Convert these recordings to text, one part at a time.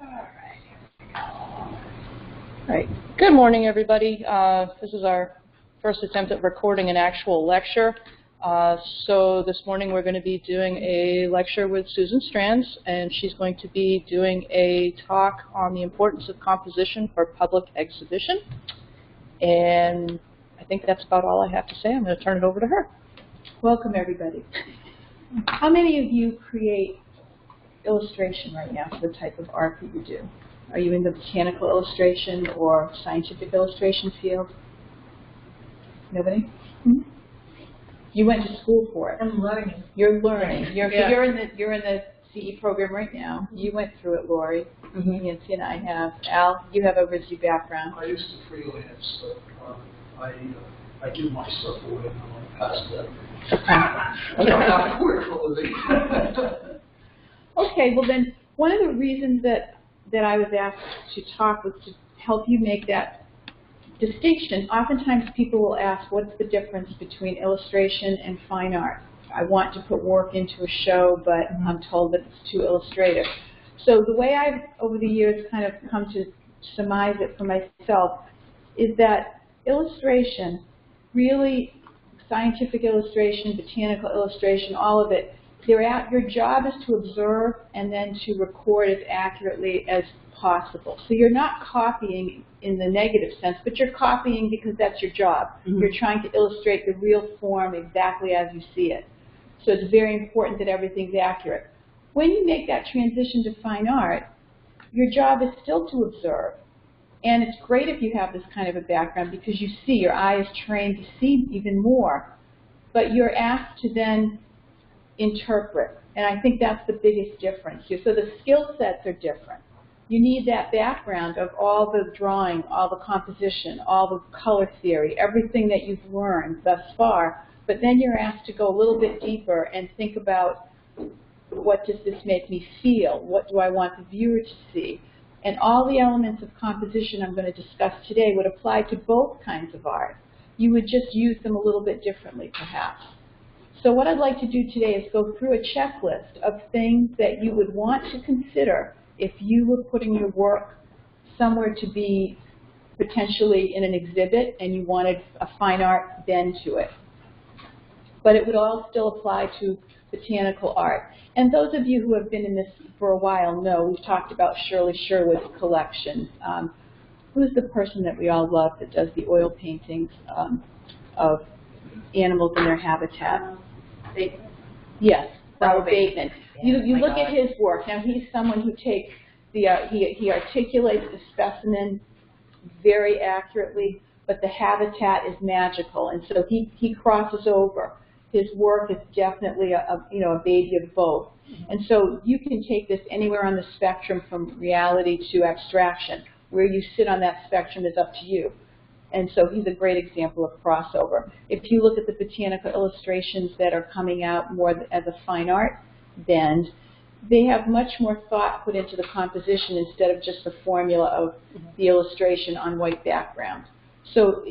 All right. Good morning, everybody. This is our first attempt at recording an actual lecture. So this morning we're going to be doing a lecture with Susan Stranz, and she's going to be doing a talk on the importance of composition for public exhibition. And I think that's about all I have to say. I'm going to turn it over to her. Welcome, everybody. How many of you create illustration right now for the type of art that you do? Are you in the botanical illustration or scientific illustration field? Nobody? Mm-hmm. You went to school for it. I'm learning. You're learning. You're in the CE program right now. You went through it, Lori. Mm-hmm. Nancy and I have. Al, you have a RISD background. I used to freelance, but I give my stuff away and I pass that. I don't have to work for a living. Okay, well then, one of the reasons that I was asked to talk was to help you make that distinction. Oftentimes people will ask, what's the difference between illustration and fine art? I want to put work into a show, but I'm told that it's too illustrative. So the way I've, over the years, kind of come to surmise it for myself is that illustration, really scientific illustration, botanical illustration, all of it, your job is to observe and then to record as accurately as possible. So you're not copying in the negative sense, but you're copying because that's your job. Mm-hmm. You're trying to illustrate the real form exactly as you see it. So it's very important that everything's accurate. When you make that transition to fine art, your job is still to observe. And it's great if you have this kind of a background because you see, your eye is trained to see even more. But you're asked to then interpret. And I think that's the biggest difference here. So the skill sets are different. You need that background of all the drawing, all the composition, all the color theory, everything that you've learned thus far. But then you're asked to go a little bit deeper and think about, what does this make me feel? What do I want the viewer to see? And all the elements of composition I'm going to discuss today would apply to both kinds of art. You would just use them a little bit differently, perhaps. So what I'd like to do today is go through a checklist of things that you would want to consider if you were putting your work somewhere to be potentially in an exhibit and you wanted a fine art bend to it. But it would all still apply to botanical art. And those of you who have been in this for a while know we've talked about Shirley Sherwood's collection. Who's the person that we all love that does the oil paintings of animals in their habitat? Bateman. Yes, Robert Bateman. Yeah, You look at his work. Now he's someone who takes the he articulates the specimen very accurately, but the habitat is magical, and so he crosses over. His work is definitely a baby of both. And so you can take this anywhere on the spectrum from reality to abstraction. Where you sit on that spectrum is up to you. And so he's a great example of crossover. If you look at the botanical illustrations that are coming out more as a fine art bend, they have much more thought put into the composition instead of just the formula of the illustration on white background. So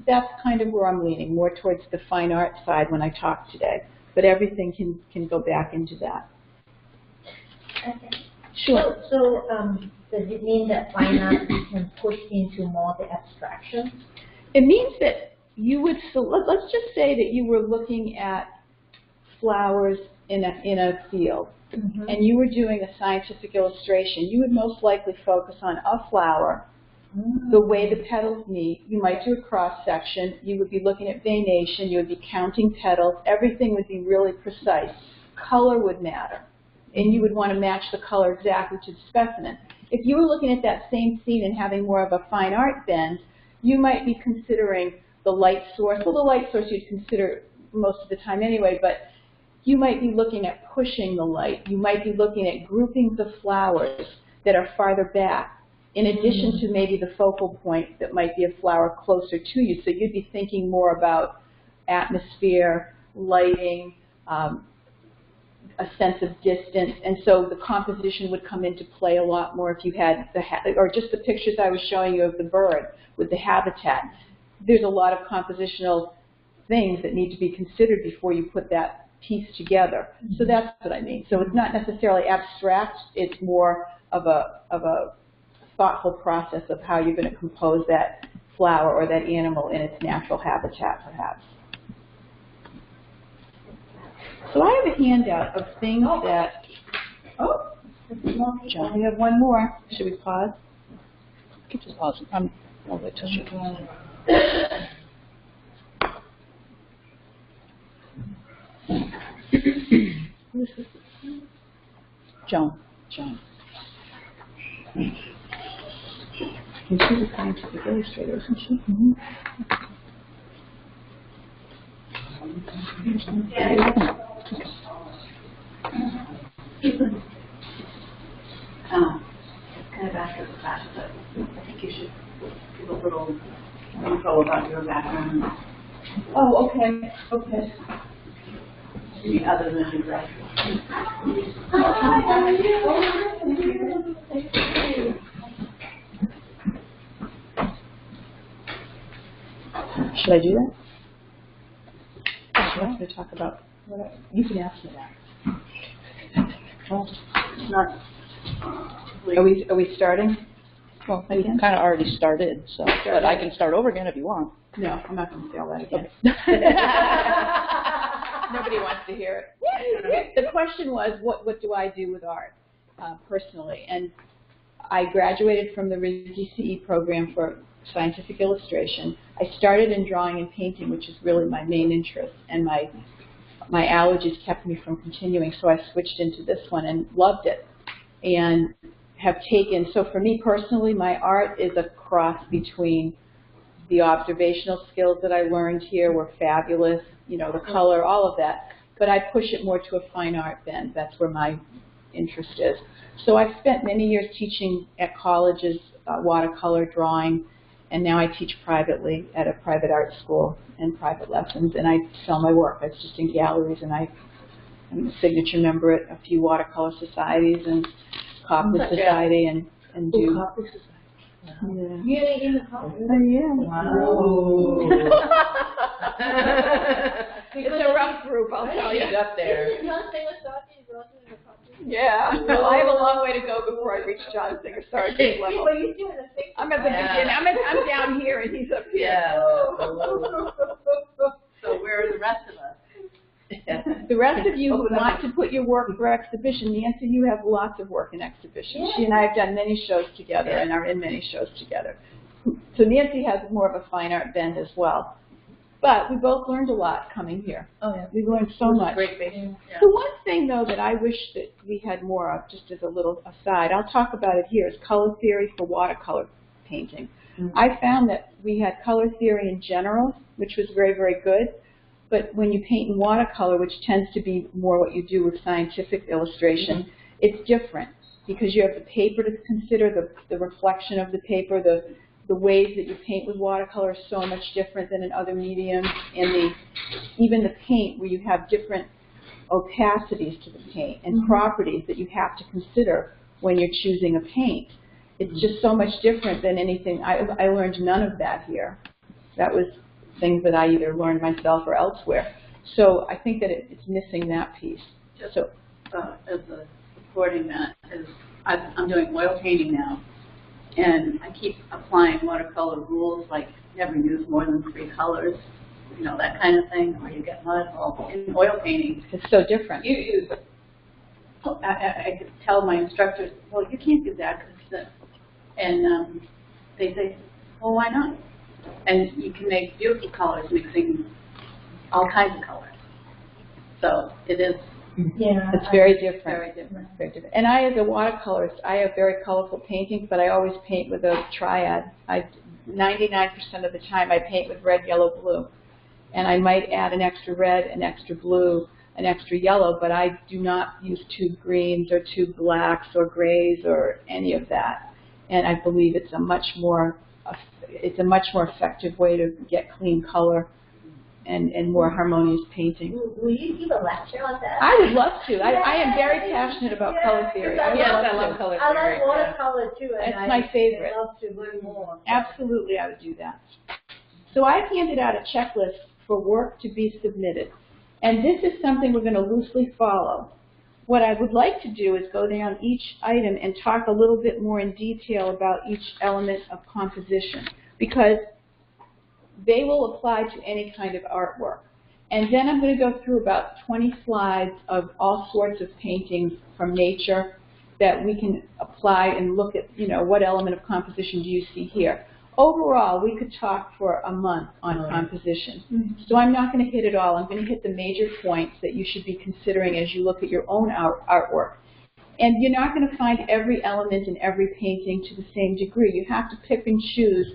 that's kind of where I'm leaning, more towards the fine art side when I talk today. But everything can go back into that. Okay. Sure. So does it mean that fine art can push into more the abstraction? It means that you would, let's just say that you were looking at flowers in a field, and you were doing a scientific illustration. You would most likely focus on a flower, the way the petals meet. You might do a cross-section. You would be looking at veination. You would be counting petals. Everything would be really precise. Color would matter, and you would want to match the color exactly to the specimen. If you were looking at that same scene and having more of a fine art bend, you might be considering the light source. Well, the light source you'd consider most of the time anyway, but you might be looking at pushing the light. You might be looking at groupings of flowers that are farther back, in addition to maybe the focal point that might be a flower closer to you. So you'd be thinking more about atmosphere, lighting, a sense of distance, and so the composition would come into play a lot more if you had or just the pictures I was showing you of the bird with the habitat. There's a lot of compositional things that need to be considered before you put that piece together. So that's what I mean. So it's not necessarily abstract, it's more of a thoughtful process of how you're going to compose that flower or that animal in its natural habitat, perhaps. So I have a handout of things that, John, we have one more. Should we pause? Keep just pausing. I'll wait till she comes. Joan. And she's a scientific illustrator, isn't she? Mm-hmm. Kind of after the fact, but I think you should give a little info about your background. Oh, okay. Okay. Maybe other than your graduate. Should I do that? She wants me to talk about what you can ask me that. Well, it's not. Are we starting? Well, we kind of already started, so but I can start over again if you want. No, I'm not going to say all that again. Nobody wants to hear it. The question was, what do I do with art personally? And I graduated from the RISD CE program for scientific illustration. I started in drawing and painting, which is really my main interest, and my allergies kept me from continuing, so I switched into this one and loved it. And have taken, so for me personally, my art is a cross between the observational skills that I learned here were fabulous, you know, the color, all of that, but I push it more to a fine art bend. That's where my interest is. So I've spent many years teaching at colleges watercolor drawing, and now I teach privately at a private art school and private lessons, and I sell my work. It's just in galleries, and I'm a signature member at a few watercolor societies and Copley Society, and do. Copley Society. Yeah. You're in the college? Yeah. Wow. It's a rough group, I'll tell you. Up there. Isn't John Singer-Sargent is also in the college? Yeah. Well, I have a long way to go before I reach John Singer-Sargent's level. Well, you're doing a thing. I'm at the beginning. I'm down here, and he's up here. Yeah. So where are the rest of us? The rest of you who want to put your work for exhibition, Nancy, you have lots of work in exhibitions. She and I have done many shows together and are in many shows together. So Nancy has more of a fine art bend as well. But we both learned a lot coming here. Oh, yeah. We learned so much. Great basis. Yeah. The one thing, though, that I wish that we had more of, just as a little aside, I'll talk about it here, is color theory for watercolor painting. Mm-hmm. I found that we had color theory in general, which was very, very good. But when you paint in watercolor, which tends to be more what you do with scientific illustration, mm-hmm. It's different because you have the paper to consider, the reflection of the paper, the ways that you paint with watercolor are so much different than in other mediums, and even the paint where you have different opacities to the paint and mm-hmm. properties that you have to consider when you're choosing a paint. It's just so much different than anything. I learned none of that here. That was things that I either learned myself or elsewhere. So I think that it's missing that piece. Just so, as a supporting that, I'm doing oil painting now, and I keep applying watercolor rules like never use more than 3 colors, you know, that kind of thing, or you get mud. Well, in oil painting, it's so different. You use. I tell my instructors, well, you can't do that because, and they say, well, why not? And you can make beautiful colors mixing all kinds of colors. So it is. Yeah, it's very different. Very different. Very different. And I, as a watercolorist, I have very colorful paintings, but I always paint with a triad. 99% of the time I paint with red, yellow, blue. And I might add an extra red, an extra blue, an extra yellow, but I do not use 2 greens or 2 blacks or grays or any of that. And I believe it's a much more effective way to get clean color and more harmonious painting. Will you give a lecture on that? I would love to. I am very passionate about color theory. I love color theory. I like watercolor too. It's my favorite. I love to learn more. Absolutely, I would do that. So I've handed out a checklist for work to be submitted. And this is something we're going to loosely follow. what I would like to do is go down each item and talk a little bit more in detail about each element of composition, because they will apply to any kind of artwork. And then I'm going to go through about 20 slides of all sorts of paintings from nature that we can apply and look at, you know, what element of composition do you see here. Overall, we could talk for a month on composition. So I'm not going to hit it all. I'm going to hit the major points that you should be considering as you look at your own artwork. And you're not going to find every element in every painting to the same degree. You have to pick and choose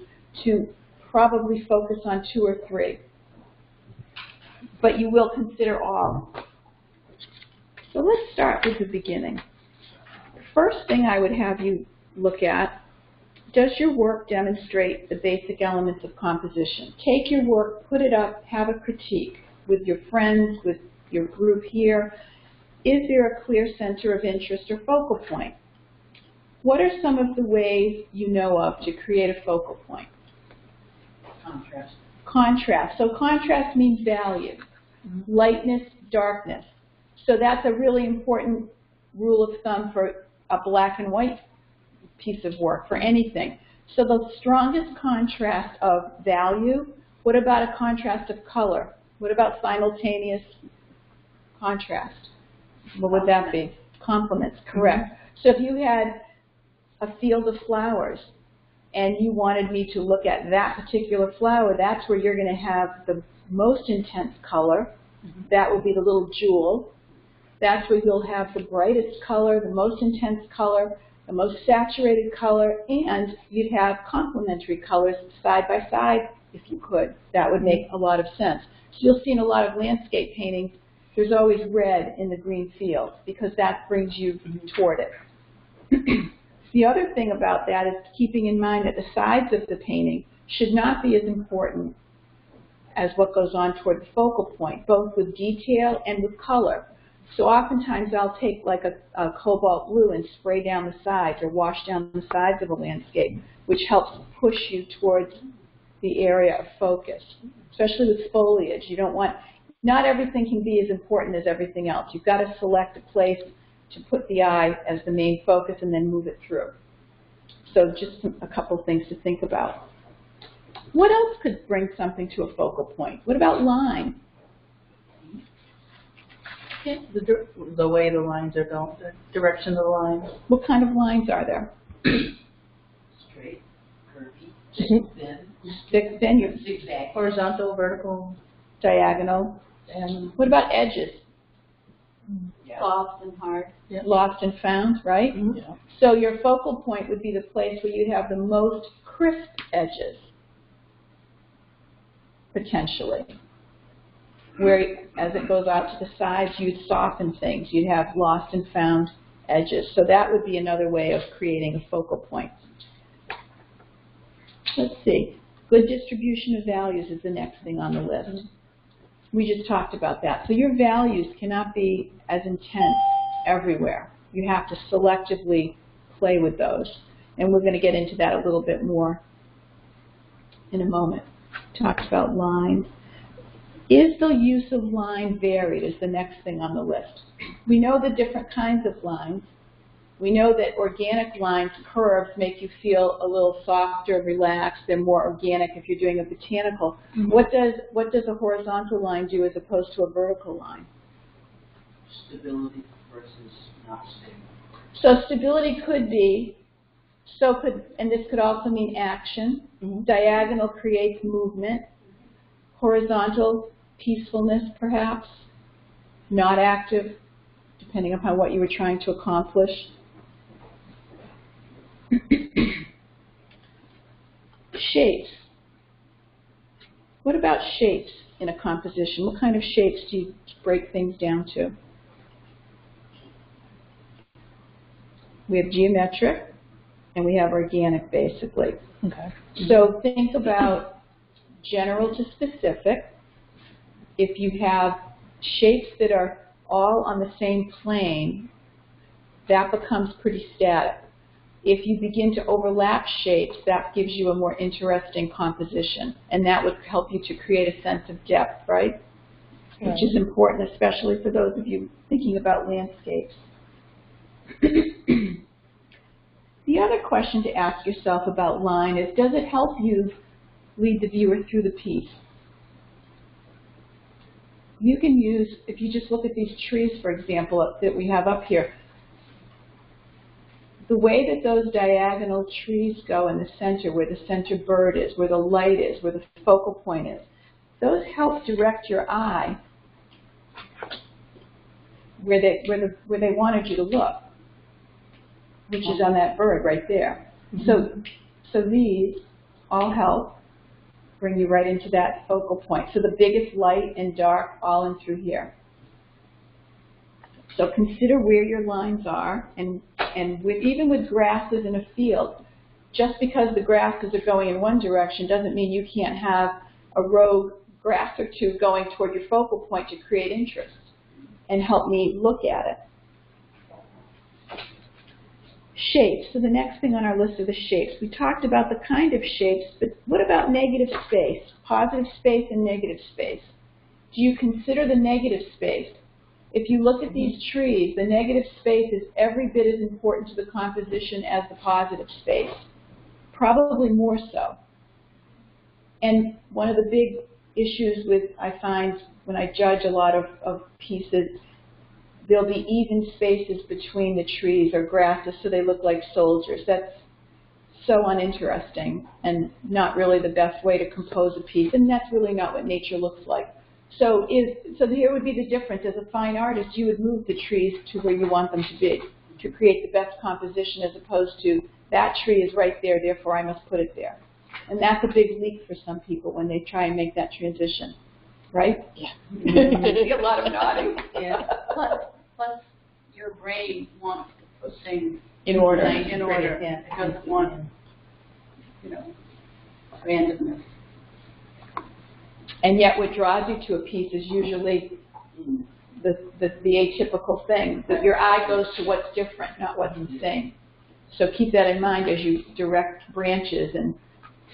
to probably focus on 2 or 3. But you will consider all. So let's start with the beginning. The first thing I would have you look at, does your work demonstrate the basic elements of composition? Take your work, put it up, have a critique with your friends, with your group here. Is there a clear center of interest or focal point? What are some of the ways you know of to create a focal point? Contrast. Contrast. So contrast means value. Lightness, darkness. So that's a really important rule of thumb for a black and white piece of work, for anything. So the strongest contrast of value, what about a contrast of color? What about simultaneous contrast? What would that be? Complements, correct. So if you had a field of flowers and you wanted me to look at that particular flower, that's where you're going to have the most intense color. That will be the little jewel. That's where you'll have the brightest color, the most intense color, the most saturated color, and you'd have complementary colors side by side if you could. That would make a lot of sense. So you'll see in a lot of landscape paintings, there's always red in the green field because that brings you toward it. The other thing about that is keeping in mind that the sides of the painting should not be as important as what goes on toward the focal point, both with detail and with color. So oftentimes I'll take like a cobalt blue and spray down the sides or wash down the sides of a landscape, which helps push you towards the area of focus, especially with foliage. You don't want, not everything can be as important as everything else. You've got to select a place to put the eye as the main focus and then move it through. So just a couple things to think about. What else could bring something to a focal point? What about line? The way the lines are going, the direction of the lines. What kind of lines are there? Straight, curvy, thin, Thick, thin, zigzag. Horizontal, vertical, diagonal. and What about edges? Soft and hard. Lost and found, right? yeah. So your focal point would be the place where you'd have the most crisp edges, potentially. Where, as it goes out to the sides, you'd soften things. You'd have lost and found edges. So that would be another way of creating a focal point. Let's see. Good distribution of values is the next thing on the list. We just talked about that. So your values cannot be as intense everywhere. You have to selectively play with those. And we're going to get into that a little bit more in a moment. Talked about lines. Is the use of line varied is the next thing on the list. We know the different kinds of lines. We know that organic lines, curves, make you feel a little softer, relaxed. They're more organic if you're doing a botanical. What does a horizontal line do as opposed to a vertical line? Stability versus not stable. So stability could be, and this could also mean action. Diagonal creates movement. Horizontal, peacefulness perhaps. Not active, depending upon what you were trying to accomplish. Shapes. What about shapes in a composition? What kind of shapes do you break things down to? We have geometric and we have organic, basically. Okay. So think about general to specific. If you have shapes that are all on the same plane, that becomes pretty static. If you begin to overlap shapes, that gives you a more interesting composition, and that would help you to create a sense of depth, right? which is important, especially for those of you thinking about landscapes. The other question to ask yourself about line is, does it help you lead the viewer through the piece? You can use, if you just look at these trees, for example, that we have up here, the way that those diagonal trees go in the center, where the center bird is, where the light is, where the focal point is, those help direct your eye where they wanted you to look, which is on that bird right there. So these all help bring you right into that focal point. So the biggest light and dark all in through here. So consider where your lines are, and even with grasses in a field, just because the grasses are going in one direction doesn't mean you can't have a rogue grass or two going toward your focal point to create interest and help me look at it. Shapes. So the next thing on our list are the shapes. We talked about the kind of shapes, but what about negative space? Positive space and negative space. Do you consider the negative space? If you look at these trees, the negative space is every bit as important to the composition as the positive space, probably more so. And one of the big issues I find when I judge a lot of pieces, there'll be even spaces between the trees or grasses so they look like soldiers. That's so uninteresting and not really the best way to compose a piece, and that's really not what nature looks like. So here would be the difference. As a fine artist, you would move the trees to where you want them to be to create the best composition, as opposed to that tree is right there, therefore I must put it there. And that's a big leap for some people when they try and make that transition, right? Yeah. I see a lot of nodding. Yeah. Plus, your brain wants to put things in order. Yeah. It doesn't want, randomness. And yet what draws you to a piece is usually the atypical thing, that your eye goes to what's different, not what's the same. So keep that in mind as you direct branches and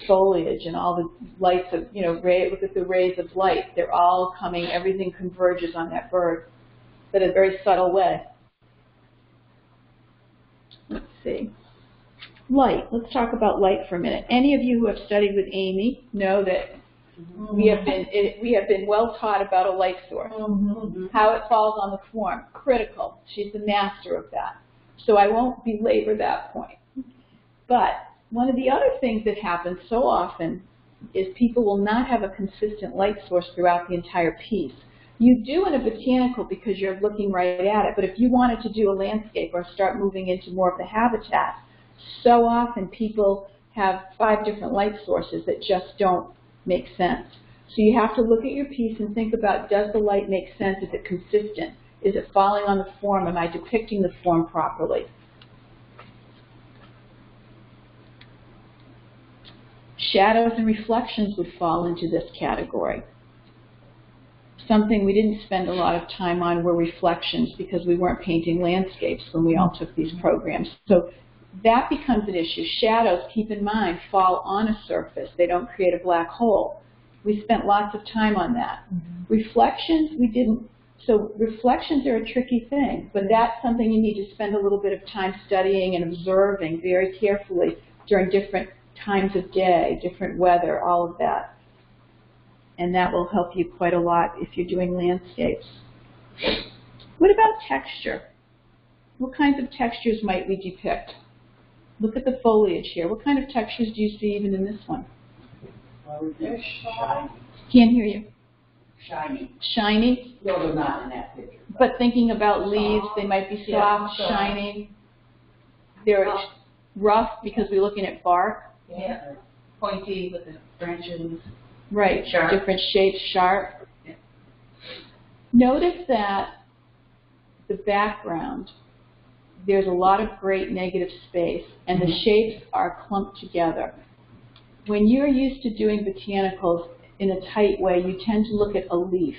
foliage and all the lights of, look at the rays of light. They're all coming, everything converges on that bird, but in a very subtle way. Let's see. Light. Let's talk about light for a minute. Any of you who have studied with Amy know that we have been well taught about a light source, how it falls on the form, critical. She's the master of that. So I won't belabor that point. But one of the other things that happens so often is people will not have a consistent light source throughout the entire piece. You do in a botanical because you're looking right at it, but if you wanted to do a landscape or start moving into more of the habitat, so often people have 5 different light sources that just don't make sense. So you have to look at your piece and think about, does the light make sense? Is it consistent? Is it falling on the form? Am I depicting the form properly? Shadows and reflections would fall into this category. Something we didn't spend a lot of time on were reflections because we weren't painting landscapes when we all took these programs. So that becomes an issue. Shadows, keep in mind, fall on a surface. They don't create a black hole. We spent lots of time on that. Reflections, we didn't. So reflections are a tricky thing, but that's something you need to spend a little bit of time studying and observing very carefully during different times of day, different weather, all of that. And that will help you quite a lot if you're doing landscapes. What about texture? What kinds of textures might we depict? Look at the foliage here. What kind of textures do you see even in this one? They're shiny. Can't hear you. Shiny. Shiny? No, they're not in that picture. But thinking about leaves, they might be soft, shiny. They're rough because we're looking at bark. Yeah. Pointy with the branches. Right. Sharp. Different shapes, sharp. Yeah. Notice that the background, there's a lot of great negative space, and the shapes are clumped together. When you're used to doing botanicals in a tight way, you tend to look at a leaf.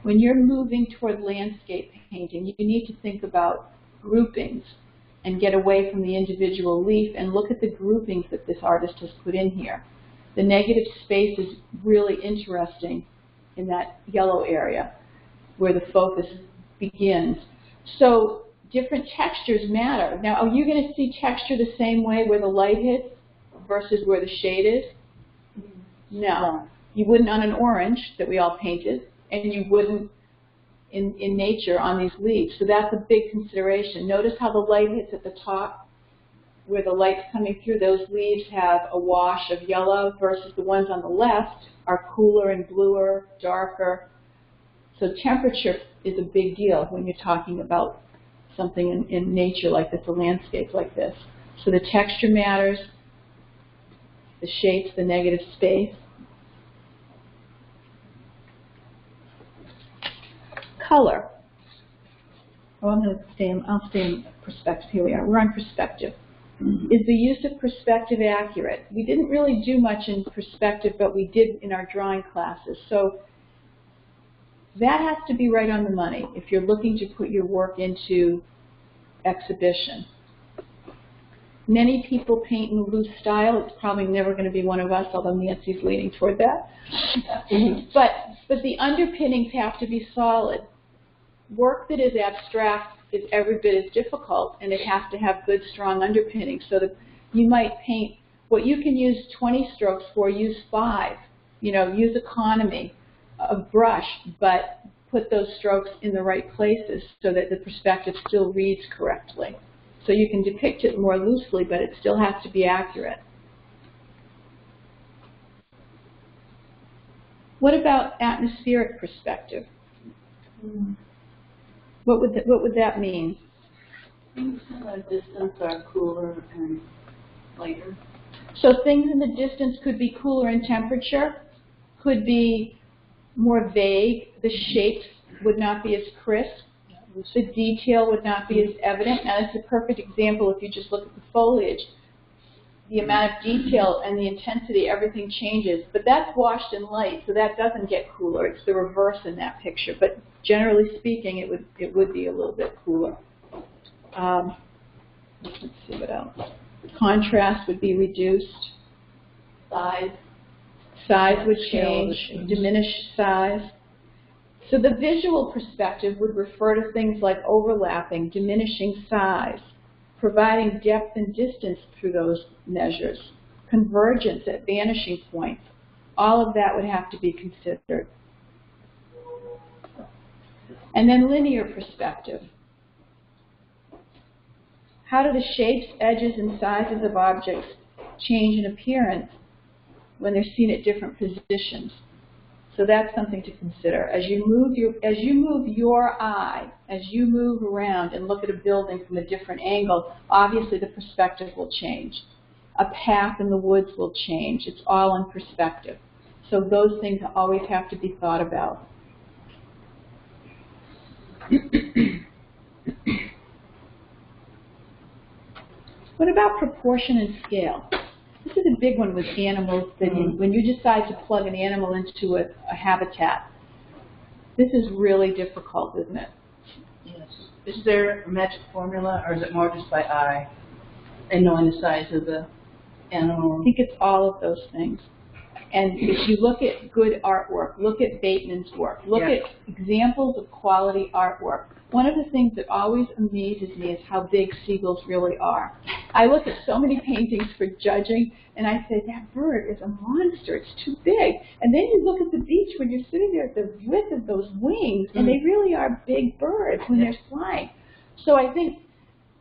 When you're moving toward landscape painting, you need to think about groupings and get away from the individual leaf and look at the groupings that this artist has put in here. The negative space is really interesting in that yellow area. where the focus begins. So different textures matter. Now, are you going to see texture the same way where the light hits versus where the shade is? No. You wouldn't on an orange that we all painted, and you wouldn't in nature on these leaves. So that's a big consideration. Notice how the light hits at the top, where the light's coming through. Those leaves have a wash of yellow versus the ones on the left are cooler and bluer, darker. So temperature is a big deal when you're talking about something in nature like this, a landscape like this. So the texture matters, the shapes, the negative space. Color. Oh, I'll stay in perspective. Here we are. We're on perspective. Is the use of perspective accurate? We didn't really do much in perspective, but we did in our drawing classes. So that has to be right on the money if you're looking to put your work into exhibition. Many people paint in a loose style. It's probably never going to be one of us, although Nancy's leaning toward that. But the underpinnings have to be solid. Work that is abstract is every bit as difficult, and it has to have good, strong underpinnings. So that you might paint what you can use 20 strokes for, use 5. You know, use economy of brush, but put those strokes in the right places so that the perspective still reads correctly. So you can depict it more loosely, but it still has to be accurate. What about atmospheric perspective? What would that mean? Things in the distance are cooler and lighter. So things in the distance could be cooler in temperature, could be more vague. The shapes would not be as crisp. The detail would not be as evident. Now, that's a perfect example if you just look at the foliage. The amount of detail and the intensity, everything changes. But that's washed in light, so that doesn't get cooler. It's the reverse in that picture. But generally speaking, it would be a little bit cooler. Let's see what else. Contrast would be reduced. Size would change, diminished size. So the visual perspective would refer to things like overlapping, diminishing size, providing depth and distance through those measures, convergence at vanishing points. All of that would have to be considered. And then linear perspective. How do the shapes, edges, and sizes of objects change in appearance when they're seen at different positions? So that's something to consider. As you move your eye, as you move around and look at a building from a different angle, obviously the perspective will change. A path in the woods will change. It's all in perspective. So those things always have to be thought about. What about proportion and scale? This is a big one with animals. That when you decide to plug an animal into a habitat, this is really difficult, isn't it? Yes. Is there a magic formula, or is it more just by eye and knowing the size of the animal? I think it's all of those things. And if you look at good artwork, look at Bateman's work, look at examples of quality artwork. One of the things that always amazes me is how big seagulls really are. I look at so many paintings for judging, and I say, that bird is a monster, it's too big. And then you look at the beach when you're sitting there at the width of those wings, and they really are big birds when they're flying. So I think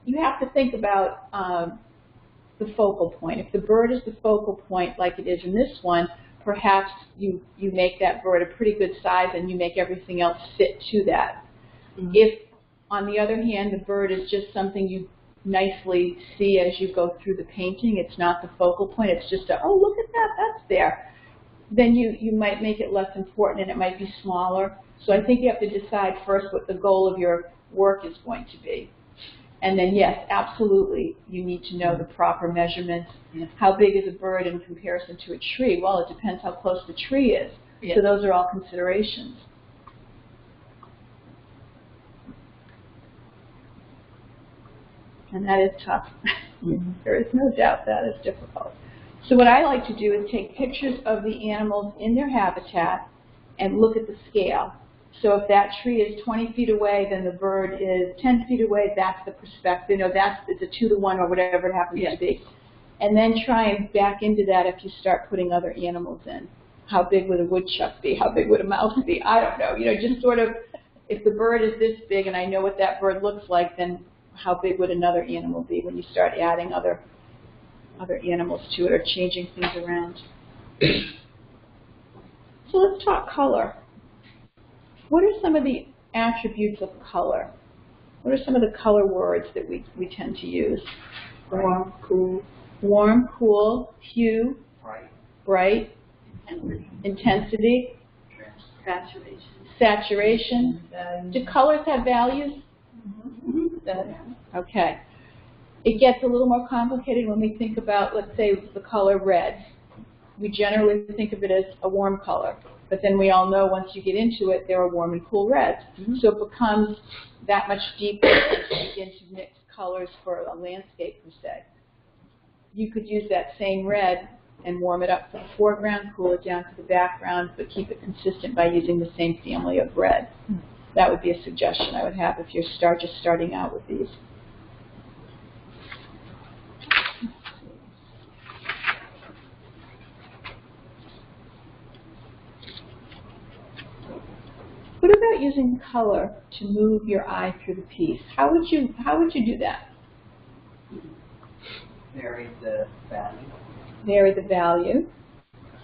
you have to think about the focal point. If the bird is the focal point like it is in this one, perhaps you make that bird a pretty good size and you make everything else fit to that. If, on the other hand, the bird is just something you nicely see as you go through the painting, it's not the focal point, it's just oh, look at that, that's there, then you might make it less important and it might be smaller. So I think you have to decide first what the goal of your work is going to be. And then, yes, absolutely, you need to know the proper measurements. How big is a bird in comparison to a tree? Well, it depends how close the tree is. So those are all considerations. And that is tough. There is no doubt that is difficult. So what I like to do is take pictures of the animals in their habitat and look at the scale. So if that tree is 20 feet away, then the bird is 10 feet away. That's the perspective. You know, it's a 2-to-1 or whatever it happens to be. And then try and back into that if you start putting other animals in. How big would a woodchuck be? How big would a mouse be? I don't know. You know, just sort of, if the bird is this big and I know what that bird looks like, then how big would another animal be when you start adding other animals to it or changing things around. So let's talk color. What are some of the attributes of color? What are some of the color words that we tend to use? Warm, cool. Warm, cool, hue, bright, intensity, saturation. Do colors have values? Okay. It gets a little more complicated when we think about, let's say, the color red. We generally think of it as a warm color, but then we all know once you get into it, there are warm and cool reds. So it becomes that much deeper as you begin to mix colors for a landscape, per se. You could use that same red and warm it up to the foreground, cool it down to the background, but keep it consistent by using the same family of red. That would be a suggestion I would have if you're just starting out with these. What about using color to move your eye through the piece? How would you do that? Vary the value. Vary the value.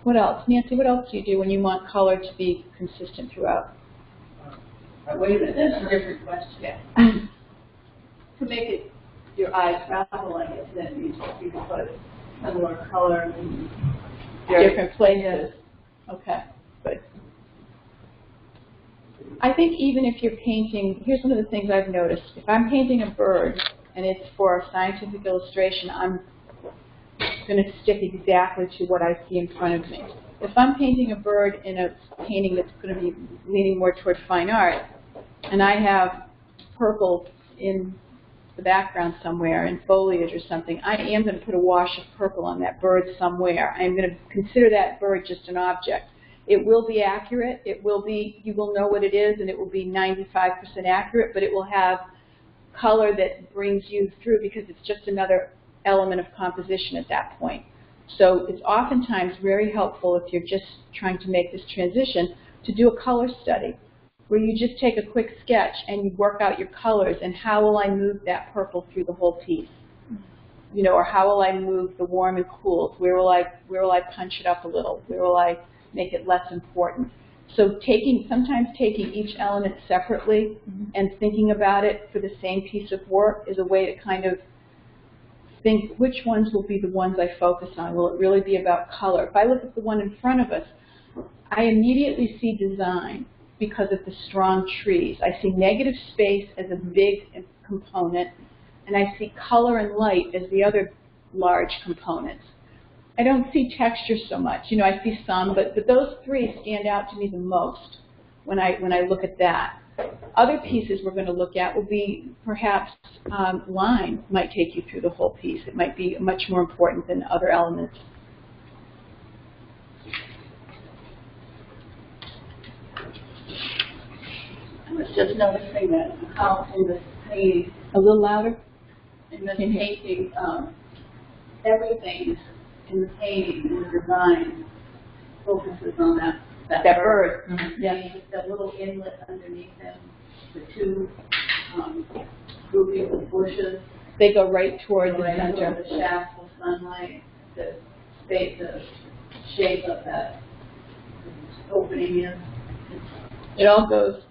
What else? Nancy, what else do you do when you want color to be consistent throughout? Wait a minute, that's a different question. To make it your eyes travel, I guess that means you can put similar color in Different places. Okay, good. I think even if you're painting, here's one of the things I've noticed. If I'm painting a bird and it's for a scientific illustration, I'm going to stick exactly to what I see in front of me. If I'm painting a bird in a painting that's going to be leaning more toward fine art, and I have purple in the background somewhere, in foliage or something, I am going to put a wash of purple on that bird somewhere. I'm going to consider that bird just an object. It will be accurate. It will be, you will know what it is, and it will be 95% accurate, but it will have color that brings you through because it's just another element of composition at that point. So it's oftentimes very helpful if you're just trying to make this transition to do a color study where you just take a quick sketch and you work out your colors and how will I move that purple through the whole piece, you know, or how will I move the warm and cool? Where will I punch it up a little? Where will I make it less important? So sometimes taking each element separately and thinking about it for the same piece of work is a way to kind of think which ones will be the ones I focus on. Will it really be about color? If I look at the one in front of us, I immediately see design because of the strong trees. I see negative space as a big component, and I see color and light as the other large components. I don't see texture so much. You know, I see some, but those three stand out to me the most when I look at that. Other pieces we're going to look at will be perhaps line might take you through the whole piece. It might be much more important than other elements. I was just noticing that how in the painting, A little louder? in the painting, everything in the painting, in the design, focuses on that bird. Yes. The little inlet underneath him, the two groupings of bushes, They go right toward the right center. over the shaft of sunlight, the space, the shape of that opening is. It all goes.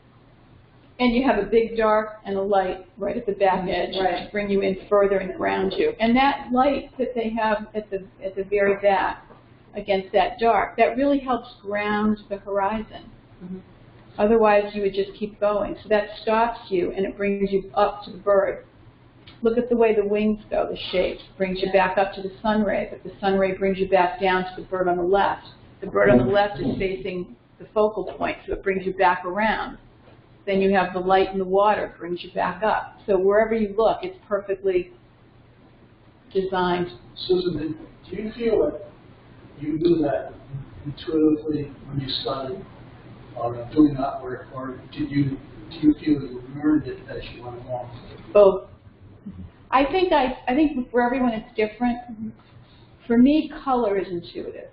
And you have a big dark and a light right at the back edge to bring you in further and ground you. And that light that they have at the very back against that dark, that really helps ground the horizon. Otherwise, you would just keep going. So that stops you and it brings you up to the bird. Look at the way the wings go, the shape. Brings you back up to the sun ray, but the sun ray brings you back down to the bird on the left. The bird on the left is facing the focal point, so it brings you back around. Then you have the light in the water, brings you back up. So wherever you look, it's perfectly designed. Susan, do you feel that you do that intuitively when you study? doing that work, or do you feel you learned it as you went along? Both. I think for everyone it's different. For me, color is intuitive.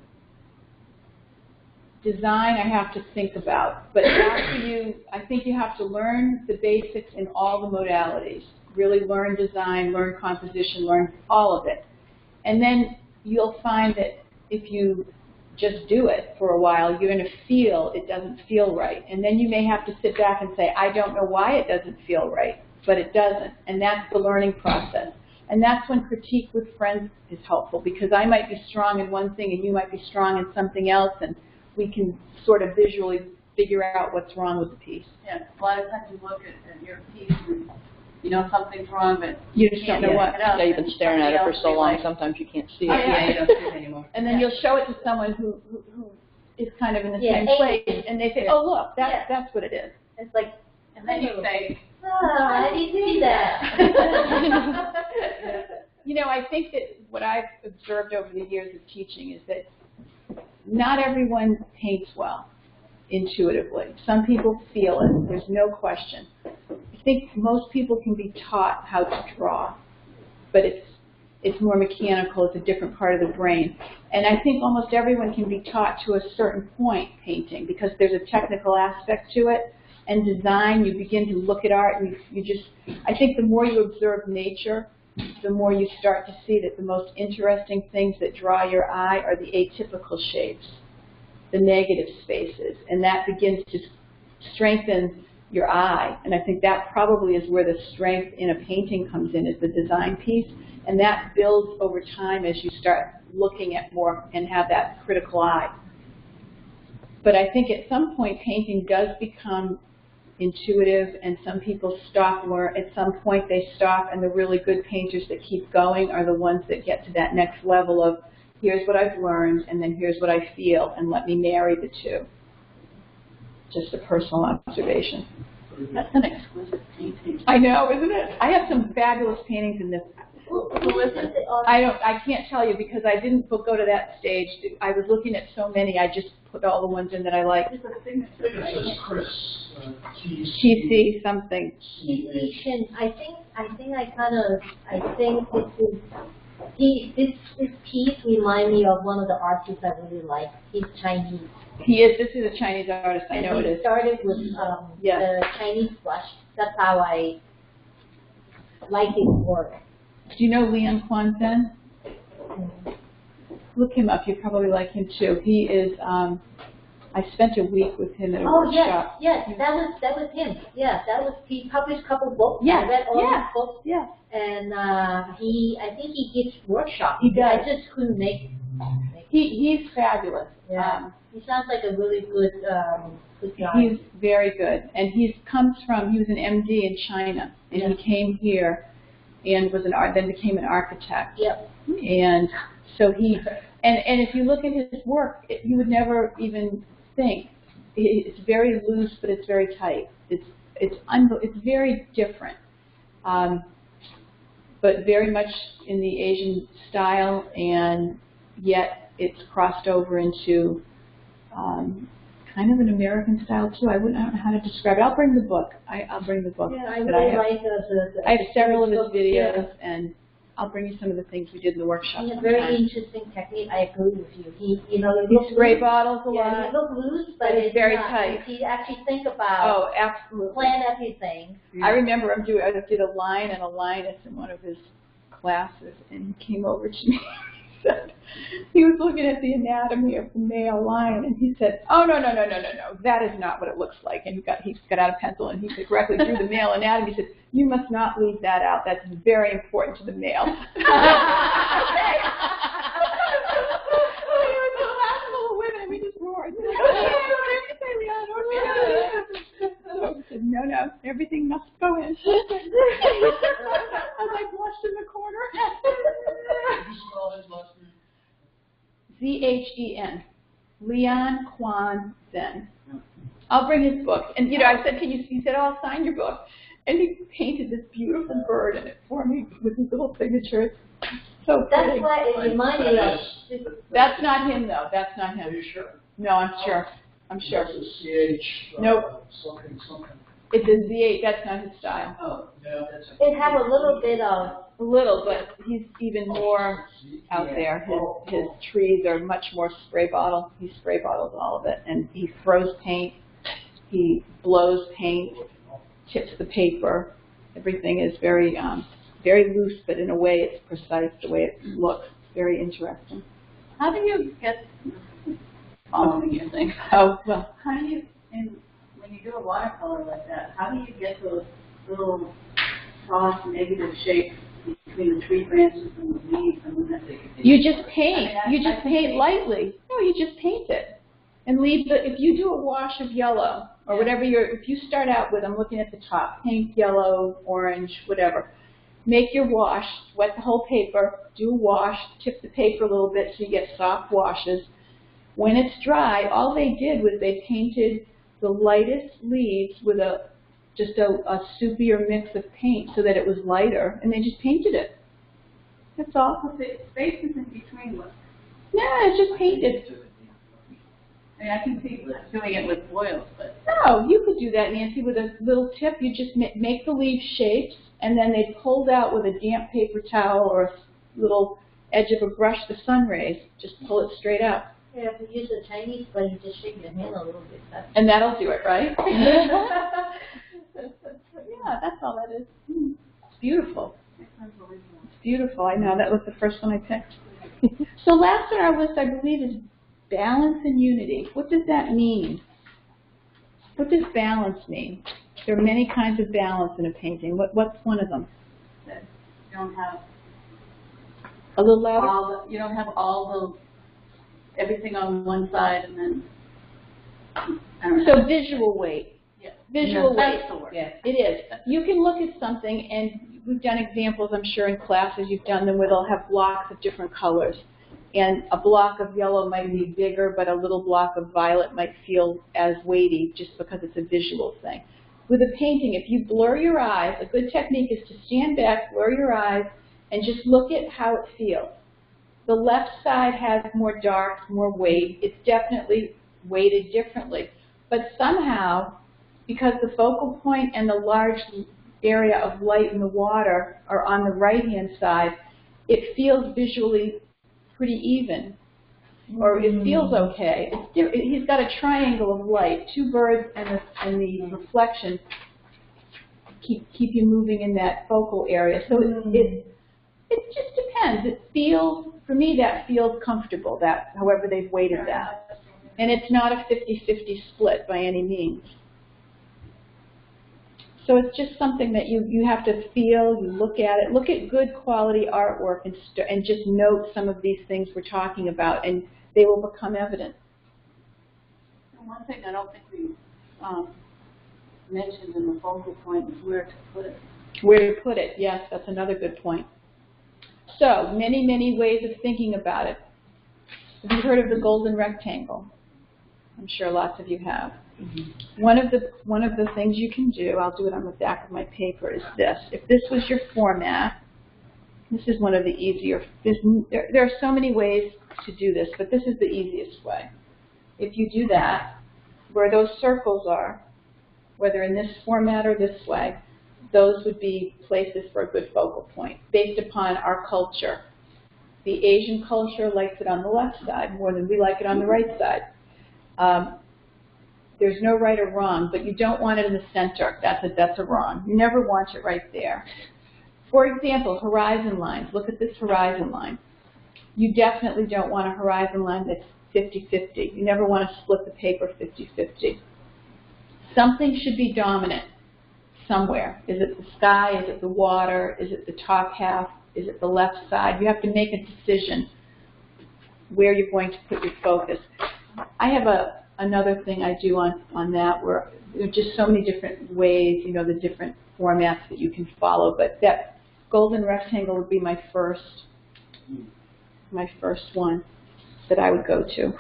Design I have to think about, but I think you have to learn the basics in all the modalities. Really learn design, learn composition, learn all of it. And then you'll find that if you just do it for a while, you're going to feel it doesn't feel right. And then you may have to sit back and say, I don't know why it doesn't feel right, but it doesn't. And that's the learning process. And that's when critique with friends is helpful, because I might be strong in one thing and you might be strong in something else, and we can sort of visually figure out what's wrong with the piece. Yeah, a lot of times you look at your piece and you know something's wrong, but you just don't know what. Yeah, you've been staring at it for so long, sometimes you can't see it. Yeah, you don't see it anymore. And then you'll show it to someone who is kind of in the same place, and they say, oh, look, that's what it is. It's like, And then you say, I didn't see that. You know, I think that what I've observed over the years of teaching is that not everyone paints well intuitively. Some people feel it. There's no question. I think most people can be taught how to draw, but it's more mechanical. It's a different part of the brain. And I think almost everyone can be taught to a certain point painting, because there's a technical aspect to it. And design, you begin to look at art, and you just, I think the more you observe nature, the more you start to see that the most interesting things that draw your eye are the atypical shapes, the negative spaces, and that begins to strengthen your eye. And I think that probably is where the strength in a painting comes in, is the design piece, and that builds over time as you start looking at more and have that critical eye. But I think at some point painting does become intuitive, and some people stop where at some point they stop, and the really good painters that keep going are the ones that get to that next level of, here's what I've learned, and then here's what I feel, and let me marry the two. Just a personal observation. that's an exquisite painting. I know, isn't it? I have some fabulous paintings in this. Who is it? I can't tell you, because I didn't go to that stage. I was looking at so many, I just put all the ones in that I like. I think it says Chris. TC something. I think this piece reminds me of one of the artists I really like. He's Chinese. He is. This is a Chinese artist. I know it is. He started with the Chinese brush. That's how I like his work. Do you know Lian Quan Zen? Look him up. You probably like him too. He is. I spent a week with him at a workshop. Yes, that was him. Yeah, he published a couple books. Yeah, I read all his books. Yeah. And I think he gives workshops. He does. I just couldn't make. He's fabulous. Yeah. He sounds like a really good guy. He's very good, and he was an MD in China, and he came here and then became an architect. Yep. And so and if you look at his work, you would never even think. It's very loose, but it's very tight. It's very different, but very much in the Asian style, and yet it's crossed over into kind of an American style too. I don't know how to describe it. I'll bring the book. I'll bring the book. Yeah, I really like I have several of his videos, and I'll bring you some of the things we did in the workshop. He has a very interesting technique. I agree with you. He spray bottles a lot. Yeah, he looks loose, but it's very tight. He actually think about. Absolutely. Plan everything. I remember I did a line and a linus in one of his classes, and he came over to me. He was looking at the anatomy of the male lion, and he said, "Oh, no, that is not what it looks like." And he got out a pencil, and he directly drew the male anatomy. He said, "You must not leave that out. That's very important to the male." Women, and we just roared. So he said, "No, everything must go in." I was washed in the corner. Z-H-E-N, Lian Quan Zen. I'll bring his book. And, I said, he said, I'll sign your book. And he painted this beautiful bird in it for me with his little signature. So that's pretty. why it reminded me of. That's not him, though. That's not him. Are you sure? No, I'm sure. I'm sure. That's a CH. Nope. Something. It's a Z8, that's not his style. Oh, yeah, that's a. It have a little bit of, A little, but he's even more out there. His trees are much more spray bottle. He spray bottles all of it, and he throws paint. He blows paint, tips the paper. Everything is very, very loose, but in a way it's precise. The way it looks, very interesting. How do you get, following your thing, Oh well, how do you, when you do a watercolor like that, how do you get those little soft negative shapes between the tree branches and the leaves and the you just paint. I mean, You just paint lightly. No, you just paint it, and leave the. If you do a wash of yellow or whatever if you start out with, I'm looking at the top, paint yellow, orange, whatever. Make your wash, wet the whole paper, do a wash, tip the paper a little bit so you get soft washes. When it's dry, all they did was they painted the lightest leaves with just a soupier mix of paint so that it was lighter, and they just painted it. That's all. The spaces in between what? Yeah, it's just painted. I mean, I can see doing it with oils, but No, you could do that, Nancy, with a little tip. You just make the leaf shapes, and then they pulled out with a damp paper towel or a little edge of a brush the sun rays. Just pull it straight out. yeah, if you use a Chinese blade, you just shake your hand a little bit. And that'll do it, right? Yeah, that's all that is. It's beautiful. It's beautiful. I know. That was the first one I picked. So last on our list, I believe, is balance and unity. What does that mean? What does balance mean? There are many kinds of balance in a painting. What's one of them? that you don't have A little louder? you don't have all the, everything on one side and then, I don't know. So visual weight. Yeah. Visual weight. That's the word. Yeah, it is. You can look at something, and we've done examples, I'm sure, in classes. You've done them where they'll have blocks of different colors. And a block of yellow might be bigger, but a little block of violet might feel as weighty just because it's a visual thing. With a painting, if you blur your eyes, a good technique is to stand back, blur your eyes, and just look at how it feels. The left side has more dark, more weight. It's definitely weighted differently. But somehow, because the focal point and the large area of light in the water are on the right-hand side, it feels visually pretty even, or it feels okay. He's got a triangle of light, two birds and the reflection keep you moving in that focal area. So it just depends. It feels, for me, that feels comfortable, that however they've weighted that. And it's not a 50-50 split by any means. So it's just something that you have to feel, you look at it, look at good quality artwork and just note some of these things we're talking about, and they will become evident. And one thing I don't think we mentioned in the focal point is where to put it. Where to put it, yes, that's another good point. So, many, many ways of thinking about it. Have you heard of the golden rectangle? I'm sure lots of you have. Mm-hmm. One of the things you can do, I'll do it on the back of my paper, is this. If this was your format, this is one of the easier, there are so many ways to do this, but this is the easiest way. If you do that, where those circles are, whether in this format or this way, those would be places for a good focal point, based upon our culture. The Asian culture likes it on the left side more than we like it on the right side. There's no right or wrong, but you don't want it in the center. That's a wrong. You never want it right there. For example, horizon lines. Look at this horizon line. You definitely don't want a horizon line that's 50-50. You never want to split the paper 50-50. Something should be dominant somewhere. Is it the sky? Is it the water? Is it the top half? Is it the left side? You have to make a decision where you're going to put your focus. I have another thing I do on that where there are just so many different ways, you know, the different formats that you can follow, but that golden rectangle would be my first one that I would go to.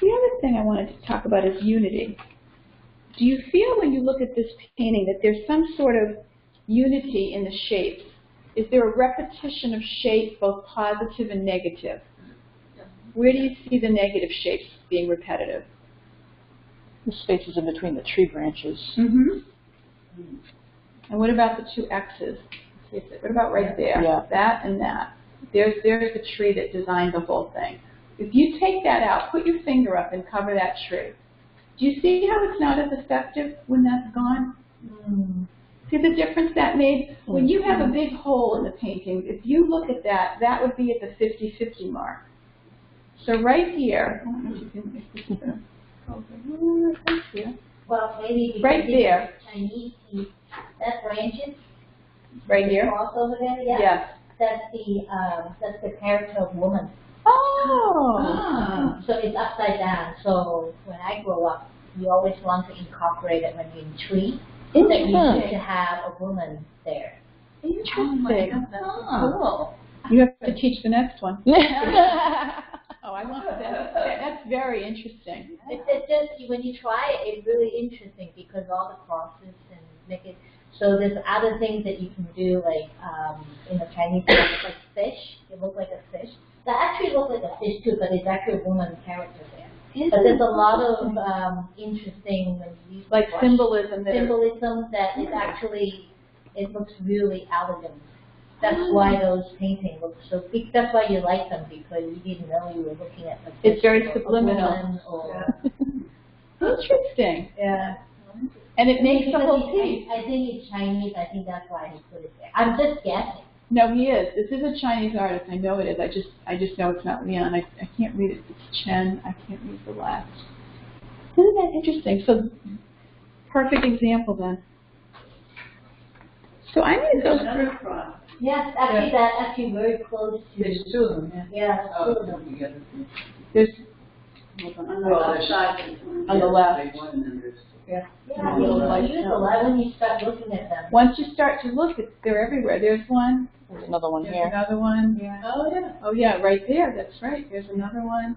The other thing I wanted to talk about is unity. Do you feel when you look at this painting that there's some sort of unity in the shapes? Is there a repetition of shape, both positive and negative? Where do you see the negative shapes being repetitive? The spaces in between the tree branches. Mm-hmm. And what about the two X's? What about right there? Yeah. That and that. There's the tree that designed the whole thing. If you take that out, put your finger up and cover that tree. Do you see how it's not as effective when that's gone? See the difference that made? When you have a big hole in the painting, if you look at that, that would be at the 50-50 mark. So right here, I don't know if you can make this better. Right here. Well, maybe because Right there. it's Chinese, that branches Right here? cross over there, yeah. Yes. That's the character of woman. Oh. So it's upside down. So when I grow up, you always want to incorporate it when you're in tree. That you need to have a woman there. Interesting. Oh my God, that's so cool. You have to teach the next one. Oh, I want that. That's very interesting. It's just, when you try it, it's really interesting because all the crosses and make it, so there's other things that you can do, like in the Chinese, like fish. It looks like a fish. That actually looks like a fish too, but it's actually a woman character there. But there's a lot of interesting, when you use Like brush, symbolism that is actually, it looks really elegant. That's why those paintings look so big. That's why you like them, because you didn't know you were looking at like It's very a subliminal. woman or Interesting. yeah. And it makes the Because whole piece. I think it's Chinese. I think that's why he put it there. I'm just guessing. No, he is. This is a Chinese artist. I know it is. I just know it's not Leon. I can't read it. It's Chen. I can't read the last. Isn't that interesting? So, perfect example then. So I need to go through. Yes, actually, that's actually very close to. There's two of them, yeah. Yeah, Oh, two of them. you get it. There's On the left side. on the left. Big one, and then there's Yeah, A little light you use a show. lot when you start looking at them. Once you start to look, they're everywhere. There's one. There's another one There's here. another one. Yeah. Oh, yeah. Oh yeah, right there. That's right. There's another one.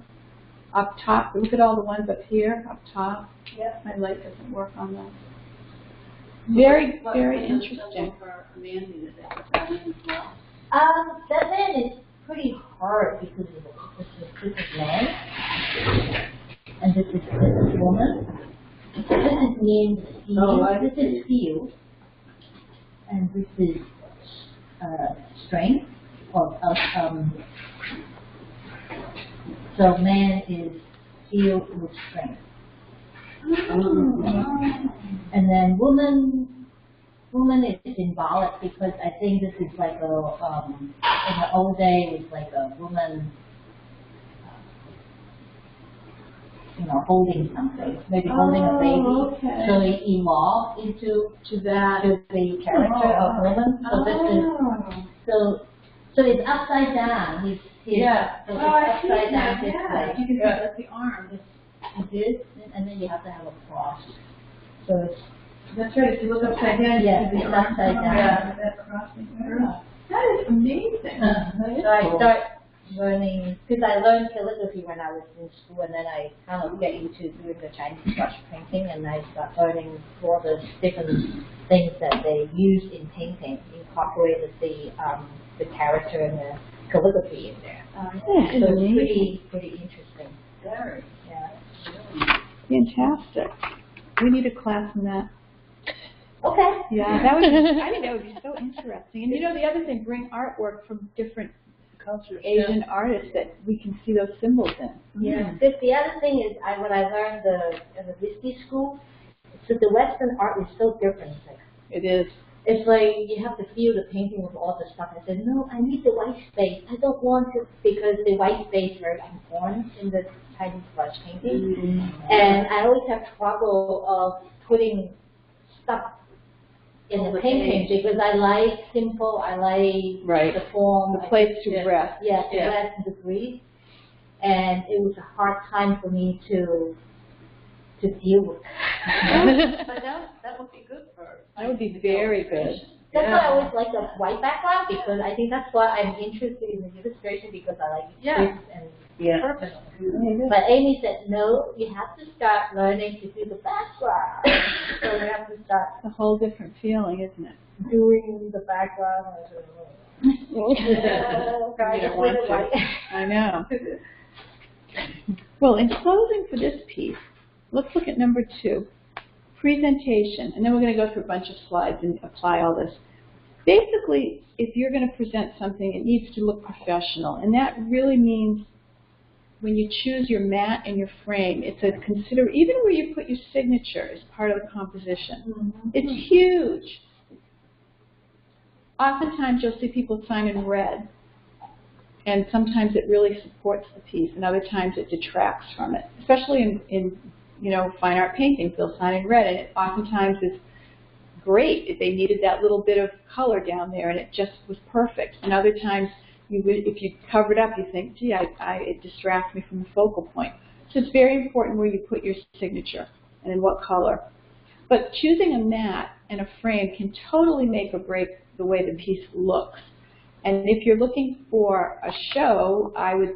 Up top. Look at all the ones up here. Up top. Yeah. My light doesn't work on that. Very, very interesting. For Mandy that they put that in as well. That man is pretty hard because this is man, and this is woman. This is named Steel. Oh, This is Steel, and this is strength. Or so man is Steel with strength. And then woman is symbolic because I think this is like a, in the old day it was like a woman, holding something, maybe holding a baby. Okay. So it evolved into that. the character of woman. So this is, so it's upside down. He's Yeah. So it's I see upside that. down this Yeah. way. You can see that's the arm. It is, and then you have to have a cross. So it's That's right. If you look upside down, you Yeah, see the it's arm. upside down. Yeah, that crossing. That is amazing. So I start learning, because I learned calligraphy when I was in school, and then I kind of get into doing the Chinese brush painting, and I start learning all the different things that they use in painting, incorporated the character and the calligraphy in there. So it's pretty interesting. Very. Yeah. Fantastic. We need a class in that. Okay. Yeah, that would. I think that would be so interesting. And the other thing, bring artwork from different Culture. Asian artists that we can see those symbols in. Yeah. The other thing is, when I learned in the Whiskey School, so the Western art is so different. It is. It's like you have to feel the painting with all the stuff. I said, no, I need the white space. I don't want to, because the white space is very important in the Chinese brush painting. Mm-hmm. And I always have trouble of putting stuff in the painting because I like simple, I like Right. the form. The place to rest. Yeah, to rest and to breathe. And it was a hard time for me to deal with. But that would be good for. That would be very good. That's why I always like the white background, because I think that's why I'm interested in the illustration, because I like it crisp and perfect. But Amy said, no, you have to start learning to do the background. So you have to start It's a whole different feeling, isn't it? doing the background. You don't want to. I know. Well, in closing for this piece, Let's look at number 2, presentation. And then we're going to go through a bunch of slides and apply all this. Basically, if you're going to present something, it needs to look professional. And that really means when you choose your mat and your frame, it's a even where you put your signature is part of the composition. It's huge. Oftentimes you'll see people sign in red, and sometimes it really supports the piece, and other times it detracts from it. Especially in fine art paintings, they'll sign in red, and it oftentimes is great if they needed that little bit of color down there, and it just was perfect. And other times, if you cover it up, you think, gee, it distracts me from the focal point. So it's very important where you put your signature and in what color. But choosing a mat and a frame can totally make or break the way the piece looks. And if you're looking for a show, I would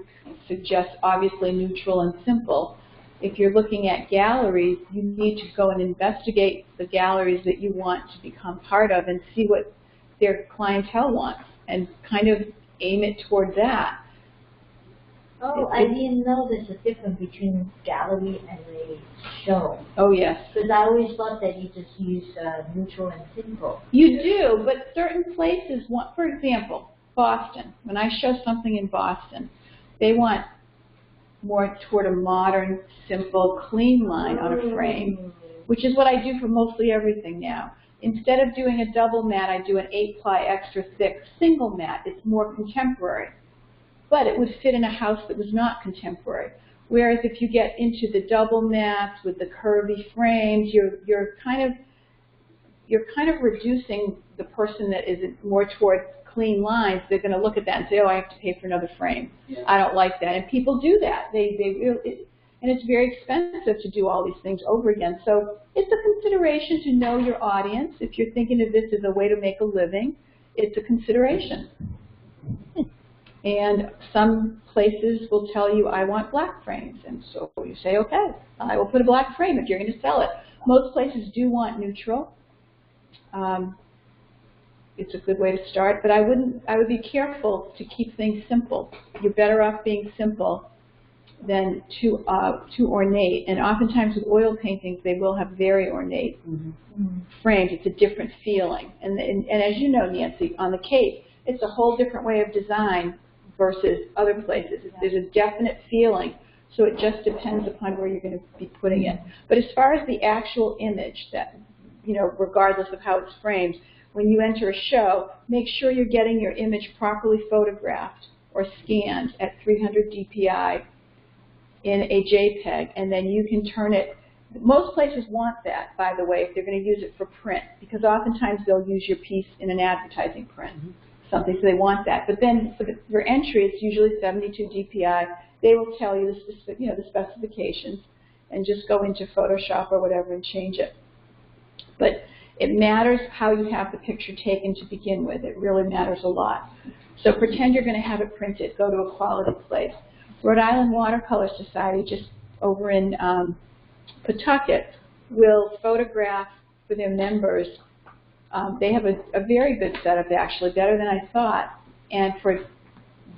suggest obviously neutral and simple. If you're looking at galleries, you need to go and investigate the galleries that you want to become part of and see what their clientele wants and kind of aim it toward that. Oh, I didn't know there's a difference between gallery and a show. Oh, yes. Because I always thought that you just use neutral and simple. You do, but certain places want, for example, Boston. When I show something in Boston, they want more toward a modern, simple, clean line on a frame, which is what I do for mostly everything now. Instead of doing a double mat, I do an 8-ply extra thick single mat. It's more contemporary. But it would fit in a house that was not contemporary. Whereas if you get into the double mats with the curvy frames, you're kind of reducing the person that is more toward clean lines. They're going to look at that and say, oh, I have to pay for another frame. Yeah. I don't like that. And people do that. And it's very expensive to do all these things over again. So it's a consideration to know your audience. If you're thinking of this as a way to make a living, it's a consideration. And some places will tell you, I want black frames. And so you say, okay, I will put a black frame if you're going to sell it. Most places do want neutral. It's a good way to start, but I would be careful to keep things simple. You're better off being simple than too ornate. And oftentimes with oil paintings, they will have very ornate frames. It's a different feeling. And as you know, Nancy, on the Cape, it's a whole different way of design versus other places. There's a definite feeling, so it just depends upon where you're going to be putting it. But as far as the actual image, that regardless of how it's framed, when you enter a show, make sure you're getting your image properly photographed or scanned at 300 dpi in a JPEG, and then you can turn it. Most places want that, by the way, if they're going to use it for print, because oftentimes they'll use your piece in an advertising print. Something, so they want that. But then for entry, it's usually 72 dpi. They will tell you the specifications, and just go into Photoshop or whatever and change it. But it matters how you have the picture taken to begin with. It really matters a lot. So pretend you're going to have it printed. Go to a quality place. Rhode Island Watercolor Society, just over in Pawtucket, will photograph for their members. They have a very good setup, actually, better than I thought. And for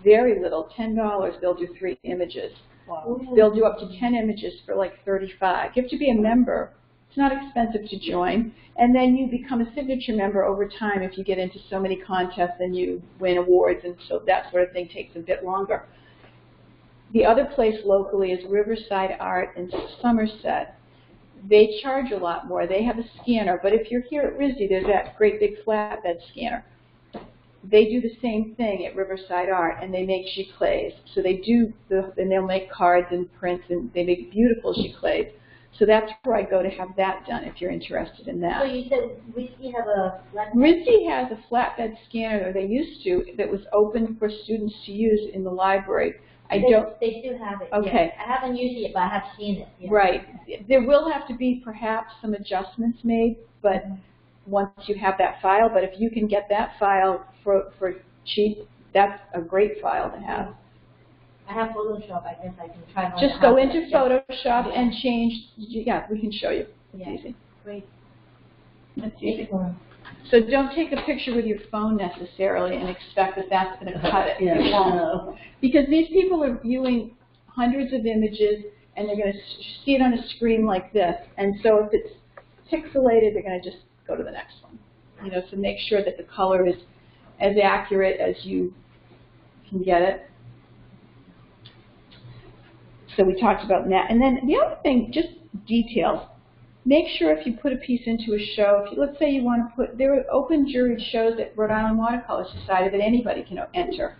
very little, $10, they'll do 3 images. Wow. They'll do up to 10 images for like $35. You have to be a member. It's not expensive to join. And then you become a signature member over time if you get into so many contests and you win awards, and so that sort of thing takes a bit longer. The other place locally is Riverside Art in Somerset. They charge a lot more. They have a scanner, but if you're here at RISD, there's that great big flatbed scanner. They do the same thing at Riverside Art, and they make giclées. So they do, and they'll make cards and prints, and they make beautiful giclées. So that's where I go to have that done if you're interested in that. So you said RISD have a flatbed? RISD has a flatbed scanner, or they used to, that was open for students to use in the library. They do have it. Okay. Yes. I haven't used it, but I have seen it. Yes. Right. There will have to be perhaps some adjustments made, but once you have that file. But if you can get that file for cheap, that's a great file to have. I have Photoshop. I guess I can try. Just go into Photoshop and change. Yeah, we can show you. It's easy. Great. That's easy. So don't take a picture with your phone necessarily and expect that that's going to cut it. It won't. Because these people are viewing hundreds of images. and they're going to see it on a screen like this. And so if it's pixelated, they're going to just go to the next one. You know, so make sure that the color is as accurate as you can get it. So we talked about that. And then the other thing, just details. Make sure if you put a piece into a show, let's say you want to put, there are open juried shows at Rhode Island Watercolor Society that anybody can enter.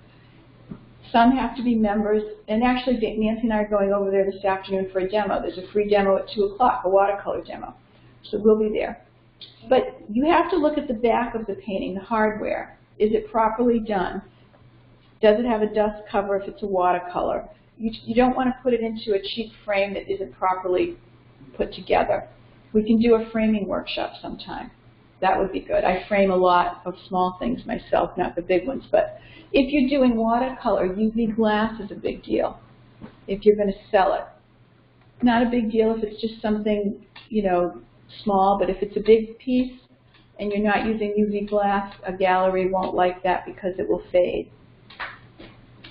Some have to be members, and actually Nancy and I are going over there this afternoon for a demo. There's a free demo at 2 o'clock, a watercolor demo. So we'll be there. But you have to look at the back of the painting, the hardware. Is it properly done? Does it have a dust cover if it's a watercolor? You don't want to put it into a cheap frame that isn't properly put together. We can do a framing workshop sometime. That would be good. I frame a lot of small things myself, not the big ones. But if you're doing watercolor, UV glass is a big deal if you're going to sell it. Not a big deal if it's just something, you know, small, but if it's a big piece and you're not using UV glass, a gallery won't like that because it will fade.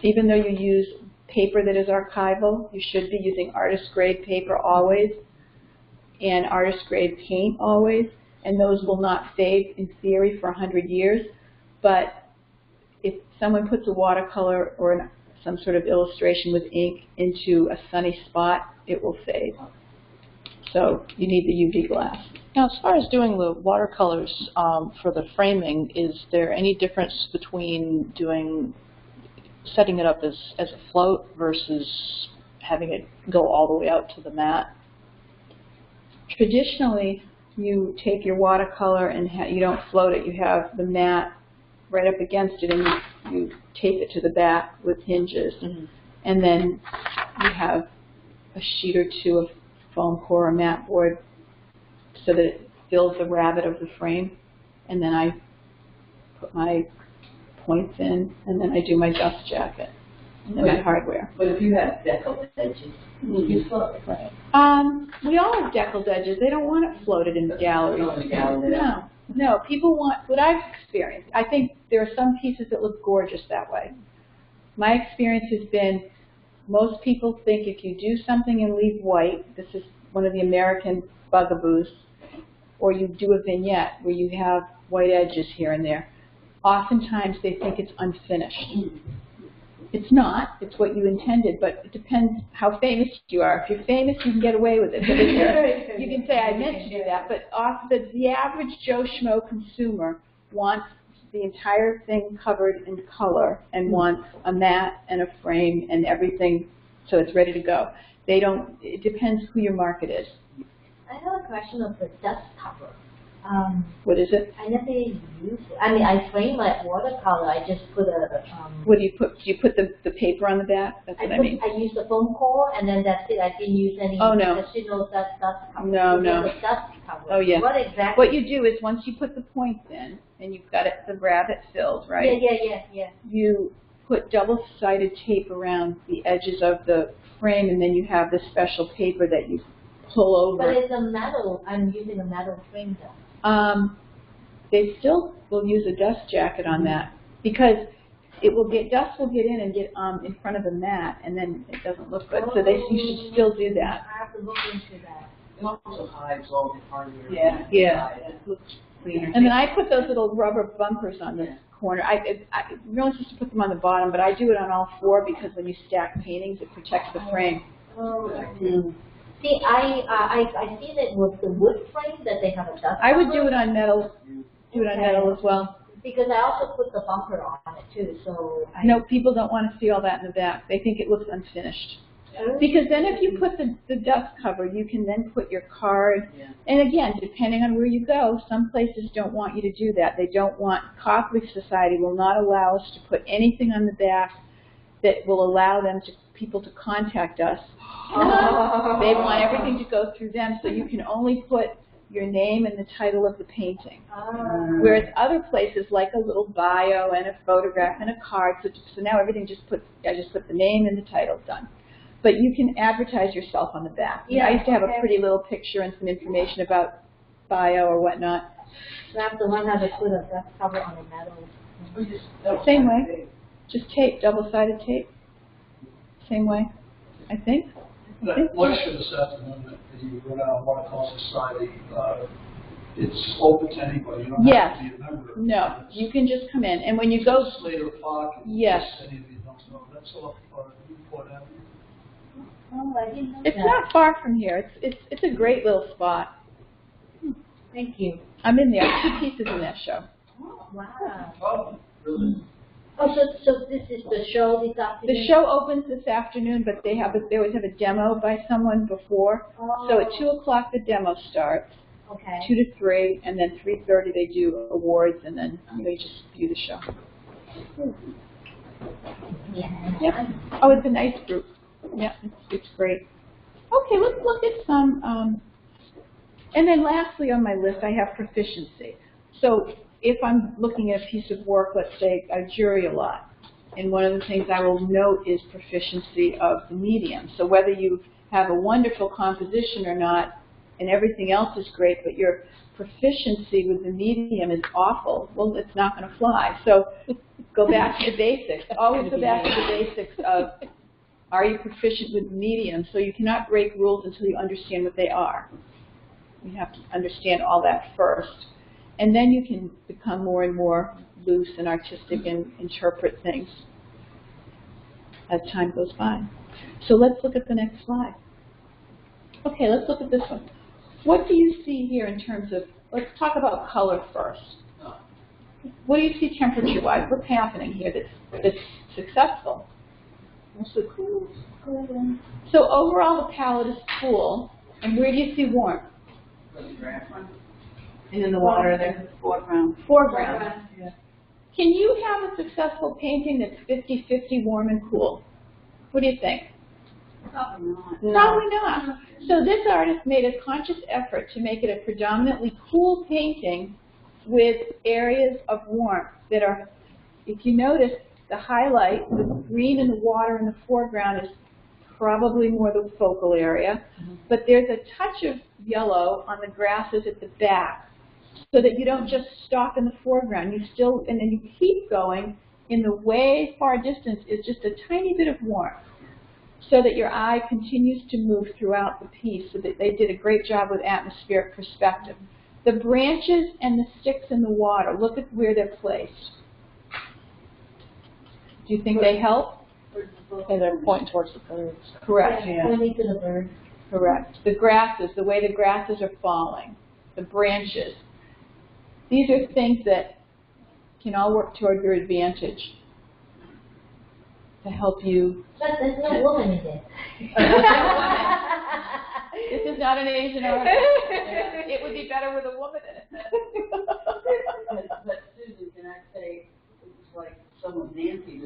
Even though you use paper that is archival, you should be using artist grade paper always and artist grade paint always, and those will not fade in theory for 100 years. But if someone puts a watercolor or some sort of illustration with ink into a sunny spot, it will fade. So you need the UV glass. Now, as far as doing the watercolors for the framing, is there any difference between setting it up as a float versus having it go all the way out to the mat? Traditionally, you take your watercolor and you don't float it. You have the mat right up against it, and you tape it to the back with hinges. Mm-hmm. And then you have a sheet or two of foam core or mat board so that it fills the rabbet of the frame. And then I put my points in, and then I do my dust jacket and then my hardware. But if you have deckled edges, you float it. Right. We all have deckled edges. They don't want it floated in the gallery. No. People want, what I've experienced, I think there are some pieces that look gorgeous that way. My experience has been most people think if you do something and leave white, this is one of the American bugaboos, or you do a vignette where you have white edges here and there, oftentimes they think it's unfinished. It's not. It's what you intended, but it depends how famous you are. If you're famous, you can get away with it. But you can say, I meant to do that. But the average Joe Schmo consumer wants the entire thing covered in color and wants a mat and a frame and everything so it's ready to go. They don't. It depends who your market is. I have a question of the dust cover. What is it? I never use it. I mean, I frame my watercolor. I just put a. What do you put? Do you put the paper on the back? That's what I mean. I use the foam core, and then that's it. I didn't use any additional dust cover. No. The dust cover. Oh yeah. What exactly? What you do is once you put the points in and you've got the rabbet filled, right? Yeah. You put double-sided tape around the edges of the frame, and then you have this special paper that you pull over. But it's a metal. I'm using a metal frame though. They still will use a dust jacket on that because dust will get in and get in front of the mat, and then it doesn't look good. So you should still do that. I have to look into that. It also hides all the hardware. Yeah. It looks cleaner. And then I put those little rubber bumpers on the corner. I really supposed to put them on the bottom, but I do it on all four because when you stack paintings, it protects the frame. See, I see that with the wood frame that they have a dust I would cover. do it on metal. Do it on metal as well. Because I also put the bumper on it too, so. No, people don't want to see all that in the back. They think it looks unfinished. Because then if you put the dust cover, you can then put your card. Yeah. And again, depending on where you go, some places don't want you to do that. They don't want, Catholic Society will not allow us to put anything on the back that will allow people to contact us. They want everything to go through them, so you can only put your name and the title of the painting. Whereas other places, like a little bio and a photograph and a card, so now everything I just put the name and the title, done. But you can advertise yourself on the back. Yeah, I used to have a pretty little picture and some information about bio or whatnot. So I have to learn how to put a dust cover on a metal. Same way. Just tape, double-sided tape. Same way, I think. That lecture this afternoon that you run out on Watercolor Society, it's open to anybody. You don't have to be a member. No, you can just come in. And when you go... Slater Park. Yes. Any of you don't know. That's off Newport Avenue. Oh, I didn't know It's that. not far from here. It's a great little spot. Thank you. I'm in there. 2 pieces in that show. Wow. Oh, really? Oh, so this is the show this afternoon? The show opens this afternoon, but they always have a demo by someone before. Oh. So at 2 o'clock the demo starts. Okay. 2 to 3, and then 3:30 they do awards, and then they just view the show. Yeah. Yep. Oh, it's a nice group. Yeah, it's great. Okay, let's look at some. And then lastly on my list, I have proficiency. So if I'm looking at a piece of work, let's say I jury a lot, and one of the things I will note is proficiency of the medium. So whether you have a wonderful composition or not, and everything else is great, but your proficiency with the medium is awful, well, it's not going to fly. So go back to the basics. Always go back to the basics of, are you proficient with the medium? So you cannot break rules until you understand what they are. You have to understand all that first. And then you can become more and more loose and artistic and interpret things as time goes by. So let's look at the next slide. Okay, let's look at this one. What do you see here in terms of, let's talk about color first. What do you see temperature-wise? What's happening here that's successful? Also cool. So overall the palette is cool, and where do you see warmth? And in the water, there's a foreground. Foreground. Yeah. Can you have a successful painting that's 50-50 warm and cool? What do you think? Probably not. Probably not. So this artist made a conscious effort to make it a predominantly cool painting with areas of warmth that are, if you notice, the highlight, the green in the water in the foreground is probably more the focal area, but there's a touch of yellow on the grasses at the back so that you don't just stop in the foreground. You still, and then you keep going. In the way far distance is just a tiny bit of warmth, so that your eye continues to move throughout the piece, so that they did a great job with atmospheric perspective. The branches and the sticks in the water, look at where they're placed. Do you think they help? And they're pointing towards the birds. Correct. Yeah. Pointing to the bird. Correct. The grasses, the way the grasses are falling, the branches. These are things that can all work toward your advantage to help you. But there's no woman in it. This is not an Asian artist. It would be better with a woman in it. But Susan, can I say, it was like some of Nancy,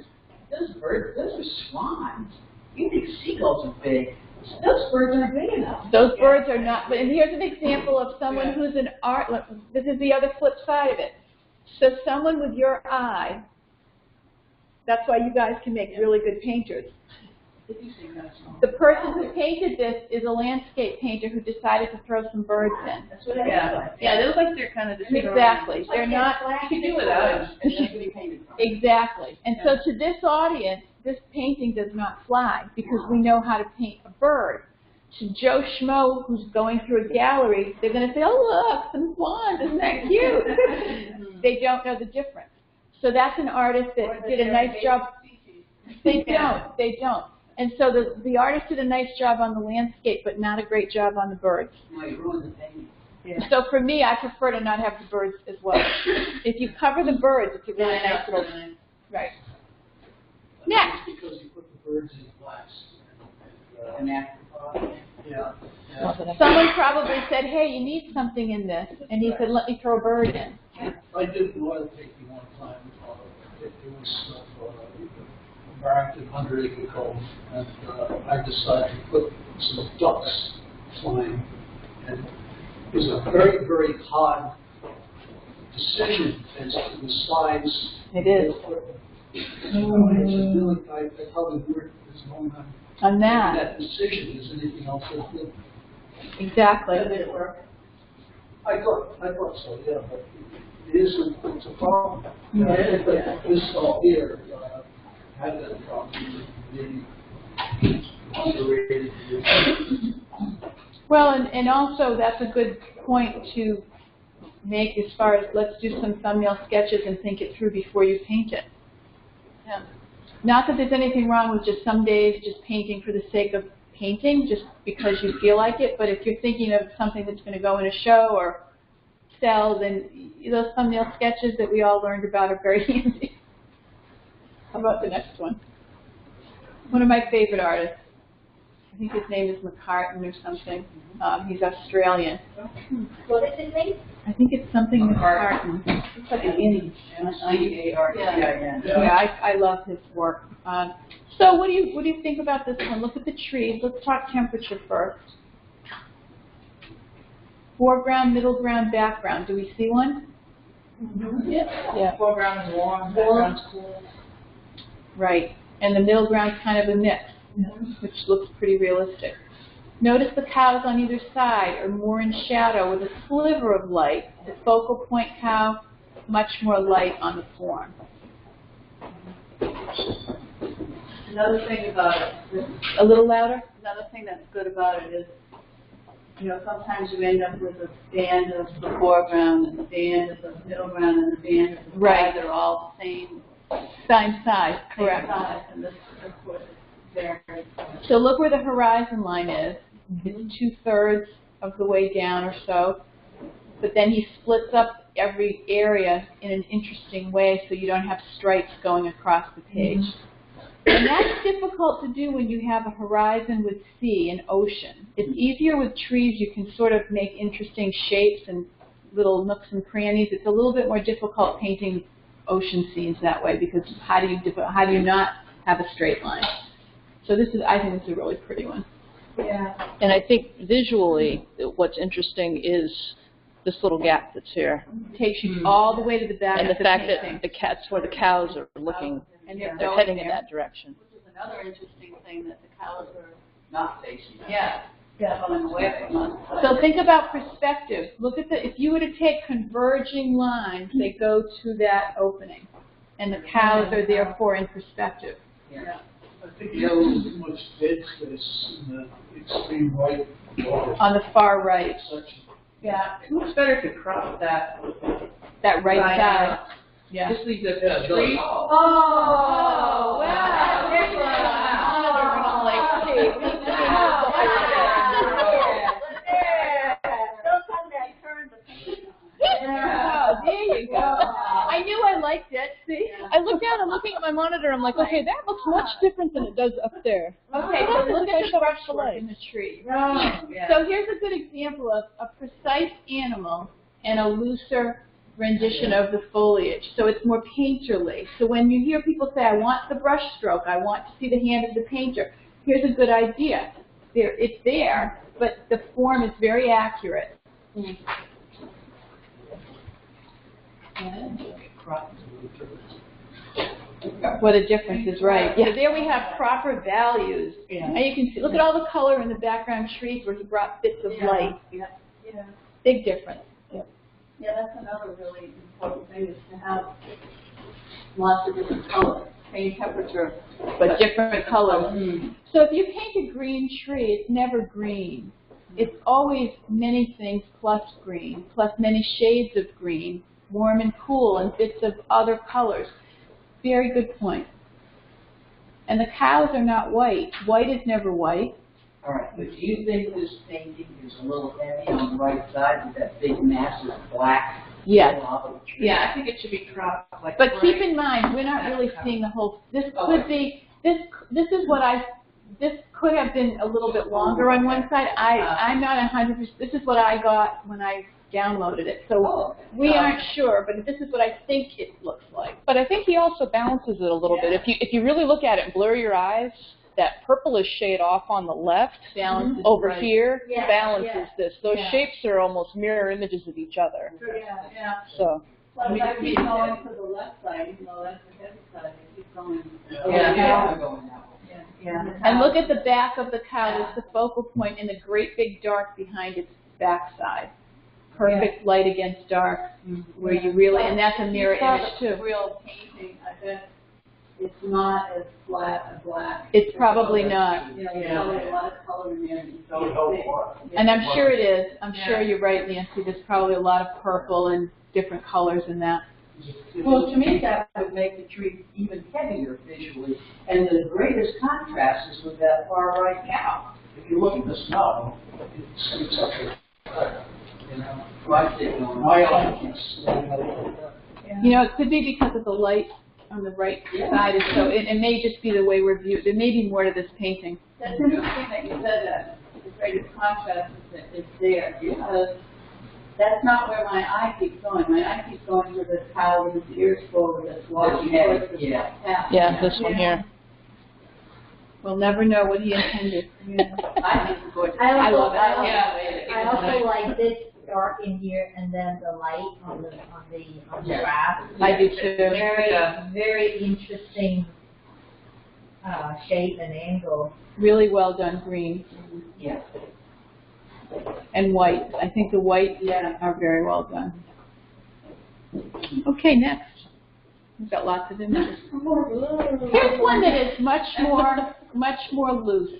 those birds, those are swans. You think seagulls are big. Those birds aren't big enough. Those birds are not, but and here's an example of someone who's an art, this is the other flip side of it. So someone with your eye, that's why you guys can make really good painters. The person who painted this is a landscape painter who decided to throw some birds in. That's what I thought. Yeah, they look like they're kind of the Exactly. They're not. You can do without them. And that's what he painted from. Exactly. And so to this audience, this painting does not fly because we know how to paint a bird. To Joe Schmo, who's going through a gallery, they're going to say, oh, look, some swans, isn't that cute? They don't know the difference. So that's an artist that did a nice job. They don't. And so the artist did a nice job on the landscape, but not a great job on the birds. No, you ruined the painting. Yeah. So for me, I prefer to not have the birds as well. If you cover the birds, it's a really nice little. Right. Next. Because you put the birds in glass. An afterthought. Yeah. Someone probably said, hey, you need something in this. And he said, let me throw a bird in. I did oil painting one time. It was Barrington 100-acre Cove, and I decided to put some ducks flying. And it was a very, very hard decision as to the size. It is. I probably worked as long On that. that decision as anything else I did. Exactly. Did it work? I thought so, yeah, but it isn't, it's a problem. Yeah. But this all here had that problem. saturated with. Well, and also that's a good point to make as far as let's do some thumbnail sketches and think it through before you paint it. Yeah. Not that there's anything wrong with just some days just painting for the sake of painting, just because you feel like it, but if you're thinking of something that's going to go in a show or sell, then those thumbnail sketches that we all learned about are very handy. How about the next one? One of my favorite artists. I think his name is McCartan or something. He's Australian. What is his name? I think it's something McCartan. It's like an Indian. M-C-A-R-T-I-N. Yeah, I love his work. So what do you think about this one? Look at the trees. Let's talk temperature first. Foreground, middle ground, background. Do we see one? Mm-hmm. Yeah. Foreground is warm, background's cool. Right. And the middle ground's kind of a mix, which looks pretty realistic. Notice the cows on either side are more in shadow with a sliver of light. The focal point cow, much more light on the form. Another thing about it, A little louder? another thing that's good about it is, you know, sometimes you end up with a band of the foreground and the band of the middle ground and the band of the Right. side that are all the same Size, correct. size, and this, of course, varies. So look where the horizon line is. It's 2/3 of the way down or so. But then he splits up every area in an interesting way so you don't have stripes going across the page. And that's difficult to do when you have a horizon with sea and ocean. It's easier with trees. You can sort of make interesting shapes and little nooks and crannies. It's a little bit more difficult painting ocean scenes that way because how do you not have a straight line? So I think this is a really pretty one. Yeah. And I think visually, what's interesting is this little gap that's here. It takes you all the way to the back And of the the fact painting. that the cats where the cows are looking, And they're going heading in there. that direction. Which is another interesting thing, that the cows are, Not facing. yeah, going away from us. So think about perspective. Look at if you were to take converging lines, they go to that opening. And the cows are therefore in perspective. Yeah. I think you have a little too much dead space in the extreme right border On the far right, section. Yeah. It's much better to crop that. that right Right side. out. Yeah. Just leave the Yeah, tree. Oh, wow. There you Oh, there you go. I knew I liked it. See? I look down, I'm looking at my monitor, I'm like, okay, that looks much different than it does up there. Okay, so look at the brushwork in the tree. So here's a good example of a precise animal and a looser rendition of the foliage. So it's more painterly. So when you hear people say, I want the brush stroke, I want to see the hand of the painter, here's a good idea. It's there, but the form is very accurate. What a difference is right. So there we have proper values. Yeah. And you can see, look at all the color in the background trees where he brought bits of light. Yeah. Big difference. Yeah, that's another really important thing, is to have lots of different colors, same temperature. But different colors. So if you paint a green tree, it's never green. It's always many things plus green, plus many shades of green, warm and cool, and bits of other colors. Very good point. And the cows are not white. White is never white. All right, but do you think this painting is a little heavy on the right side with that big massive black? Yes. blob of a tree? Yeah, I think it should be cropped like. But keep in mind, we're not really seeing the whole. This could be. This is what This could have been a little bit longer on one side. I'm not 100%. This is what I got when I downloaded it. So we aren't sure, but this is what I think it looks like. But I think he also balances it a little bit. If you really look at it and blur your eyes, that purplish shade off on the left Balances over right. here Yeah, balances yeah. this. Those Yeah. shapes are almost mirror images of each other. Yeah. So Plus, I keep going to the left side, even though that's the heavy side, I keep going. Yeah. Going that way. Yeah. And look at the back of the cow. It's the focal point and the great big dark behind its backside. Perfect light against dark, where you really, and that's a mirror image too. Real painting, I bet. it's not as flat as black. It's probably not. You know, there's probably a lot of color in there. And I'm sure it is. I'm sure you're right, Nancy. There's probably a lot of purple and different colors in that. Well, to me, that would make the tree even heavier visually, and the greatest contrast is with that far right cow. If you look at the snow, it's such a, you know, my take on my audience. You know, it could be because of the light on the right side, so it may just be the way we're viewed. There may be more to this painting. That's interesting that you said that. The greatest contrast is there, because that's not where my eye keeps going. My eye keeps going to the cow with its ears forward that's walking towards the path. Yeah, this one here. We'll never know what he intended. I think it's gorgeous. I love it. I also like this dark in here and then the light on the grass. I do too. Very interesting shape and angle. Really well done green. Yeah. And white. I think the whites are very well done. Okay, next. We've got lots of images. Here's one that is much more loose.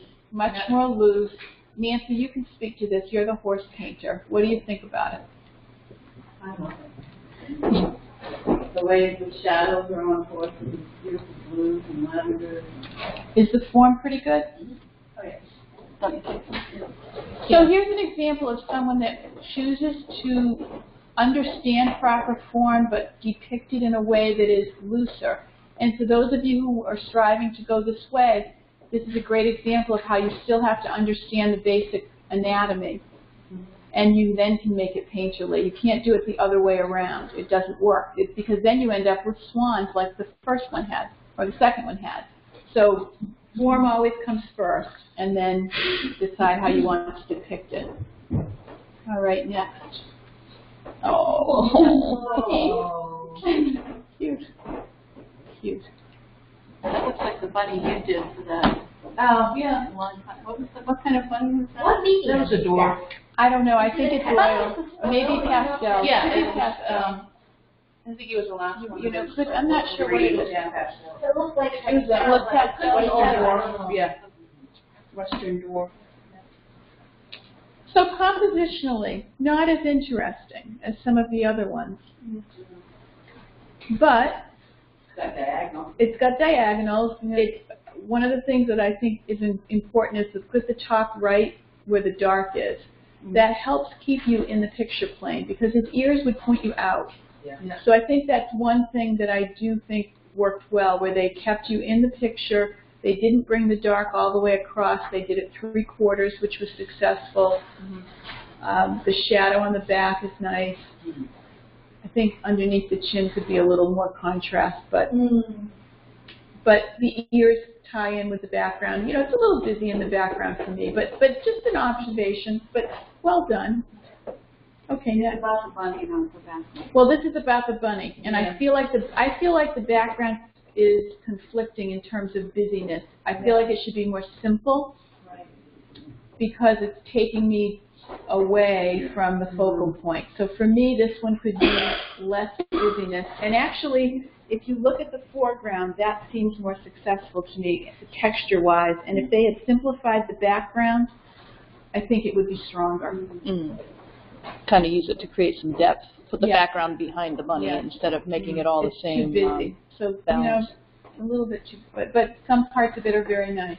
Nancy, you can speak to this. You're the horse painter. What do you think about it? I love it. The way the shadows are on horses, beautiful blues and lavender. Is the form pretty good? Oh, yes. So here's an example of someone that chooses to understand proper form but depict it in a way that is looser. And for those of you who are striving to go this way, this is a great example of how you still have to understand the basic anatomy. And you then can make it painterly. You can't do it the other way around. It doesn't work. It's because then you end up with swans like the first one had, or the second one had. So form always comes first, and then decide how you want to depict it. All right, next. Oh, cute. Cute. That looks like the bunny you did for that. Oh, yeah. What kind of bunny was that? What medium? That was a dwarf. I don't know. I think it's oil. Maybe pastel. Yeah, Maybe it's pastel. I think it was the last one. You know, but I'm not sure what it is. It looks like It looks pastel. Dwarf. Yeah. Western dwarf. So compositionally, not as interesting as some of the other ones. But it's got diagonals. It's one of the things that I think is important is to put the top right where the dark is. That helps keep you in the picture plane because his ears would point you out. Yeah. So I think that's one thing that I do think worked well, where they kept you in the picture. They didn't bring the dark all the way across. They did it 3/4, which was successful. The shadow on the back is nice. I think underneath the chin could be a little more contrast, but the ears tie in with the background. You know, it's a little busy in the background for me, but just an observation, but well done. Okay, next. About the bunny and on the back. Well, this is about the bunny, and I feel like the background is conflicting in terms of busyness. I feel like it should be more simple because it's taking me away from the focal point. So for me, this one could be less busyness. And actually, if you look at the foreground, that seems more successful to me texture-wise. And if they had simplified the background, I think it would be stronger. Kind of use it to create some depth. Put the background behind the bunny instead of making it all the same. Too busy. So, balance. You know, a little bit too, but some parts of it are very nice.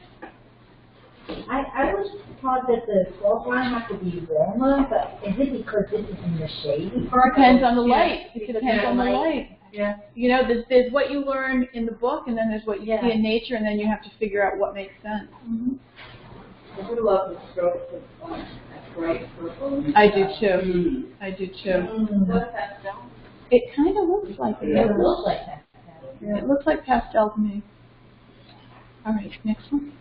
I was taught that the foreground has to be warmer, but is it because this is in the shady part? Depends on the light. It depends on the light. light. Yeah. You know, there's what you learn in the book, and then there's what you see in nature, and then you have to figure out what makes sense. I would love the strokes of that bright purple. I do too. I do too. What's that stone? It kind of looks like it. It looks like that. Yeah, it looks like pastel to me. All right, next one.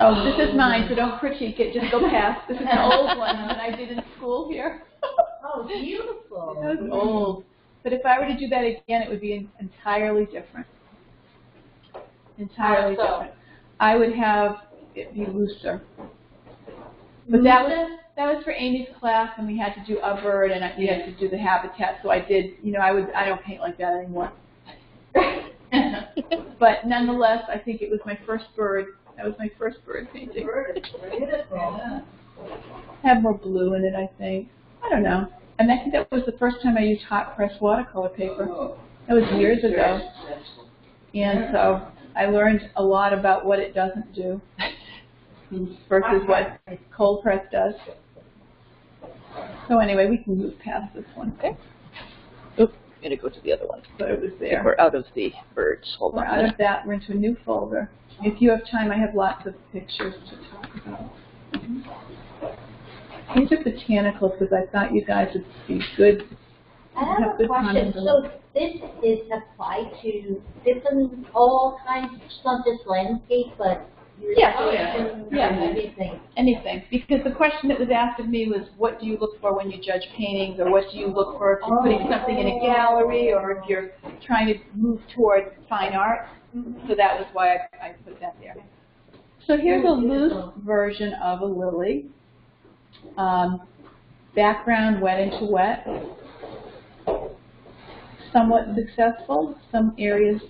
Oh, this is mine, so don't critique it. Just go past. This is an old one that I did in school here. Oh, beautiful. It was old. But if I were to do that again, it would be entirely different. Entirely different. I would have it be looser. But that was for Amy's class, and we had to do a bird, and we had to do the habitat. So I did. You know, I don't paint like that anymore. But nonetheless, I think it was my first bird. That was my first bird painting. Had more blue in it, I think. I don't know. And I think that was the first time I used hot press watercolor paper. That was years ago. And so I learned a lot about what it doesn't do versus what cold press does. So anyway, we can move past this one. Okay. Oops, I'm going to go to the other one. So it was there. We're out of the birds. Hold We're on. out of that. We're into a new folder. If you have time, I have lots of pictures to talk about. These are botanicals because I thought you guys would be good. I have a question. So this is applied to different, all kinds, not just landscape, but everything. Anything. Because the question that was asked of me was, what do you look for when you judge paintings, or what do you look for if you're putting something in a gallery, or if you're trying to move toward fine art. So that was why I put that there. So here's a loose version of a lily. Background wet into wet. Somewhat successful. Some areas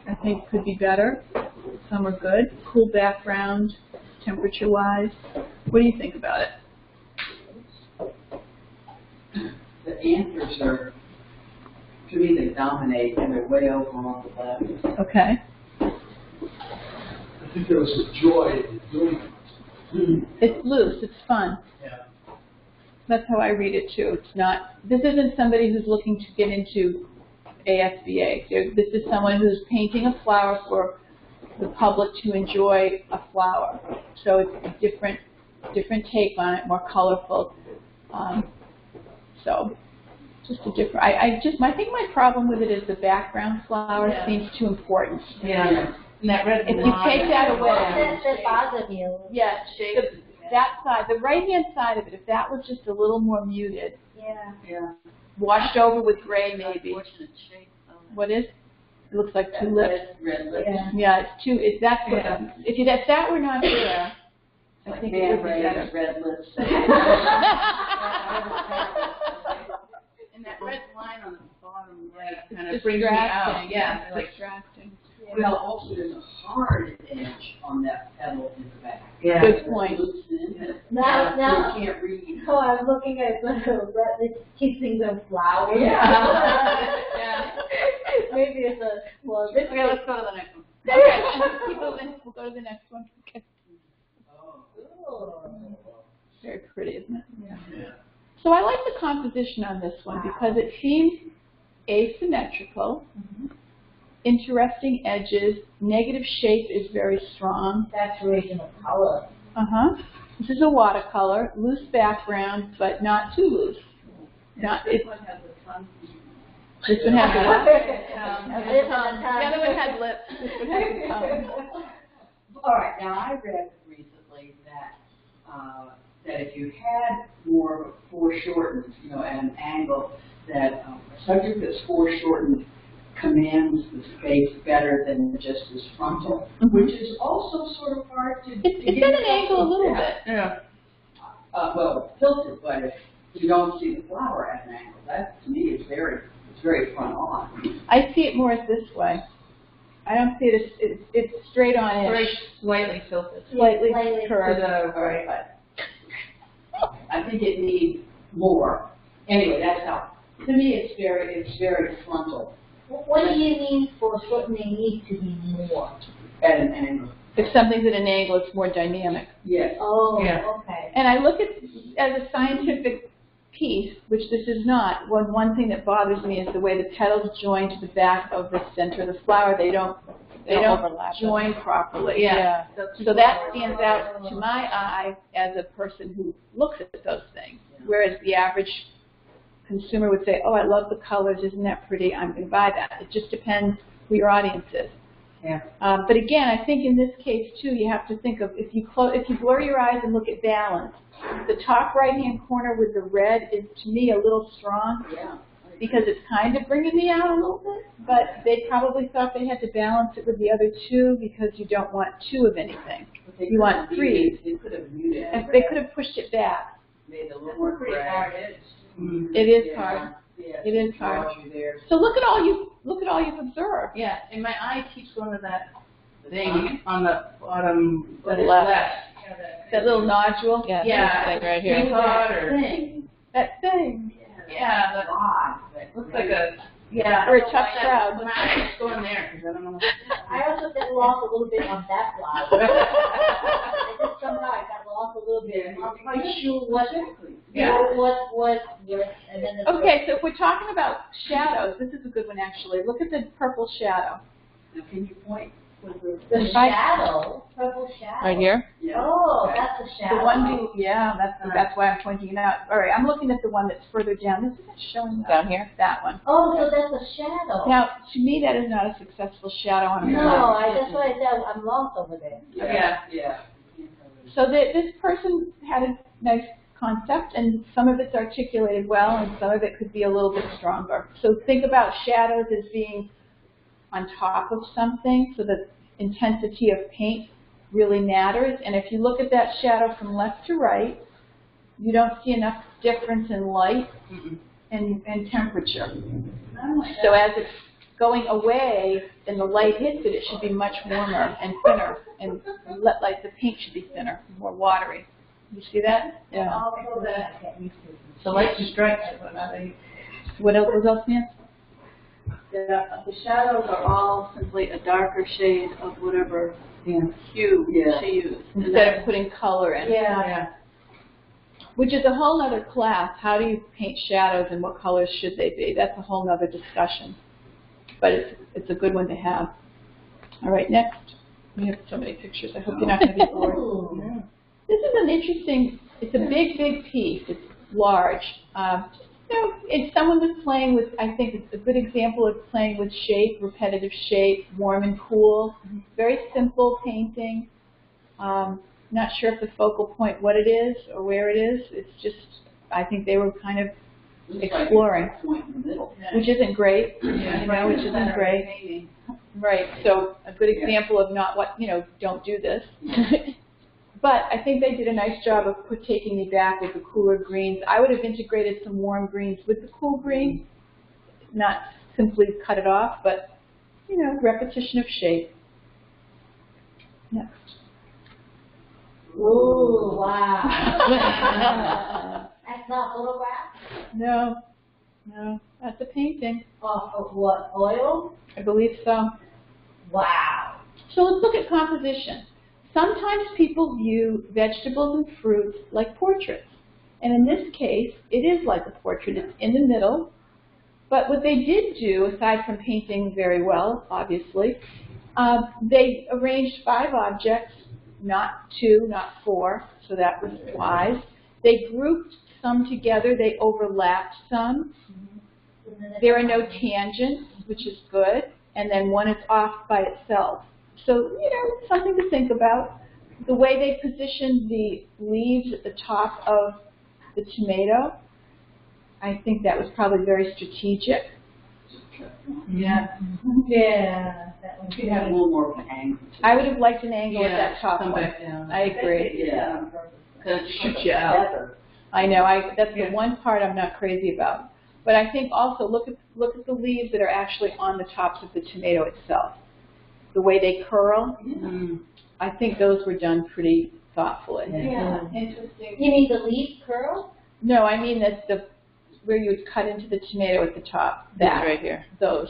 I think could be better. Some are good. Cool background, temperature-wise. What do you think about it? The anthers are, to me, they dominate, and they're way over on the left. Okay. I think there was a joy in doing it. It's loose. It's fun. Yeah. That's how I read it too. It's not. This isn't somebody who's looking to get into ASBA. This is someone who's painting a flower for the public to enjoy a flower. So it's a different take on it, more colorful. So just a different. I think my problem with it is the background flower seems too important. Yeah. And that red If you take that away, That bothers me a little. yeah, that side, the right-hand side of it, if that was just a little more muted, Yeah. washed over with gray maybe. What is? It looks like two lips. Red lips. Yeah, it's two. If that's what, if that were not there, I think it would be better. Red lips. And that red line on the bottom right kind of It's brings me out. distracting. Yeah, It's like distracting. Well, also there's a hard edge on that petal in the back. Good point. Now, You can't read. so I'm looking at the kissing the flowers. Yeah. Maybe it's a, well, this Okay, let's go to the next one. Okay, keep moving. We'll go to the next one. Okay. Very pretty, isn't it? Yeah. So I like the composition on this one because it seems asymmetrical, interesting edges, negative shape is very strong. saturation of color. This is a watercolor, loose background, but not too loose. Not it. This one has a what? The other one had lips. This one has a tongue. All right, now I read recently that that if you had more of a foreshortened, at an angle, that a subject that's foreshortened commands the space better than just his frontal, which is also sort of hard to It's at an angle a little bit. Yeah. Well, tilted, but if you don't see the flower at an angle, that to me is very front on. I see it more as this way. I don't see it as, it's straight on Very edge. slightly tilted. Slightly Slightly curved. to the All right, but I think it needs more. Anyway, that's how. To me, it's very frontal What do you mean for shortening needs to be more? at an angle. If something's at an angle, it's more dynamic. Yes. Oh, Yeah. okay. And I look at as a scientific piece, which this is not. One thing that bothers me is the way the petals join to the back of the center of the flower. They don't overlap. join properly. Yeah. So that stands out to my eye as a person who looks at those things. Whereas the average consumer would say, "Oh, I love the colors. Isn't that pretty? I'm going to buy that." It just depends who your audience is. Yeah. But again, I think in this case too, you have to think of if you blur your eyes and look at balance. The top right-hand corner with the red is to me a little strong Yeah. because it's kind of bringing me out a little bit. But they probably thought they had to balance it with the other two because you don't want two of anything. You want three. They could have muted And they could have pushed it back. made it a little more Pretty gray. hard edge. It is hard. Yeah. It is hard. Draws you there. So look at all you've observed. Yeah, and my eye keeps going to that thing on the bottom To the left. That little nodule. Yeah, Yeah. this thing right here. That thing. Yeah, that looks like a, yeah. Or a tough crowd. My eye keeps going there, because I don't know. I also got lost a little bit on that flower. I just somehow I got lost a little bit. I'm not quite sure what, and then the Okay, so if we're talking about shadows, this is a good one actually. Look at the purple shadow. Now, can you point with the shadow, purple shadow. Right here? Oh, that's the shadow. The one, that's why I'm pointing it out. All right, I'm looking at the one that's further down. This isn't showing up. Down here? That one. Oh, so that's a shadow. Now, to me, that is not a successful shadow on a No, flower. that's what I said. I'm lost over there. Yeah. So this person had a nice concept, and some of it's articulated well, and some of it could be a little bit stronger. So think about shadows as being on top of something, so the intensity of paint really matters. And if you look at that shadow from left to right, you don't see enough difference in light and temperature. So as it's going away and the light hits it, it should be much warmer and thinner, and the paint should be thinner, more watery. You see that? Yeah. Also that. The lights and stripes, What else, Nancy? The shadows are all simply a darker shade of whatever hue she used. Instead of putting color in. Yeah. Which is a whole other class. How do you paint shadows and what colors should they be? That's a whole other discussion. But it's a good one to have. All right, next. We have so many pictures. I hope you're not going to be bored. Yeah. This is an interesting, it's a big, big piece. It's large. If someone was playing with, I think it's a good example of playing with shape, repetitive shape, warm and cool. Very simple painting. Not sure if the focal point, what it is or where it is. It's just, I think they were kind of exploring, which isn't great, which isn't great. Right, so a good example of not what, don't do this. But I think they did a nice job of taking me back with the cooler greens. I would have integrated some warm greens with the cool green, not simply cut it off, but, repetition of shape. Next. Ooh, wow. That's not photograph? No, that's a painting. Of what, oil? I believe so. Wow. So let's look at composition. Sometimes people view vegetables and fruits like portraits. And in this case, it is like a portrait. It's in the middle. But what they did do, aside from painting very well, obviously, they arranged 5 objects, not 2, not 4, so that was wise. They grouped some together. They overlapped some. There are no tangents, which is good. And then one is off by itself. So, something to think about. The way they positioned the leaves at the top of the tomato, I think that was probably very strategic. Yeah. Yeah. That one. You could have a little more of an angle. I would have liked an angle at that top come one. back down. I agree. Yeah. Because it shoots you out. I know. That's the one part I'm not crazy about. But I think also look at the leaves that are actually on the tops of the tomato itself. The way they curl, I think those were done pretty thoughtfully. Yeah. Interesting. You mean the leaf curl? No, I mean that where you would cut into the tomato at the top. That right here. Those.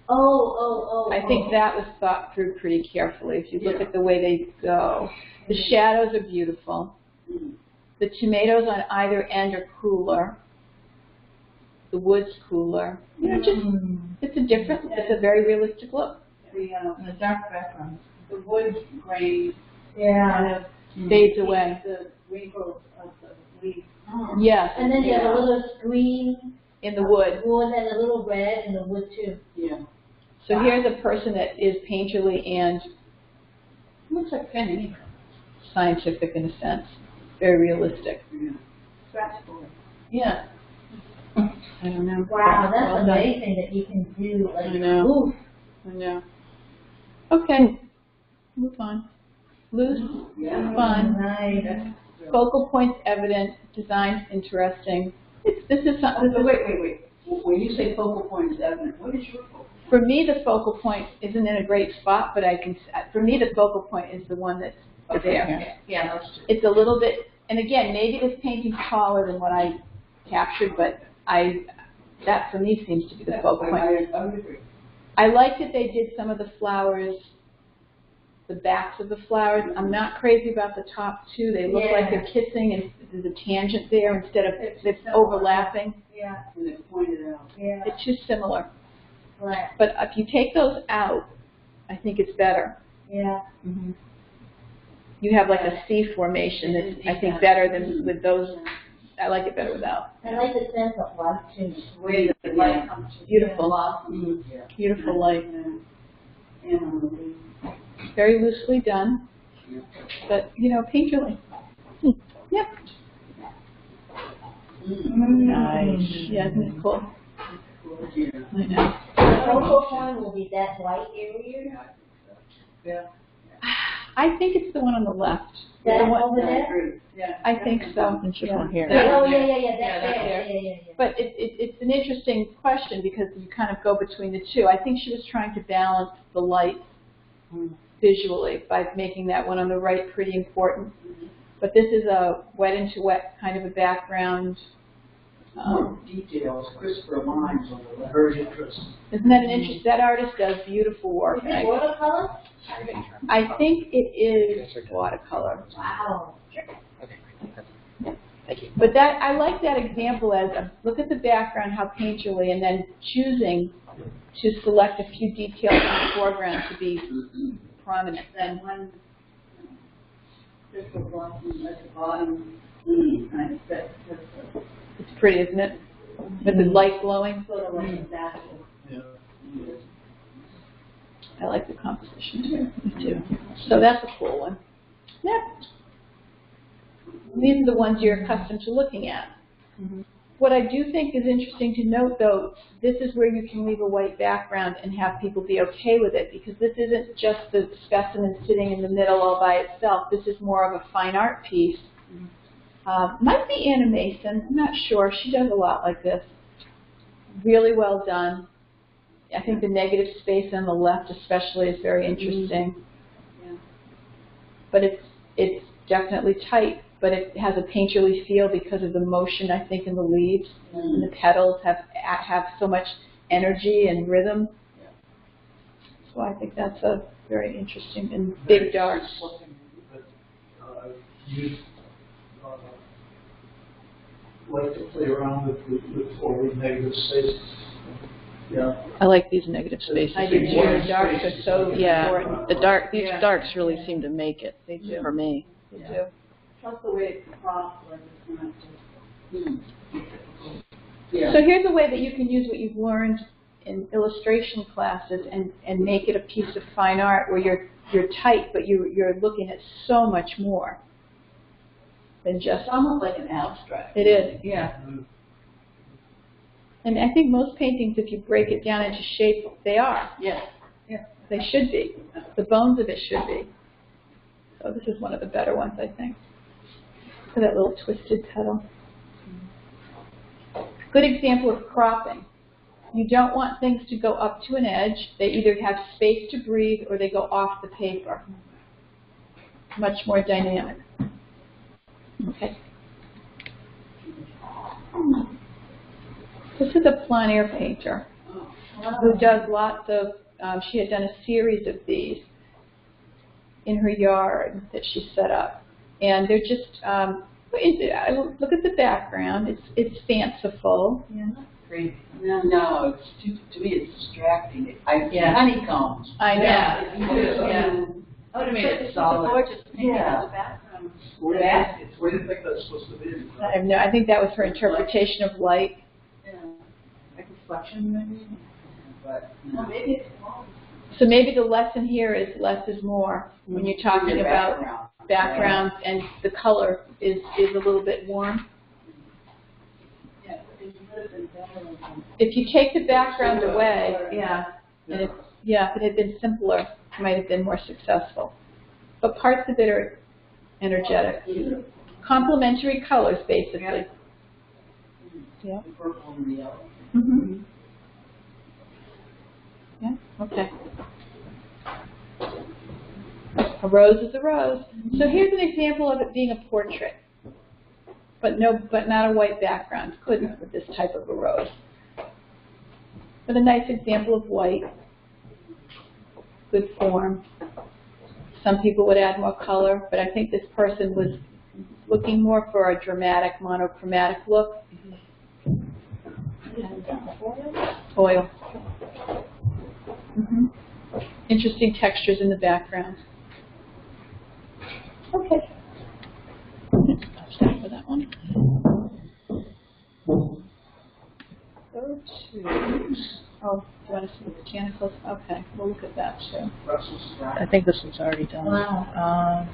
Oh. I think that was thought through pretty carefully. If you look at the way they go, the shadows are beautiful. The tomatoes on either end are cooler. The wood's cooler. It's a very realistic look. The dark background. The wood grain Yeah. Fades away. the wrinkles of the leaf. Yes. And then you have a little green In the wood. wood and a little red in the wood too. Yeah. So here's a person that is painterly and looks like painting. Scientific in a sense. Very realistic. Scratchboard. Yeah. I don't know. Wow, that's Well done. amazing that you can do like, I know. oof. I know. Okay. Move on. Loose. Fun. Nice. Focal points evident. Design's interesting. This is something. Wait. When you say focal point is evident, what is your focal point? For me, the focal point isn't in a great spot, but for me, the focal point is the one that's there. Yeah, that's true. It's a little bit, and again, maybe this painting's taller than what I captured, but that for me seems to be the focal point. I would agree. I like that they did some of the flowers, the backs of the flowers. I'm not crazy about the top two. They look like they're kissing, and there's a tangent there instead of it's overlapping. Yeah. And it's pointed out. Yeah. It's too similar. Right. But if you take those out, I think it's better. Yeah. Mm-hmm. You have like a C formation that's, I think, better than with those. I like it better without. I like the sense of light too. Way the light comes through. Beautiful. Yeah. Beautiful light. Yeah. Very loosely done, Yeah. but, painterly. Yep. Nice. Yeah, isn't it cool? Yeah. I know. The focal point will be that white area. Yeah. I think it's the one on the left. That The one- over there? Yeah. I think so. It's just one here. Yeah. Oh, yeah. Yeah, That's that's there. Yeah. But it's an interesting question because you kind of go between the two. I think she was trying to balance the light visually by making that one on the right pretty important. But this is a wet into wet kind of a background. More details, crisper lines on the left. Very interesting. Isn't that an interest? That artist does beautiful work. Is it watercolor? I think it is watercolor. Wow. Thank you. But I like that example as look at the background, how painterly, and then choosing to select a few details in the foreground to be prominent. That one crystal blossom at the bottom, kind of It's pretty, isn't it? With the light glowing. sort of like a statue. Yeah. I like the composition too. Me too. So that's a cool one. Yep. These are the ones you're accustomed to looking at. What I do think is interesting to note, though, this is where you can leave a white background and have people be okay with it, because this isn't just the specimen sitting in the middle all by itself. This is more of a fine art piece. Might be Anna Mason. I'm not sure. She does a lot like this. Really well done. I think the negative space on the left especially is very interesting. Yeah. But it's definitely tight, but it has a painterly feel because of the motion, I think, in the leaves. And the petals have so much energy and rhythm. So I think that's a very interesting and big darks. You like to play around with forward negative space. Yeah. I like these negative spaces. I do too. The darks are so important. These darks really seem to make it They do. for me. They do. Plus the way it's crossed, like it's not just. Yeah. So here's a way that you can use what you've learned in illustration classes and make it a piece of fine art where you're tight, but you're looking at so much more than just. It's almost like an abstract. It is. Yeah. And I think most paintings, if you break it down into shape, they are. Yes. They should be. The bones of it should be. So this is one of the better ones, I think. Look at that little twisted petal. Good example of cropping. You don't want things to go up to an edge. They either have space to breathe or they go off the paper. Much more dynamic. Okay. This is a plein air painter who does lots of, she had done a series of these in her yard that she set up. And they're just, look at the background. It's fanciful. Yeah. Crazy. No, it's to me it's distracting. Honeycombs. I know. Yeah. I would have made it It's a solid. gorgeous painting Yeah. in the background. Baskets. Where do you think that's supposed to be? I think that was her interpretation of light. Yeah. Like reflection, maybe. But no. Well, maybe it's small. So maybe the lesson here is less is more when you're talking about background and the color is a little bit warm. Yeah, it would have been better. If you take the background away, Yeah. and if it had been simpler, it might have been more successful. But parts of it are energetic. Complementary colors, basically. Yeah. The purple and the yellow. Mm-hmm. Yeah, okay. A rose is a rose. So here's an example of it being a portrait, but not a white background. Couldn't with this type of a rose. But a nice example of white, good form. Some people would add more color, but I think this person was looking more for a dramatic, monochromatic look. And, oil. Mm-hmm. Interesting textures in the background. Okay. That's that for that one. Go to, oh, do you want to see the botanicals? Okay, we'll look at that too. I think this one's already done. Wow.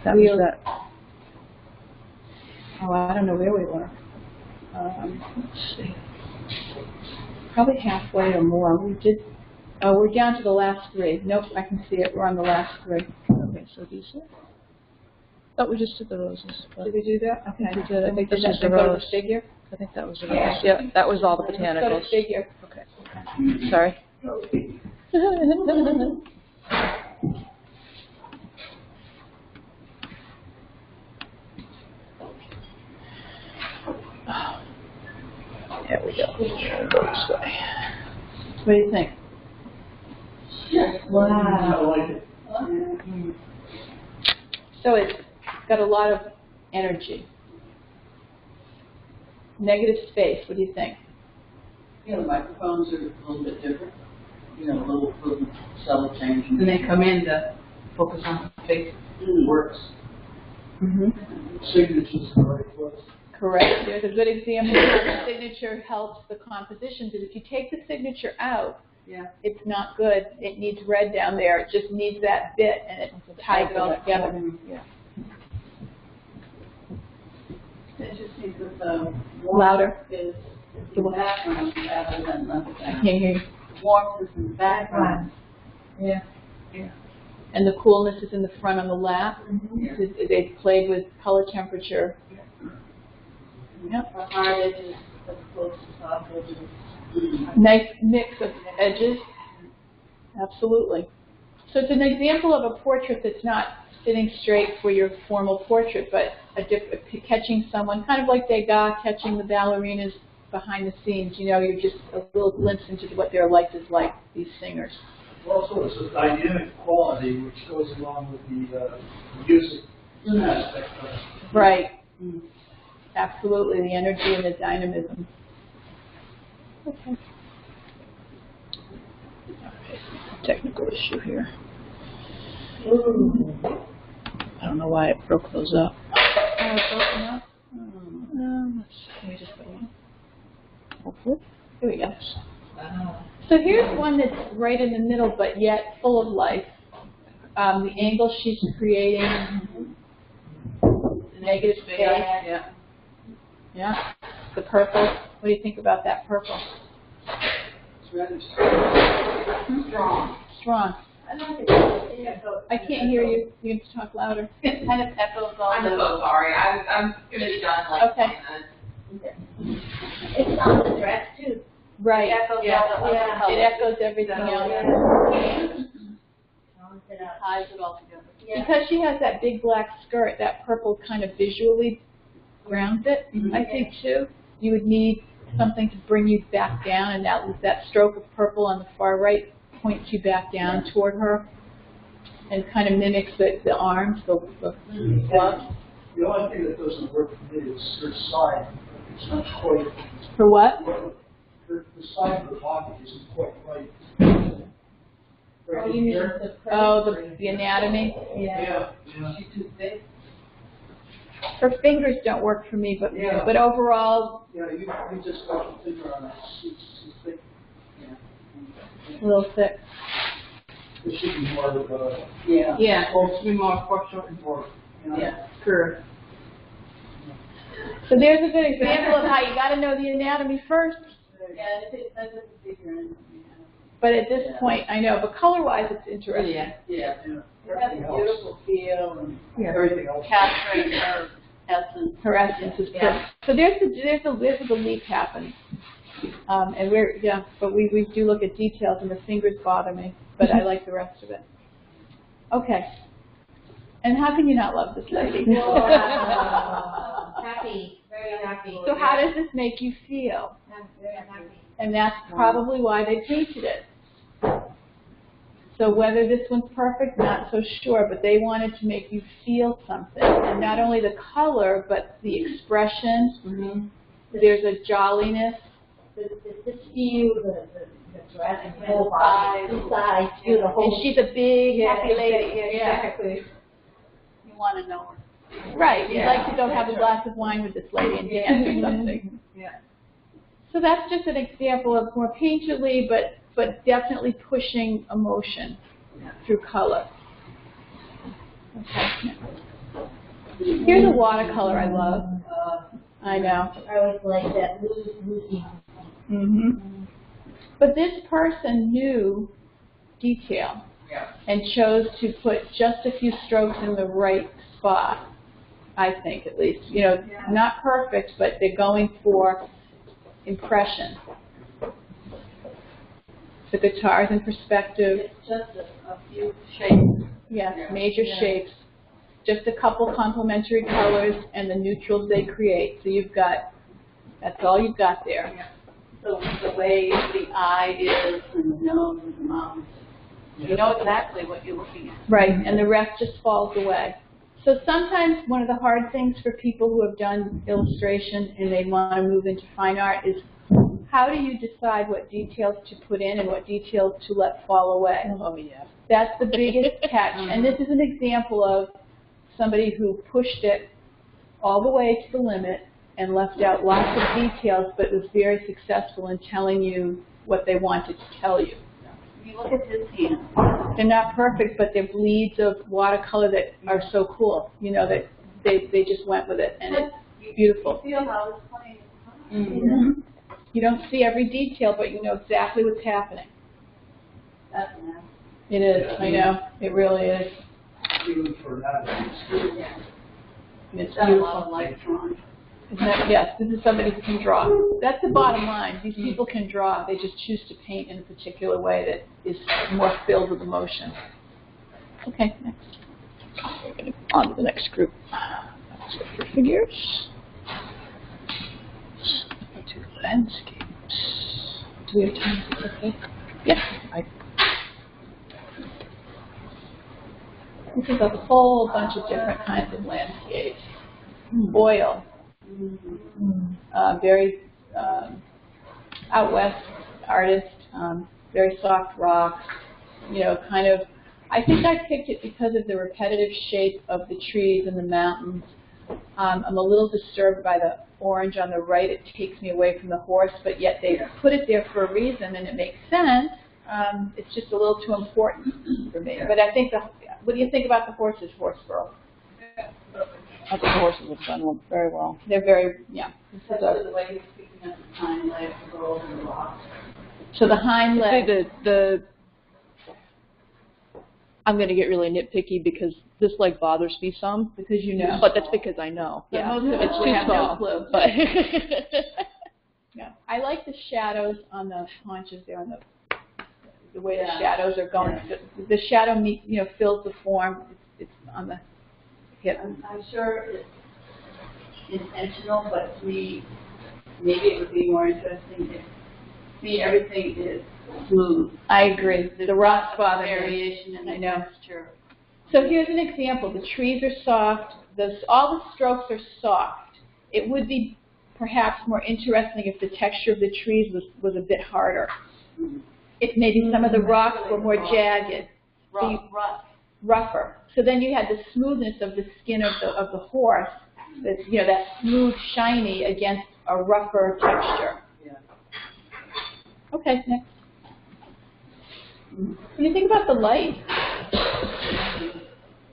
That was that. Oh, I don't know where we were. Let's see. Probably halfway or more. We did. Oh, we're down to the last three. Nope, I can see it. We're on the last three. Okay, so these are. Thought we just did the roses. Did we do that? Okay. I think we did. I think this was the Go to rose. the figure. I think that was the rose. Yeah, that was all the Let's go to botanicals. the figure. Okay. Sorry. There we go. Go this way. What do you think? Wow. I like it. So it's got a lot of energy. Negative space. What do you think? You know, the microphones are a little bit different. You know, a little subtle change. And they come in to focus on the face. Works. Mm-hmm. Signatures are very close. Correct. There's a good example of how the signature helps the compositions. And if you take the signature out, Yeah. it's not good. It needs red down there. It just needs that bit, and it ties it all together. Yeah. It just seems that the Louder. is the background rather than the I can't hear you. warmth is in the background. Yeah. And the coolness is in the front on the lap. They played with color temperature. Yep. The hard edges as opposed to soft edges. Nice mix of edges. Absolutely. So it's an example of a portrait that's not sitting straight for your formal portrait, but catching someone, kind of like Degas catching the ballerinas behind the scenes. You know, you're just a little glimpse into what their life is like, these singers. Also, it's a dynamic quality which goes along with the music aspect of it. Right. Absolutely, the energy and the dynamism. Okay. Technical issue here. I don't know why it broke those up. Let's see. Let me just put one. Hopefully. Here we go. So here's one that's right in the middle, but yet full of life. The angle she's creating, negative space. Yeah. Yeah. The purple. What do you think about that purple? It's rather strong. Strong. I like it. I can't hear you. You have to talk louder. It kind of echoes all I'm the. so sorry. I'm gonna be done in like Okay. 20 minutes. It's on the dress too. Right. It echoes Yeah. all the Yeah. colors. It echoes everything else. Balance it out. Ties it all together. Yeah. Because she has that big black skirt, that purple kind of visually grounds it, I think, too. You would need something to bring you back down, and that stroke of purple on the far right points you back down toward her and kind of mimics the arms, the gloves. The only thing that doesn't work for me is her side. It's not quite, For what? the side of the body isn't quite right. Oh, you mean the Oh, the anatomy? Yeah. Yeah. She's too thick. Her fingers don't work for me, but Yeah. but overall, Yeah, you just got your finger on it. It's thick. a little thick. It should be more of a, Yeah. Yeah. Supposed to be more foreshortened. more, you know. Yeah. Curve. So there's a good example of how you got to know the anatomy first. Yeah, that's a figure in. But at this point, I know, but color-wise, it's interesting. Yeah. Yeah. It has a beautiful feel and Everything else. capturing her essence. Her essence is Yeah. perfect. So there's the leap happens. And but we do look at details, and the fingers bother me, but I like the rest of it. Okay. And how can you not love this lady? Happy, very happy. So how does this make you feel? I'm very happy. And that's probably why they painted it. So whether this one's perfect, not so sure, but they wanted to make you feel something. And not only the color, but the expression. Mm-hmm. There's a jolliness. The feel, the dress, and the whole size, feel the whole. And she's a big, happy lady. Exactly. You want to know her. Right. You'd like to go have a glass of wine with this lady and dance or something. Yeah. So that's just an example of more painterly, but definitely pushing emotion through color. Okay. Here's a watercolor I love. I know. I always like that loosey. Mm-hmm. But this person knew detail and chose to put just a few strokes in the right spot, I think, at least. You know, not perfect, but they're going for impression. The guitar's in perspective. It's just a few shapes. Yes, major shapes. Just a couple complementary colors and the neutrals they create. So you've got, that's all you've got there. Yeah. So the way the eye is and the nose and the mouth. You know exactly what you're looking at. Right, and the rest just falls away. So sometimes one of the hard things for people who have done illustration and they want to move into fine art is how do you decide what details to put in and what details to let fall away? Oh, yeah. That's the biggest catch. And this is an example of somebody who pushed it all the way to the limit and left out lots of details, but was very successful in telling you what they wanted to tell you. You look at his hand. They're not perfect, but they're bleeds of watercolor that are so cool, you know, that they just went with it, and it's beautiful. You feel how it's playing. Mm-hmm. You don't see every detail, but you know exactly what's happening. That's nice. It is, I know, it really is. Even for that, And it's Done a lot of beautiful. light drawing. Isn't that, yes, this is somebody who can draw. That's the bottom line. These people can draw. They just choose to paint in a particular way that is more filled with emotion. Okay, next. We're going to on to the next group. Let's go for figures. To landscapes. Do we have time? Is this okay? Yes. This is a whole bunch of different kinds of landscapes. Oil. Very out west artist, very soft rocks, you know, kind of, I think I picked it because of the repetitive shape of the trees and the mountains. I'm a little disturbed by the orange on the right. It takes me away from the horse, but yet they put it there for a reason, and it makes sense. It's just a little too important for me. But I think, what do you think about the horses, horse girl? I think the horses have done very well. They're very, yeah. This is Especially the way he's picking up the hind legs, the rolls and the rocks. so the hind leg. I'm going to get really nitpicky because this leg bothers me some. Because you know. But that's because I know. But Yeah, most of us it's we too have no small. clue. But Yeah, I like the shadows on the haunches there, on the way the shadows are going. The shadow, fills the form. It's on the hip. I'm sure it's intentional, but to me, maybe it would be more interesting if everything is smooth. I agree. The rocks bother me. Variation in the I know. texture. So here's an example. The trees are soft. All the strokes are soft. It would be perhaps more interesting if the texture of the trees was a bit harder. If maybe some of the rocks were more jagged, rougher. So then you had the smoothness of the skin of the horse, that smooth, shiny against a rougher texture. Okay, next. What do you think about the light?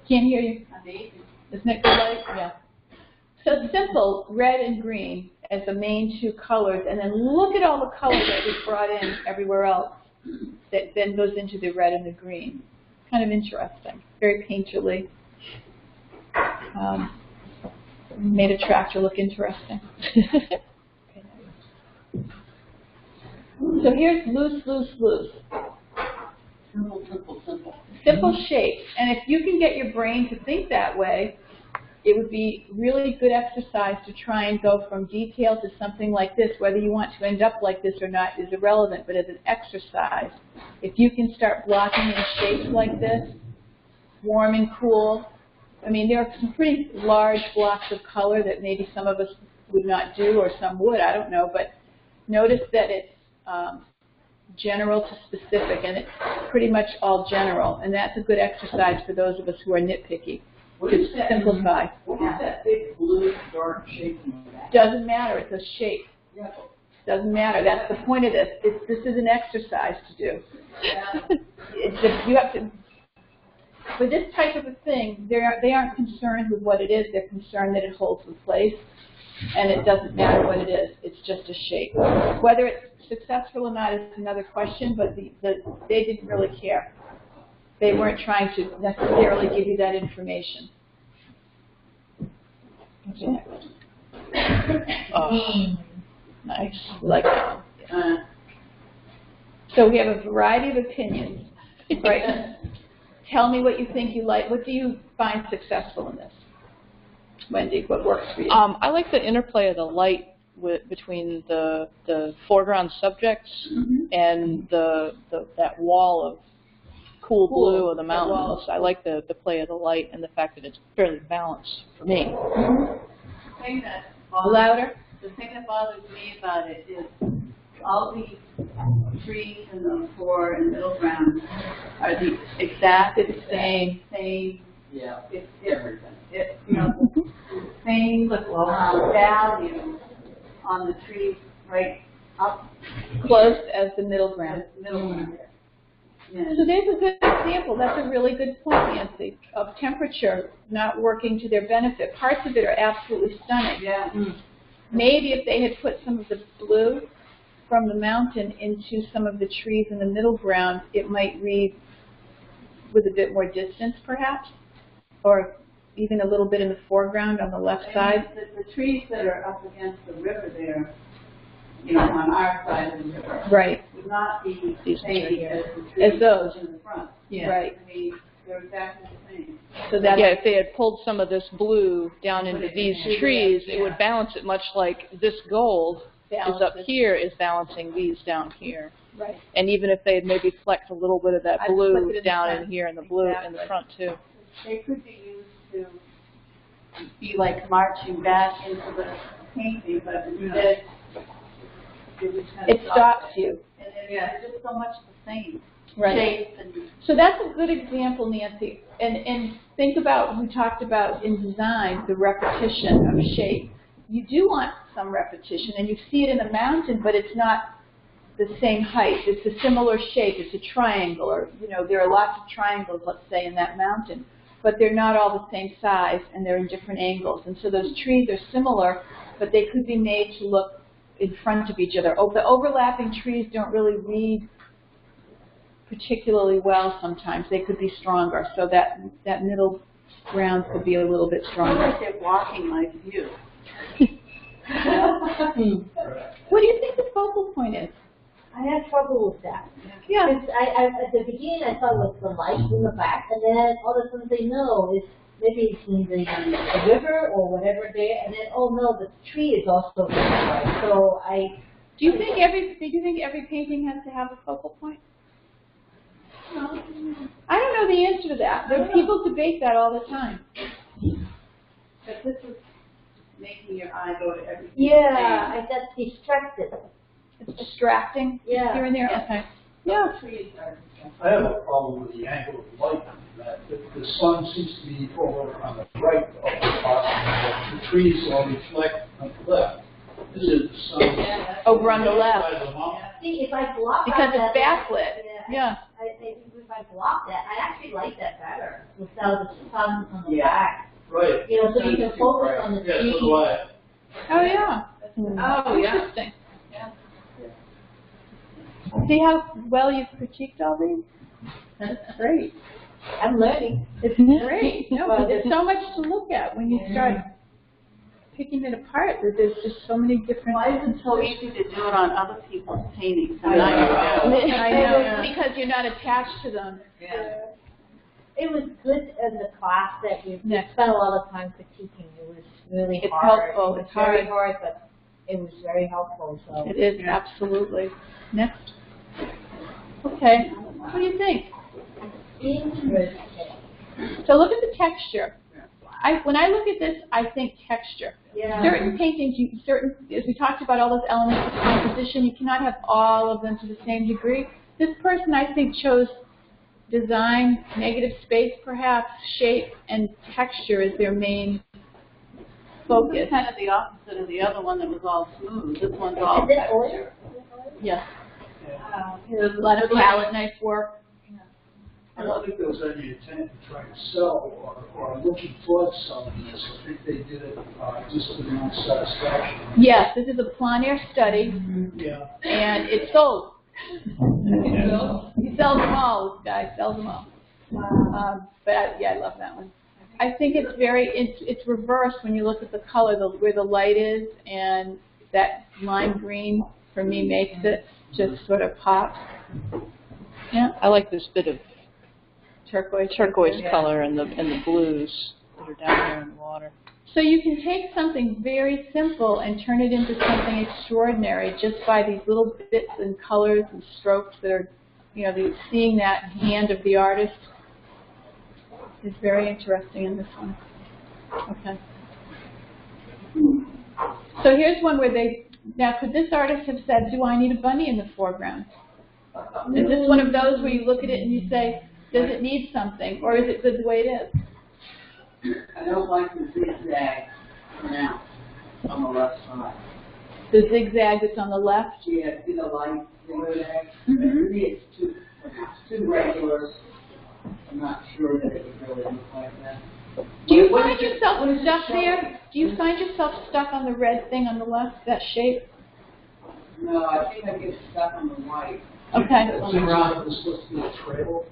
Can't hear you. Isn't it good light? Yeah. So it's simple, red and green as the main two colors, and then look at all the colors that was brought in everywhere else that then goes into the red and the green. Kind of interesting. Very painterly. Made a tractor look interesting. So here's loose, loose, loose. Simple, simple, simple. Simple shape. And if you can get your brain to think that way, it would be really good exercise to try and go from detail to something like this. Whether you want to end up like this or not is irrelevant, but as an exercise, if you can start blocking in shapes like this, warm and cool. I mean, there are some pretty large blocks of color that maybe some of us would not do, or some would, I don't know, but notice that it's general to specific, and it's pretty much all general, and that's a good exercise for those of us who are nitpicky. What To is that? simplify. What is that big blue dark shape in the back? Doesn't matter, it's a shape. Yeah. Doesn't matter, that's the point of this. This is an exercise to do. It's just, you have to, for this type of a thing, they aren't concerned with what it is, they're concerned that it holds in place, and it doesn't matter what it is, it's just a shape. Whether it's successful or not is another question, but they didn't really care. They weren't trying to necessarily give you that information. What's next? Oh, nice. Like that. So we have a variety of opinions, right? Tell me what you think you like. What do you find successful in this? Wendy, what works for you? I like the interplay of the light between the foreground subjects and that wall of cool blue of the mountains. I like the play of the light and the fact that it's fairly balanced for me. The thing that bothers me about it is all these trees in the fore and middle ground are the exact same. Yeah. It's everything. It's the same value on the trees right up Close as the middle ground. the middle ground. Yeah. So there's a good example. That's a really good point, Nancy, of temperature not working to their benefit. Parts of it are absolutely stunning. Yeah. Maybe if they had put some of the blue from the mountain into some of the trees in the middle ground, it might read with a bit more distance, perhaps, or even a little bit in the foreground on the left side. The trees that are up against the river there, on our side of the river, Right. would not be the These same three. as the trees As those. in the front. Yeah. Right. I mean, they're exactly the same. So that's Yeah, if they had pulled some of this blue down Put into it these in. trees, Yeah. it would balance it much like this gold is up balances. here is balancing these down here. Right. And even if they had maybe flecked a little bit of that I'd flick blue it in the down front. in here and the blue in the Exactly. front too. They could be used to be like marching back into the painting, but instead it was kind of It stops you. And they're just so much the same Right. shape and So that's a good example, Nancy. And think about, we talked about in design, the repetition of shape. You do want some repetition, and you see it in the mountain, but it's not the same height. It's a similar shape. It's a triangle, or, there are lots of triangles, let's say, in that mountain. But they're not all the same size, and they're in different angles. And so those trees are similar, but they could be made to look in front of each other. The overlapping trees don't really read particularly well sometimes. They could be stronger, so that middle ground could be a little bit it's stronger. like they're walking like you. What do you think the focal point is? I had trouble with that. Yeah. Because I at the beginning I thought it was the light in the back, and then all of a sudden say no, it's maybe it's in the river or whatever there, and then oh no, the tree is also there. So Do you think every painting has to have a focal point? I don't know the answer to that. People debate that all the time. But this is making your eye go to everything. yeah, I got distracted. It's distracting Yeah. here and there. Yeah. Okay. Yeah. Trees are. I have a problem with the angle of light, that the sun seems to be over on the right of the bottom, the trees all reflect on the left. This is the sun. Over on the left. Side of the mountain. See, if I block Because out it's that, backlit. Yeah. I think if I block that, I actually like that better without the sun on the Yeah. back. Right. So you can focus on the Yeah, trees. so do I. Oh, yeah. Oh, yeah. Interesting. Yeah. See how well you've critiqued all these? That's great. I'm learning. It's great. No, but there's so much to look at when you start picking it apart. There's just so many different. Why is it so easy to do it on other people's paintings? I know, because you're not attached to them. Yeah. It was good as a class that we Yeah. spent a lot of time critiquing. It was really It's hard. helpful. It was It's very hard. hard, but it was very helpful. So It is, absolutely. Next. Okay, what do you think? interesting. So look at the texture. When I look at this, I think texture. Yeah. Certain paintings, as we talked about all those elements of composition, you cannot have all of them to the same degree. This person, I think, chose design, negative space perhaps, shape, and texture as their main focus. It's kind of the opposite of the other one that was all smooth. This one's all Is it texture. oil? Yes. There's a lot of palette knife work. I don't think there was any intent to try to sell or looking for selling this. I think they did it just for their own satisfaction. Yes, this is a plein air study, Yeah. and it sold. He sells them all, this guy sells them all. But I love that one. I think it's reversed when you look at the color, where the light is, and that lime green for me makes it just sort of pop. Yeah, I like this bit of turquoise color and the blues that are down here in the water. So you can take something very simple and turn it into something extraordinary just by these little bits and colors and strokes that are, seeing that hand of the artist is very interesting in this one. Okay. So here's one where now could this artist have said, do I need a bunny in the foreground? Is this one of those where you look at it and you say, does it need something, or is it good the way it is? I don't like the zigzag now on the left side. The zigzag that's on the left? Yeah, see the light zigzag? Mhm. To me, it's too regular. I'm not sure that it would really look like that. Do you What find is it- yourself what is it stuck showing? there? Do you find yourself stuck on the red thing on the left, that shape? No, I think I get stuck on the white. Okay. It seems like it was supposed to be a trail.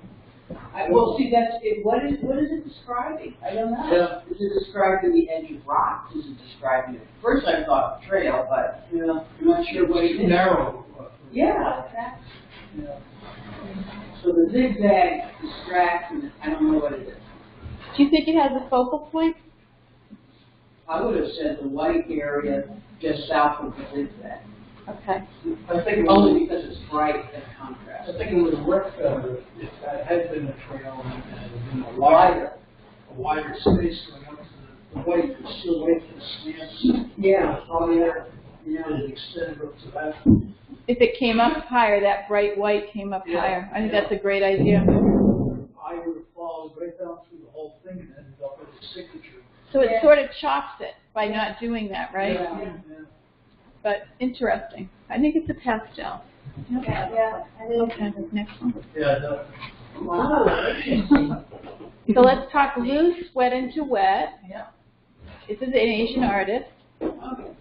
Well, see, that's it. What is it describing? I don't know. Yeah. Is it describing the edge of rocks? Is it describing it? First I thought trail, but I'm not sure what it is. Narrow. Yeah, exactly. Yeah. So the zigzag distracts, and I don't know what it is. Do you think it has a focal point? I would have said the white area just south of the zigzag. Okay. I think it Only was, because it's bright and contrast. I think it would have worked better if that had been a trail and it had been a wider space going up to the white. You could still wait for the stance. Yeah. Oh, yeah. Yeah. And it extended up to that. If it came up higher, that bright white came up Yeah. higher. I think that's a great idea. I would have followed right down through the whole thing and ended up with a signature. So it sort of chops it by not doing that, right? Yeah. But interesting. I think it's a pastel. Yep. Yeah. Okay, next one. Yeah, that. Wow. So let's talk loose, wet into wet. Yeah. This is an Asian artist. Okay.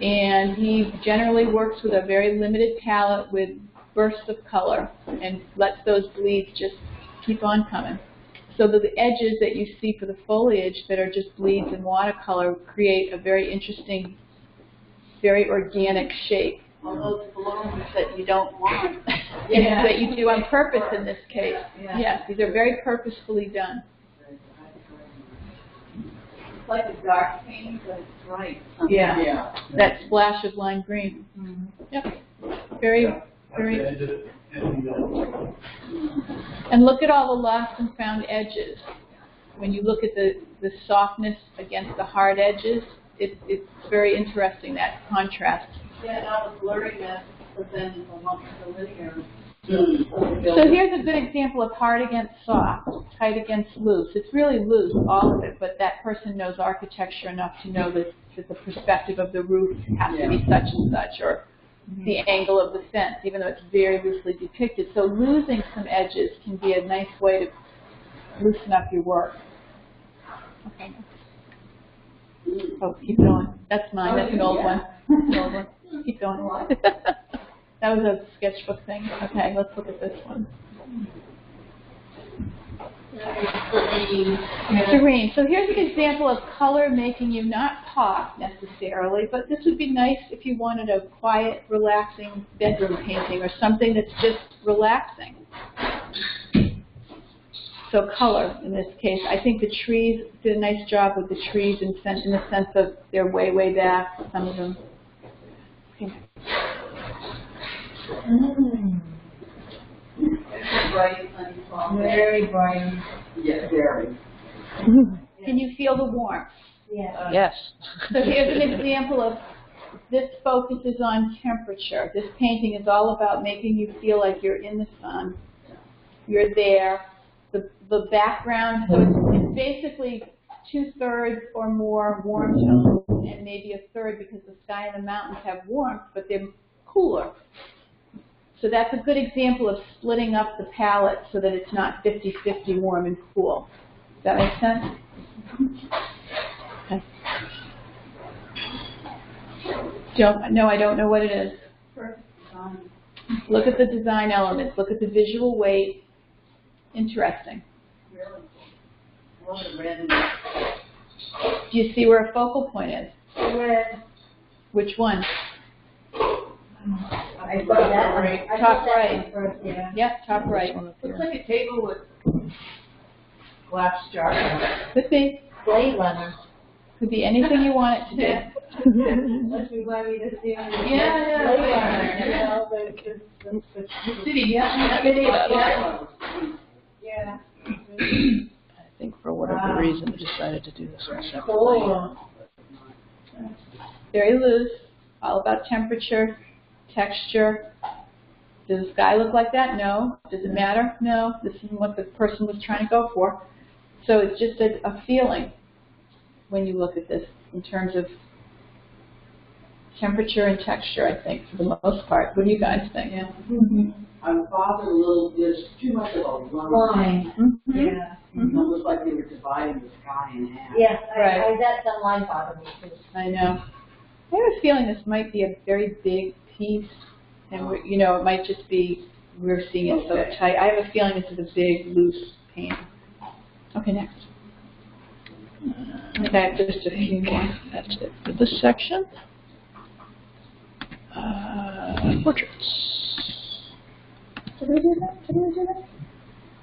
And he generally works with a very limited palette with bursts of color and lets those bleeds just keep on coming. So that the edges that you see for the foliage that are just bleeds in watercolor create a very interesting, very organic shape. All those blooms that you don't want. Yeah. That you do on purpose in this case. Yeah. Yes, these are very purposefully done. It's like a dark painting, but it's bright. Yeah. Yeah. That splash of lime green. Yep. Very, very. I did it. And, And look at all the lost and found edges. When you look at the softness against the hard edges, it's very interesting, that contrast. Yeah, and all the blurriness, but then the linear. So here's a good example of hard against soft, tight against loose. It's really loose, all of it, but that person knows architecture enough to know that the perspective of the roof has to be such and such, or the angle of the fence, even though it's very loosely depicted. So losing some edges can be a nice way to loosen up your work. Okay. Oh, keep going. That's mine. That's an old one. That's an old one. Keep going. That was a sketchbook thing. Okay, let's look at this one. Serene. So here's an example of color making you not pop necessarily, but this would be nice if you wanted a quiet, relaxing bedroom painting or something that's just relaxing. So color in this case. I think the trees did a nice job with the trees in the sense of they're way, way back, some of them. Okay. Very bright. Yeah, very. Can you feel the warmth? Yeah. Yes. So here's an example of this focuses on temperature. This painting is all about making you feel like you're in the sun. You're there. The background, so it's basically 2/3 or more warm tones and maybe 1/3 because the sky and the mountains have warmth, but they're cooler. So that's a good example of splitting up the palette so that it's not 50-50 warm and cool. Does that make sense? Okay. No, I don't know what it is. Look at the design elements. Look at the visual weight. Interesting. Do you see where a focal point is? Red. Which one? I thought that one. I Top thought that right. one first, yeah. Yep, top right. Looks like a table with glass jars. Could be. Blade Runner. Could be anything you want it to be. Let's remind me to see on the Yeah. Blade Runner. You know, The city, yeah. yeah. I think for whatever reason they decided to do this one separately. Cool. Very loose. All about temperature, texture. Does the sky look like that? No. Does it matter? No. This isn't what the person was trying to go for. So it's just a feeling when you look at this in terms of temperature and texture, I think, for the most part. What do you guys think? Yeah. I'm bothered a little, there's too much of a line. Mm-hmm. Yeah. It almost like they were dividing the sky in half. Yeah, Right. that line bothered me too. I know. I have a feeling this might be a very big piece, and you know, it might just be we're seeing it so tight. I have a feeling this is a big, loose painting. Okay, next. Okay, just a few more. That's it for this section. Portraits. Did we do that?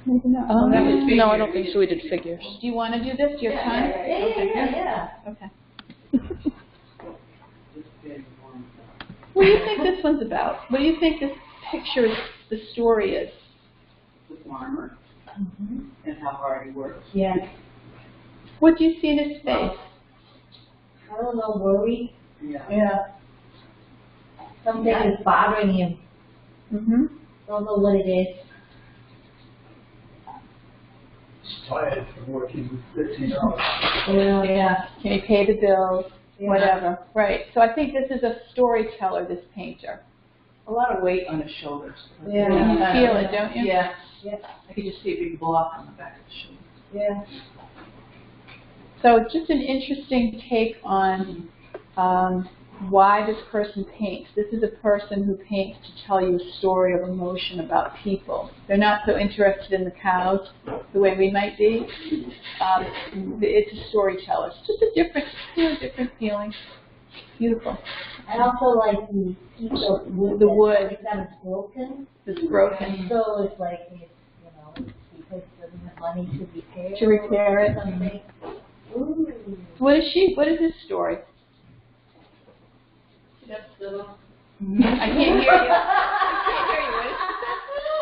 Maybe not. No, I don't think so. We did figures. Do you want to do this? Do you have time? Yeah. Okay. What do you think this one's about? What do you think this picture is, the story is? The farmer and how hard he works. Yeah. What do you see in his face? I don't know, worry. Yeah. Something is bothering him. Mm-hmm. Don't know what it is. He's tired from working 15 hours. Yeah. Can he pay the bills? Yeah. Whatever. Right. So I think this is a storyteller, this painter. A lot of weight on his shoulders. Yeah. You feel it, don't you? Yeah. Yeah. I could just see a big block on the back of the shoulder. Yeah. So it's just an interesting take on why this person paints. This is a person who paints to tell you a story of emotion about people. They're not so interested in the cows the way we might be. It's a storyteller. It's just a different feeling. Beautiful. I also like the piece of wood. The wood. That is broken. It's broken. So it's like, because he doesn't have money to repair. To repair it. Something. Ooh. What is his story? I can't hear you. What is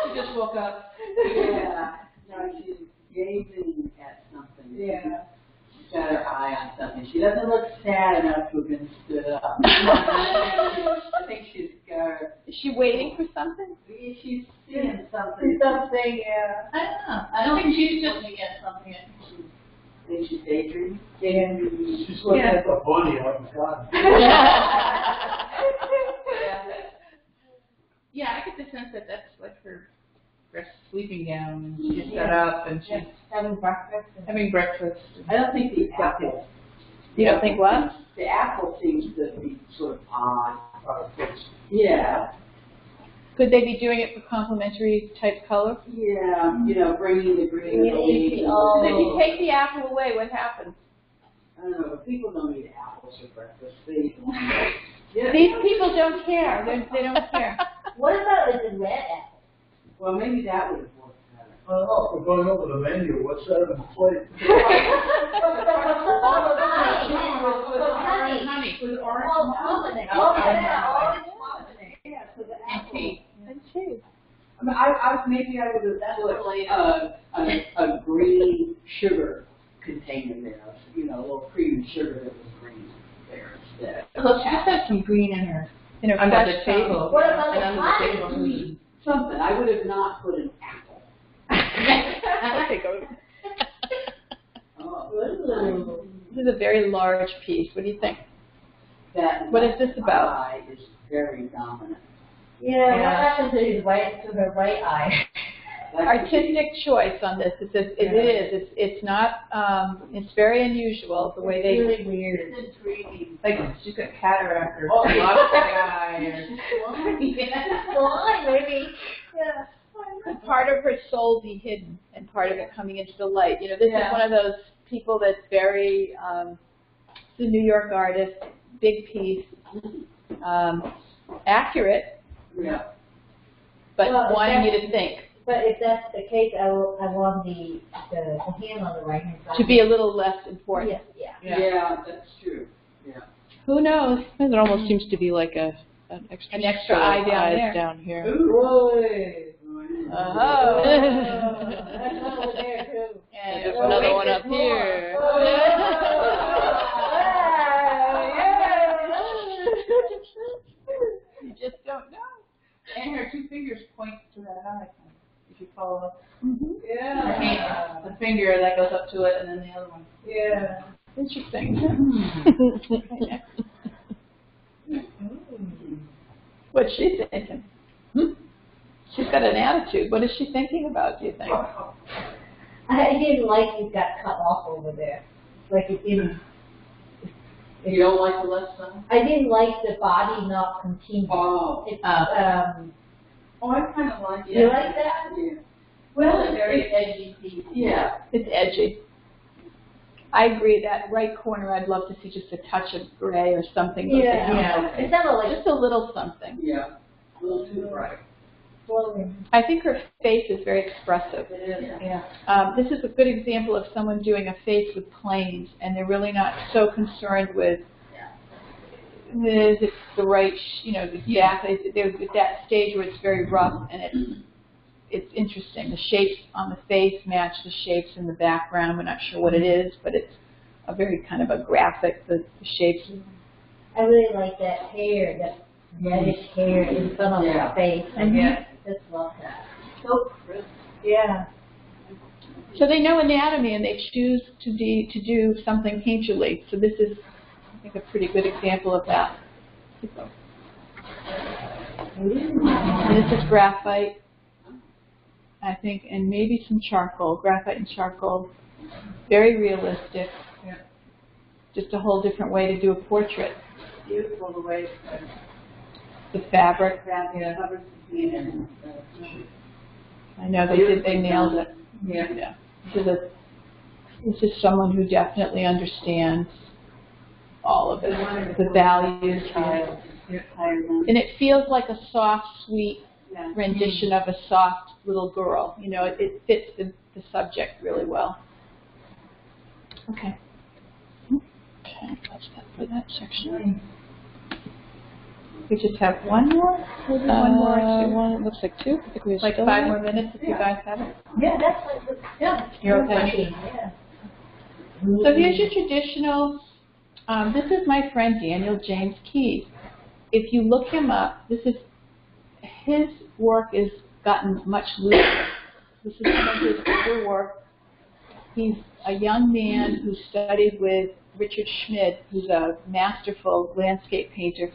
She just woke up. Yeah. No, she's gazing at something. Yeah. She's got her eye on something. She doesn't look sad enough to have been stood up. I think she's got. Is she waiting for something? She's seeing something. Something, yeah. I don't know. I don't think she's just looking at something. I think she's daydreaming. Yeah. She's looking at the bunny out in the garden. Yeah, I get the sense that that's like her sleeping gown, and she's got up and she's Having breakfast. having breakfast. I don't think the apple. You don't think what? The apple seems to be sort of odd. Yeah. Could they be doing it for complementary type color? Yeah, you know, bringing the green. If If you take the apple away, what happens? I don't know, people don't eat apples for breakfast. They These people don't care. They don't care. What about like the red apple? Well, maybe that would have worked better. Oh, we're going over the menu, what's that on the plate? Honey. With orange. Oh, almond. Yeah, so the And apple. cheese. And cheese. I mean, maybe I would have put a green sugar container there, you know, a little cream and sugar that was green there instead. Well, she just has some green in her. Under fresh the table. What about And the under pie? the table green. Something, I would have not put an apple. Okay, go. Oh, This is a very large piece. What do you think? that What is this about? eye is very dominant. Yeah, what happened to her right eye? Artistic choice on this. It is. It's not. It's very unusual the way they. Really weird. It's intriguing. Like she's got cataract or Oh, lost eye Blind, maybe. Yeah. Part of her soul be hidden, and part of it coming into the light. You know, this is Yeah. one of those people that's very. The New York artist, big piece, accurate, Yeah. but Well, wanting you to think. But if that's the case, I want the hand on the right hand side. To be a little less important. Yeah. Yeah, that's true. Yeah. Who knows? It almost seems to be like an extra eye down eyes there. down here. Boy. Oh. That's over there too. And There's another one up here. You just don't know. And her two fingers point to that eye. If you follow up. Yeah. The finger that goes up to it, and then the other one. Yeah. Interesting. What's she thinking? She's got an attitude. What is she thinking about, do you think? I didn't like it got cut off over there. Like it didn't. You don't like the left side? I didn't like the body not continuing. Oh. It's, Oh, I kind of like it. you like that? Yeah. Well, it's a very edgy piece. Yeah. It's edgy. I agree. That right corner, I'd love to see just a touch of gray or something. Yeah. It sounded like Just a little something. Yeah. A little too bright. flowing. I think her face is very expressive. It is. Yeah. This is a good example of someone doing a face with planes, and they're really not so concerned with is it the right, exactly. They're at that stage where it's very rough, and it's interesting. The shapes on the face match the shapes in the background. We're not sure what it is, but it's a very kind of a graphic, the shapes. I really like that hair, that reddish hair in front of her face. Mhm. Just love that. So crisp. Yeah. So they know anatomy, and they choose to do something painterly. So this is, I think, a pretty good example of that. And this is graphite, I think, and maybe some charcoal. Graphite and charcoal, very realistic. Yeah. Just a whole different way to do a portrait. Beautiful the way The fabric. it covers the skin and I know they nailed it. yeah. This is someone who definitely understands all of it, the values. And it feels like a soft, sweet rendition of a soft little girl. It fits the subject really well. Okay. Okay, that's that for that section. We just have one more? Maybe one more or two? One, it looks like two. I think we Like still 5 have- more minutes if you guys have it. Yeah, that's like, You're okay. Yeah. So here's your traditional, this is my friend Daniel James Keyes. If you look him up, his work has gotten much looser. This is some of his older work. He's a young man who studied with Richard Schmid, who's a masterful landscape painter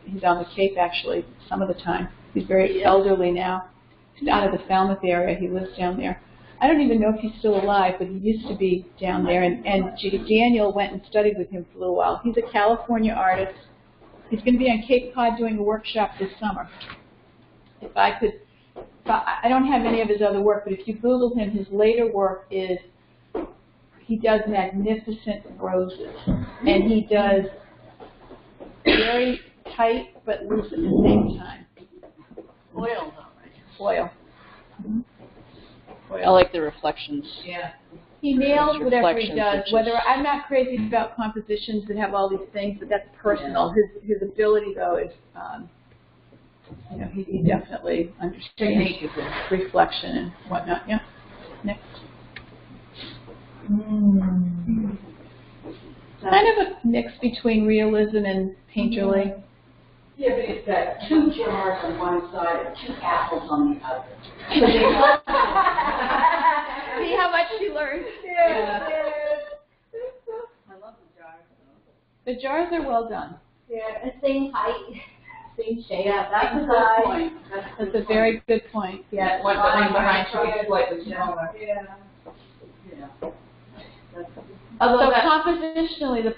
he's on the Cape actually some of the time. He's very elderly now. He's out of the Falmouth area. He lives down there. I don't even know if he's still alive, but he used to be down there. And Daniel went and studied with him for a little while. He's a California artist. He's going to be on Cape Cod doing a workshop this summer. If I don't have any of his other work, but if you Google him, his later work is, he does magnificent roses. And he does very tight but loose at the same time. Oil, though, right? Foil. I like the reflections. Yeah. He nails whatever he Reflections, does. which is- Whether I'm not crazy about compositions that have all these things, but that's personal. His ability though is, you know, he definitely understands Technique is it. reflection and whatnot. Yeah. Next. Kind of a mix between realism and painterly. Yeah, but it's got 2 jars on one side and 2 apples on the other. See how much she learned. Yeah. I love the jars, though. The jars are well done. Yeah, the same height, same shape. Yeah, that's a same good size. point. That's a very good point. Yeah, the one behind should be slightly smaller. Yeah. Although compositionally, the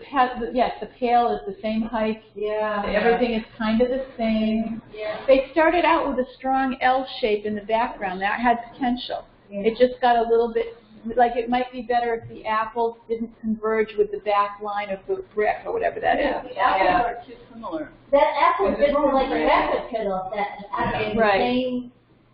pail is the same height. Yeah. Everything is kind of the same. Yeah. They started out with a strong L shape in the background. That had potential. Yeah. It just got a little bit, like it might be better if the apples didn't converge with the back line of the brick or whatever that is. The apples are too similar. That apple is like a replica of that apple in the Right. same.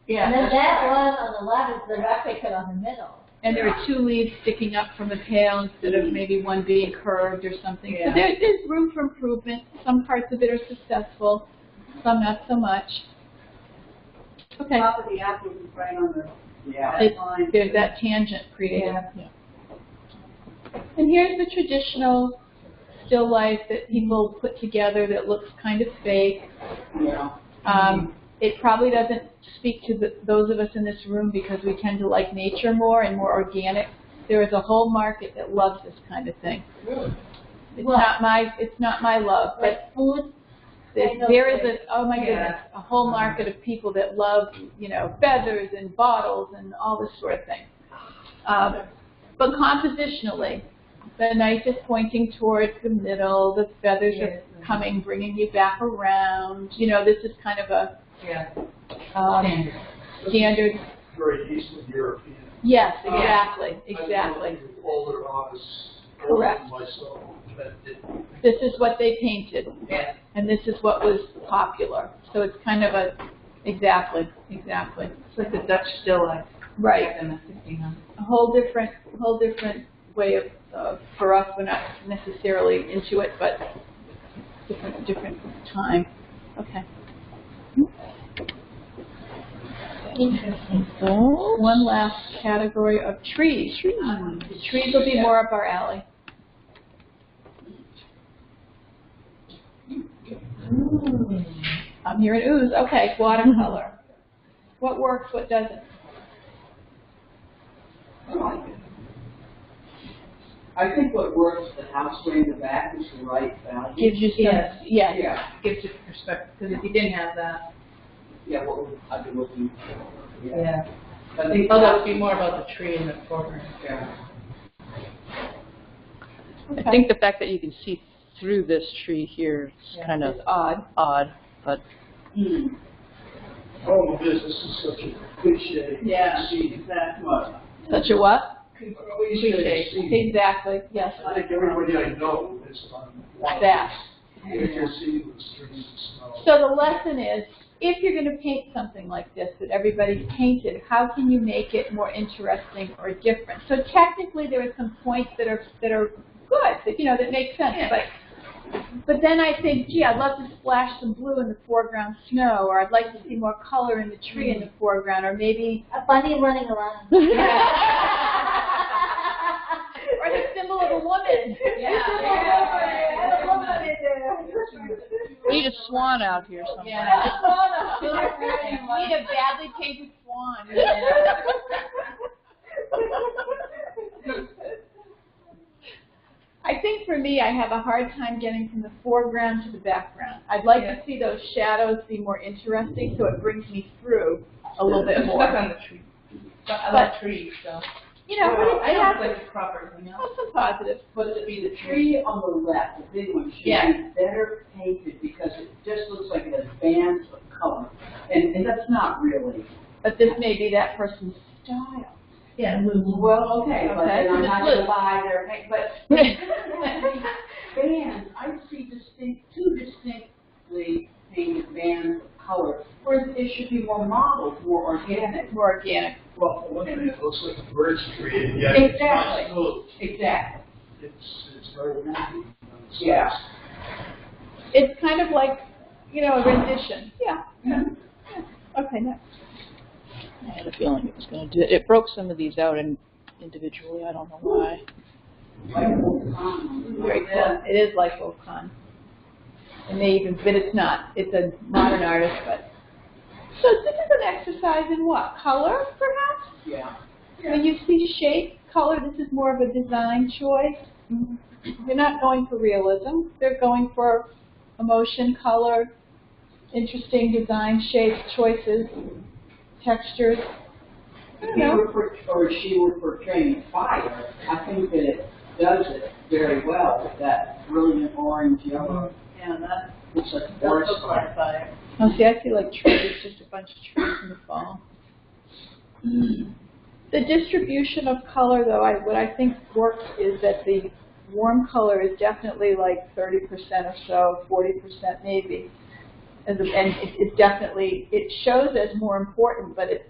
Yeah. And then that one on the left is the replica on the middle. And there are 2 leaves sticking up from the pail instead of maybe one being curved or something. Yeah. So there's room for improvement. Some parts of it are successful, some not so much. Okay. Top of the apple is right on the There's that tangent created. Yeah. And here's the traditional still life that people put together that looks kind of fake. Yeah. It probably doesn't speak to those of us in this room because we tend to like nature more and more organic. There is a whole market that loves this kind of thing. Really? It's not my love, but Like food. there is a whole market of people that love, you know, feathers and bottles and all this sort of thing. But compositionally, the knife is pointing towards the middle, the feathers are coming, bringing you back around. You know, this is kind of a standard. Very Eastern European. Yes, exactly, exactly. Older artists. Correct. Myself, that did. This is what they painted, Yeah. and this is what was popular. So it's kind of exactly. It's like the Dutch still life. Right. Back in the 1600s. A whole different way of, for us, we're not necessarily into it, but different time. Okay. Interesting. One last category of trees. Trees will be more up our alley. I'm hearing ooze. Okay, watercolor. What works, what doesn't? I think what works, the house way in the back is the right value. Gives you some, yes. Yeah. Gives you perspective, because if you didn't have that, Yeah, what would I be looking for? yeah. I think Oh, that would be more about the tree in the foreground. Yeah. I think the fact that you can see through this tree here is kind of It's odd. but Oh, this is such a cliche. Yeah, See, exactly. What? Such a what? cliche. Exactly, yes. I think everybody I know is on That. You can see the streams and snow. So the lesson is, if you're going to paint something like this that everybody's painted, how can you make it more interesting or different? So technically there are some points that are good, that, you know, that make sense. But then I think, gee, I'd love to splash some blue in the foreground snow, or I'd like to see more color in the tree in the foreground, or maybe A bunny running around. or the symbol of a woman. we need a swan out here somewhere. Yeah. We need a badly painted swan. I think for me, I have a hard time getting from the foreground to the background. I'd like to see those shadows be more interesting, so it brings me through a little bit more. Stuck on the tree. I like trees, so. You know, but I it don't has like to crop everything else. some positives. But it'd be the tree on the left, the big one, should Yeah. be better painted because it just looks like an advance of color. And that's not really. But this may be that person's style. Yeah. Well, okay, but Okay. then I'm not going to buy their, but bands, I see two distinctly painted bands of color, where it should be more modeled, more organic. More organic. Well, look at it, it looks like a bird's tree, yeah, Exactly. it's not smooth. Exactly. It's very windy. Yeah. It's kind of like, you know, a rendition. Yeah. Okay, next. I had a feeling it was going to do it. It broke some of these out individually. I don't know why. Very cool. It is like Volcan. And they even, but it's not. It's a modern artist, but. So this is an exercise in what? Color, perhaps? Yeah. When you see shape, color, this is more of a design choice. They're not going for realism. They're going for emotion, color, interesting design, shapes, choices, textures. I don't know. Or she were portraying fire, I think that it does it very well with that brilliant orange yellow. Yeah, that Looks like a does forest look like fire. fire. Oh, see, I see like trees, just a bunch of trees in the fall. The distribution of color, though, what I think works is that the warm color is definitely like 30% or so, 40% maybe. And it definitely, it shows as more important, but it's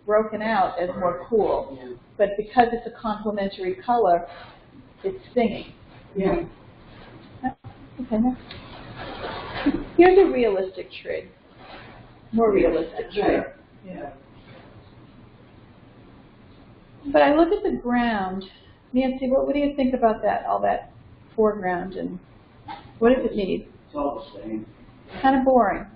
broken out as more cool. Yeah. But because it's a complementary color, it's singing. Yeah. Okay, next. Here's a realistic tree. More realistic tree. Right. Yeah. But I look at the ground. Nancy, what do you think about that, all that foreground, and what does it need? It's all the same. Kind of boring.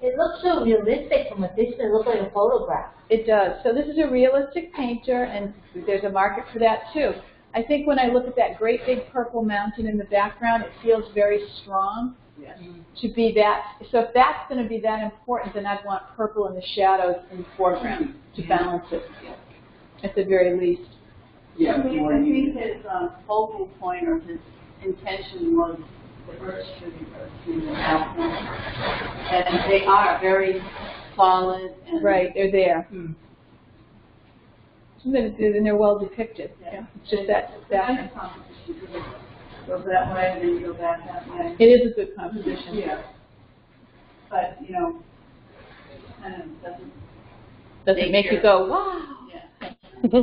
It looks so realistic from a distance. It looks like a photograph. It does. So this is a realistic painter, and there's a market for that too. I think when I look at that great big purple mountain in the background, it feels very strong Yes. to be that. So if that's going to be that important, then I'd want purple in the shadows in the foreground to balance it, at the very least. Yeah. I more think needed. his focal point or his intention was the birch tree and the outline. And they are very solid and Right, they're there. And they're well depicted. Yeah. It's just that Nice background. composition. Go that way and then go back that way. It is a good composition. Yeah. But, you know, kind of doesn't. Doesn't make you go, wow. Yeah.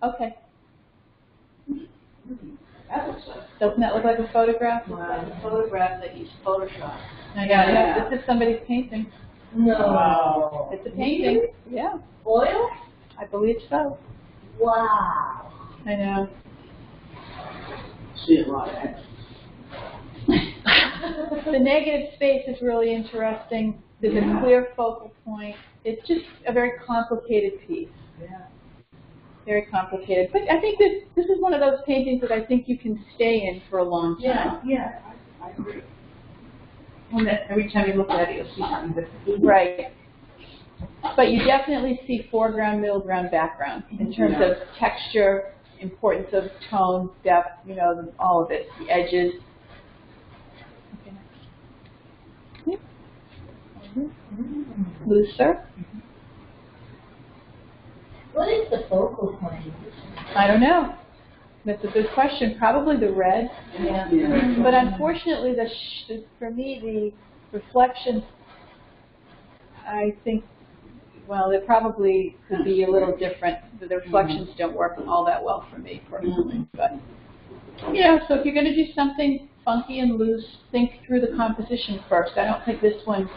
Okay. That looks like. Doesn't that look like a photograph? Wow. The photograph that he's photoshopped. I know. Yeah. This is somebody's painting. No. Wow. It's a painting. Yeah, Oil? I believe so. Wow. I know. See a lot of action. The negative space is really interesting. There's a clear focal point. It's just a very complicated piece. Yeah. Very complicated. But I think this is one of those paintings that I think you can stay in for a long time. Yeah. I agree. And that every time you look at it, you'll see something different. Right. But you definitely see foreground, middle ground, background in terms of texture, importance of tone, depth, you know, all of it, the edges. Okay, next. Yep. Looser. What is the focal point? I don't know. That's a good question. Probably the red. Yeah. But unfortunately, for me, the reflections, I think, well, they probably could be a little different. The reflections don't work all that well for me personally. But, you know, so if you're going to do something funky and loose, think through the composition first. I don't think this one,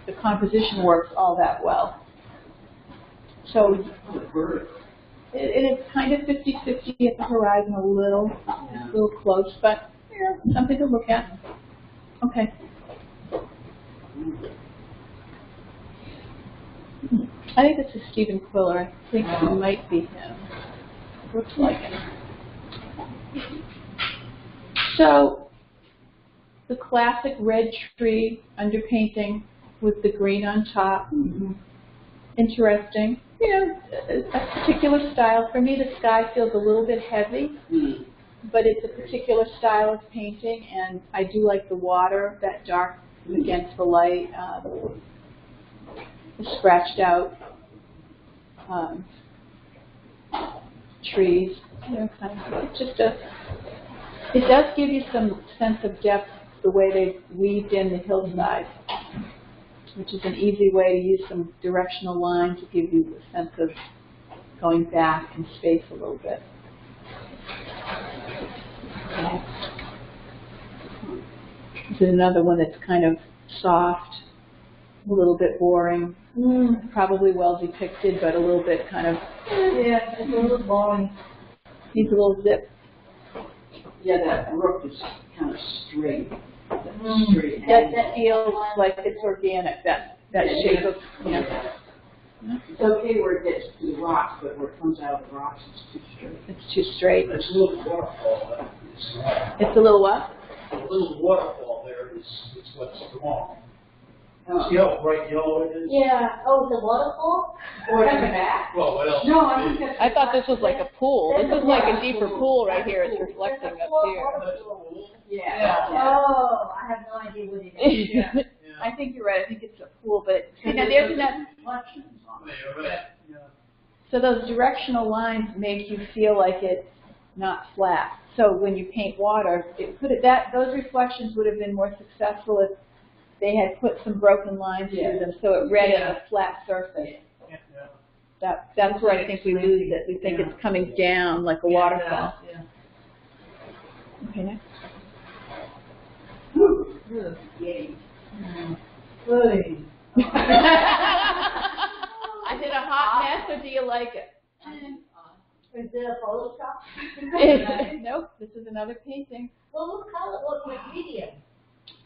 the composition works all that well. So, and it's kind of 50-50 at the horizon, a little close, but yeah, something to look at. Okay. I think this is Stephen Quiller. I think it might be him. Looks like it. So, the classic red tree underpainting with the green on top. Interesting. You know, a particular style. For me, the sky feels a little bit heavy, but it's a particular style of painting, and I do like the water, that dark against the light, scratched out trees. You know, kind of it's just a. It does give you some sense of depth the way they weaved in the hillside, which is an easy way to use some directional lines to give you a sense of going back in space a little bit. Okay. This is another one that's kind of soft, a little bit boring, probably well depicted, but a little bit kind of, Yeah, it's a little boring. needs a little zip. Yeah, that brook is kind of straight. Straight. That feels like it's organic, that shape of, you know. It's okay where it gets to the rocks, but where it comes out of the rocks, it's too straight. It's too straight. It's a little waterfall. It's a little what? The little waterfall there is what's wrong. See how bright yellow it is? Yeah. Oh, it's a waterfall? Or coming back? Well, what else? No, I think that's. I thought this was like a pool. This is like a deeper pool right here. It's reflecting up here. Yeah. Oh, I have no idea what it is. I think you're right. I think it's a pool, but see, now there's that. Reflections on it. Yeah, right. Yeah. So those directional lines make you feel like it's not flat. So when you paint water, those reflections would have been more successful if they had put some broken lines through them, so it read in a flat surface. That's where I think we lose it. We think it's coming down like a waterfall. Okay, next. Yay. I did a hot mess, or do you like it? Is it a Photoshop? Nope, this is another painting. Well, what color? What medium?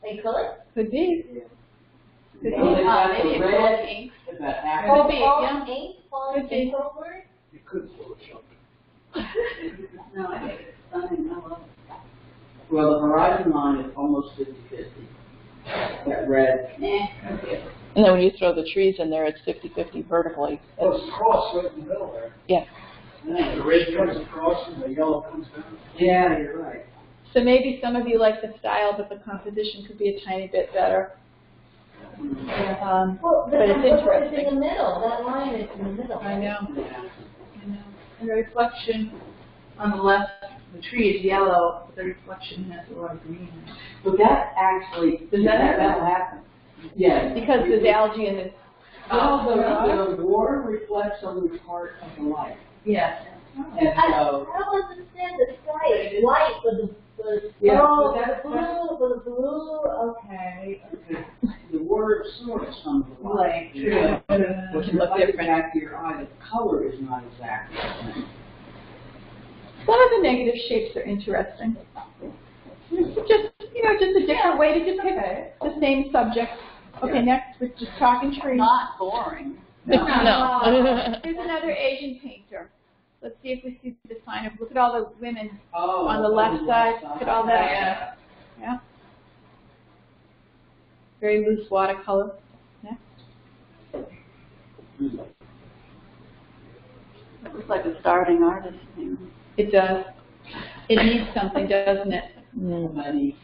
A color? Could be. Could be. Well, they've got Maybe the it's red, like ink. they've got apple. Could be, yeah. Ink? Falling Could be. ink over it? You could Photoshop it. No, I think it's stunning. I love it. Well, the horizon line is almost 50-50. That red. And then when you throw the trees in there, it's 50-50 vertically. Well, it's a cross right in the middle there. Yeah. The red comes across and the yellow comes down. Yeah, you're right. So maybe some of you like the style, but the composition could be a tiny bit better. Well, But it's It's interesting. in the middle. That line is in the middle. I know. Yeah. I know. And the reflection on the left, the tree is yellow, but the reflection has a lot of green in it. But that actually, that'll happen. Yeah. Because there's algae in it. Well, the water reflects on the part of the light. Yes. And I so, don't understand the sky is white with the Yeah, oh, but that's- blue with the blue. Okay. the water absorbs some of the light. True. Yeah. But Can you look look different. back to your eye, the color is not exactly the same. Some of the negative shapes are interesting. Just a different way to depict the same subject. Okay, next, we're just talking trees. Not boring. No. Here's another Asian painter. Let's see if we see the sign of, look at all the women Oh, on the left side. Look at all that. Yeah. Very loose watercolor. Next. It looks like a starving artist. It does. It needs something, doesn't it? Money.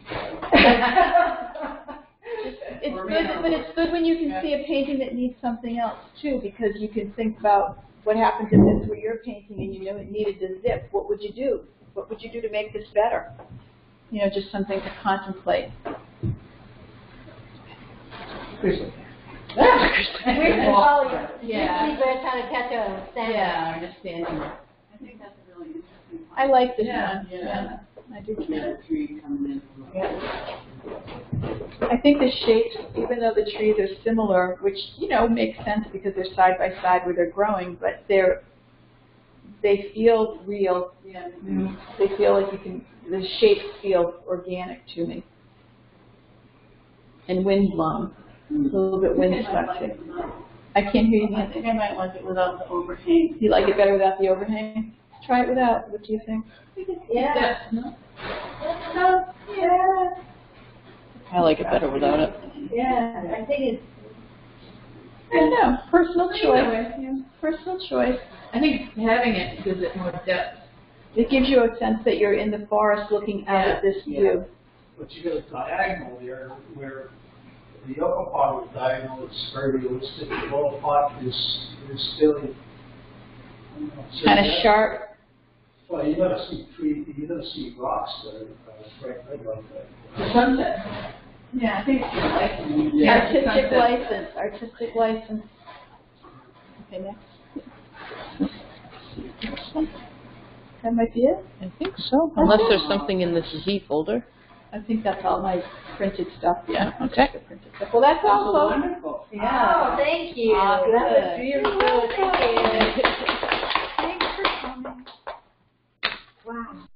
It's good, but it's good when you can see a painting that needs something else too, because you can think about what happens if this were your painting and you know it needed to zip. What would you do? What would you do to make this better? You know, just something to contemplate. Yeah. We're trying to catch a stand. Yeah, understanding. I think that's a really interesting one. I like this one. Yeah. I do too. That tree coming in from the I think the shapes, even though the trees are similar, which, you know, makes sense because they're side by side where they're growing, but they feel real. Yeah. They feel like the shapes feel organic to me. And windblown. It's a little bit windswept too. I can't hear you, I Nancy. think I might like it without the overhang. You like it better without the overhang? Try it without. What do you think? Yeah. No? Yeah. I like it better without it. Yeah. I think it's. I don't know. Personal choice. Yeah. Personal choice. I think having it gives it more depth. It gives you a sense that you're in the forest looking out at this view. But you got a diagonal there where the upper part of the diagonal is very realistic. The lower part is fairly Kind of sharp. Well, you're gonna see you're gonna see rocks that are bright red like that. The sunset. Yeah, I think it's Yeah. artistic license. Artistic license. Okay, next. That might be it. I think so, unless there's something in this Z folder. I think that's all my printed stuff. Yeah, okay. The printed stuff. Well, that's all, folks. Wonderful. Oh, thank you. Awesome. That was beautiful. Thank you. Thanks for coming. Wow.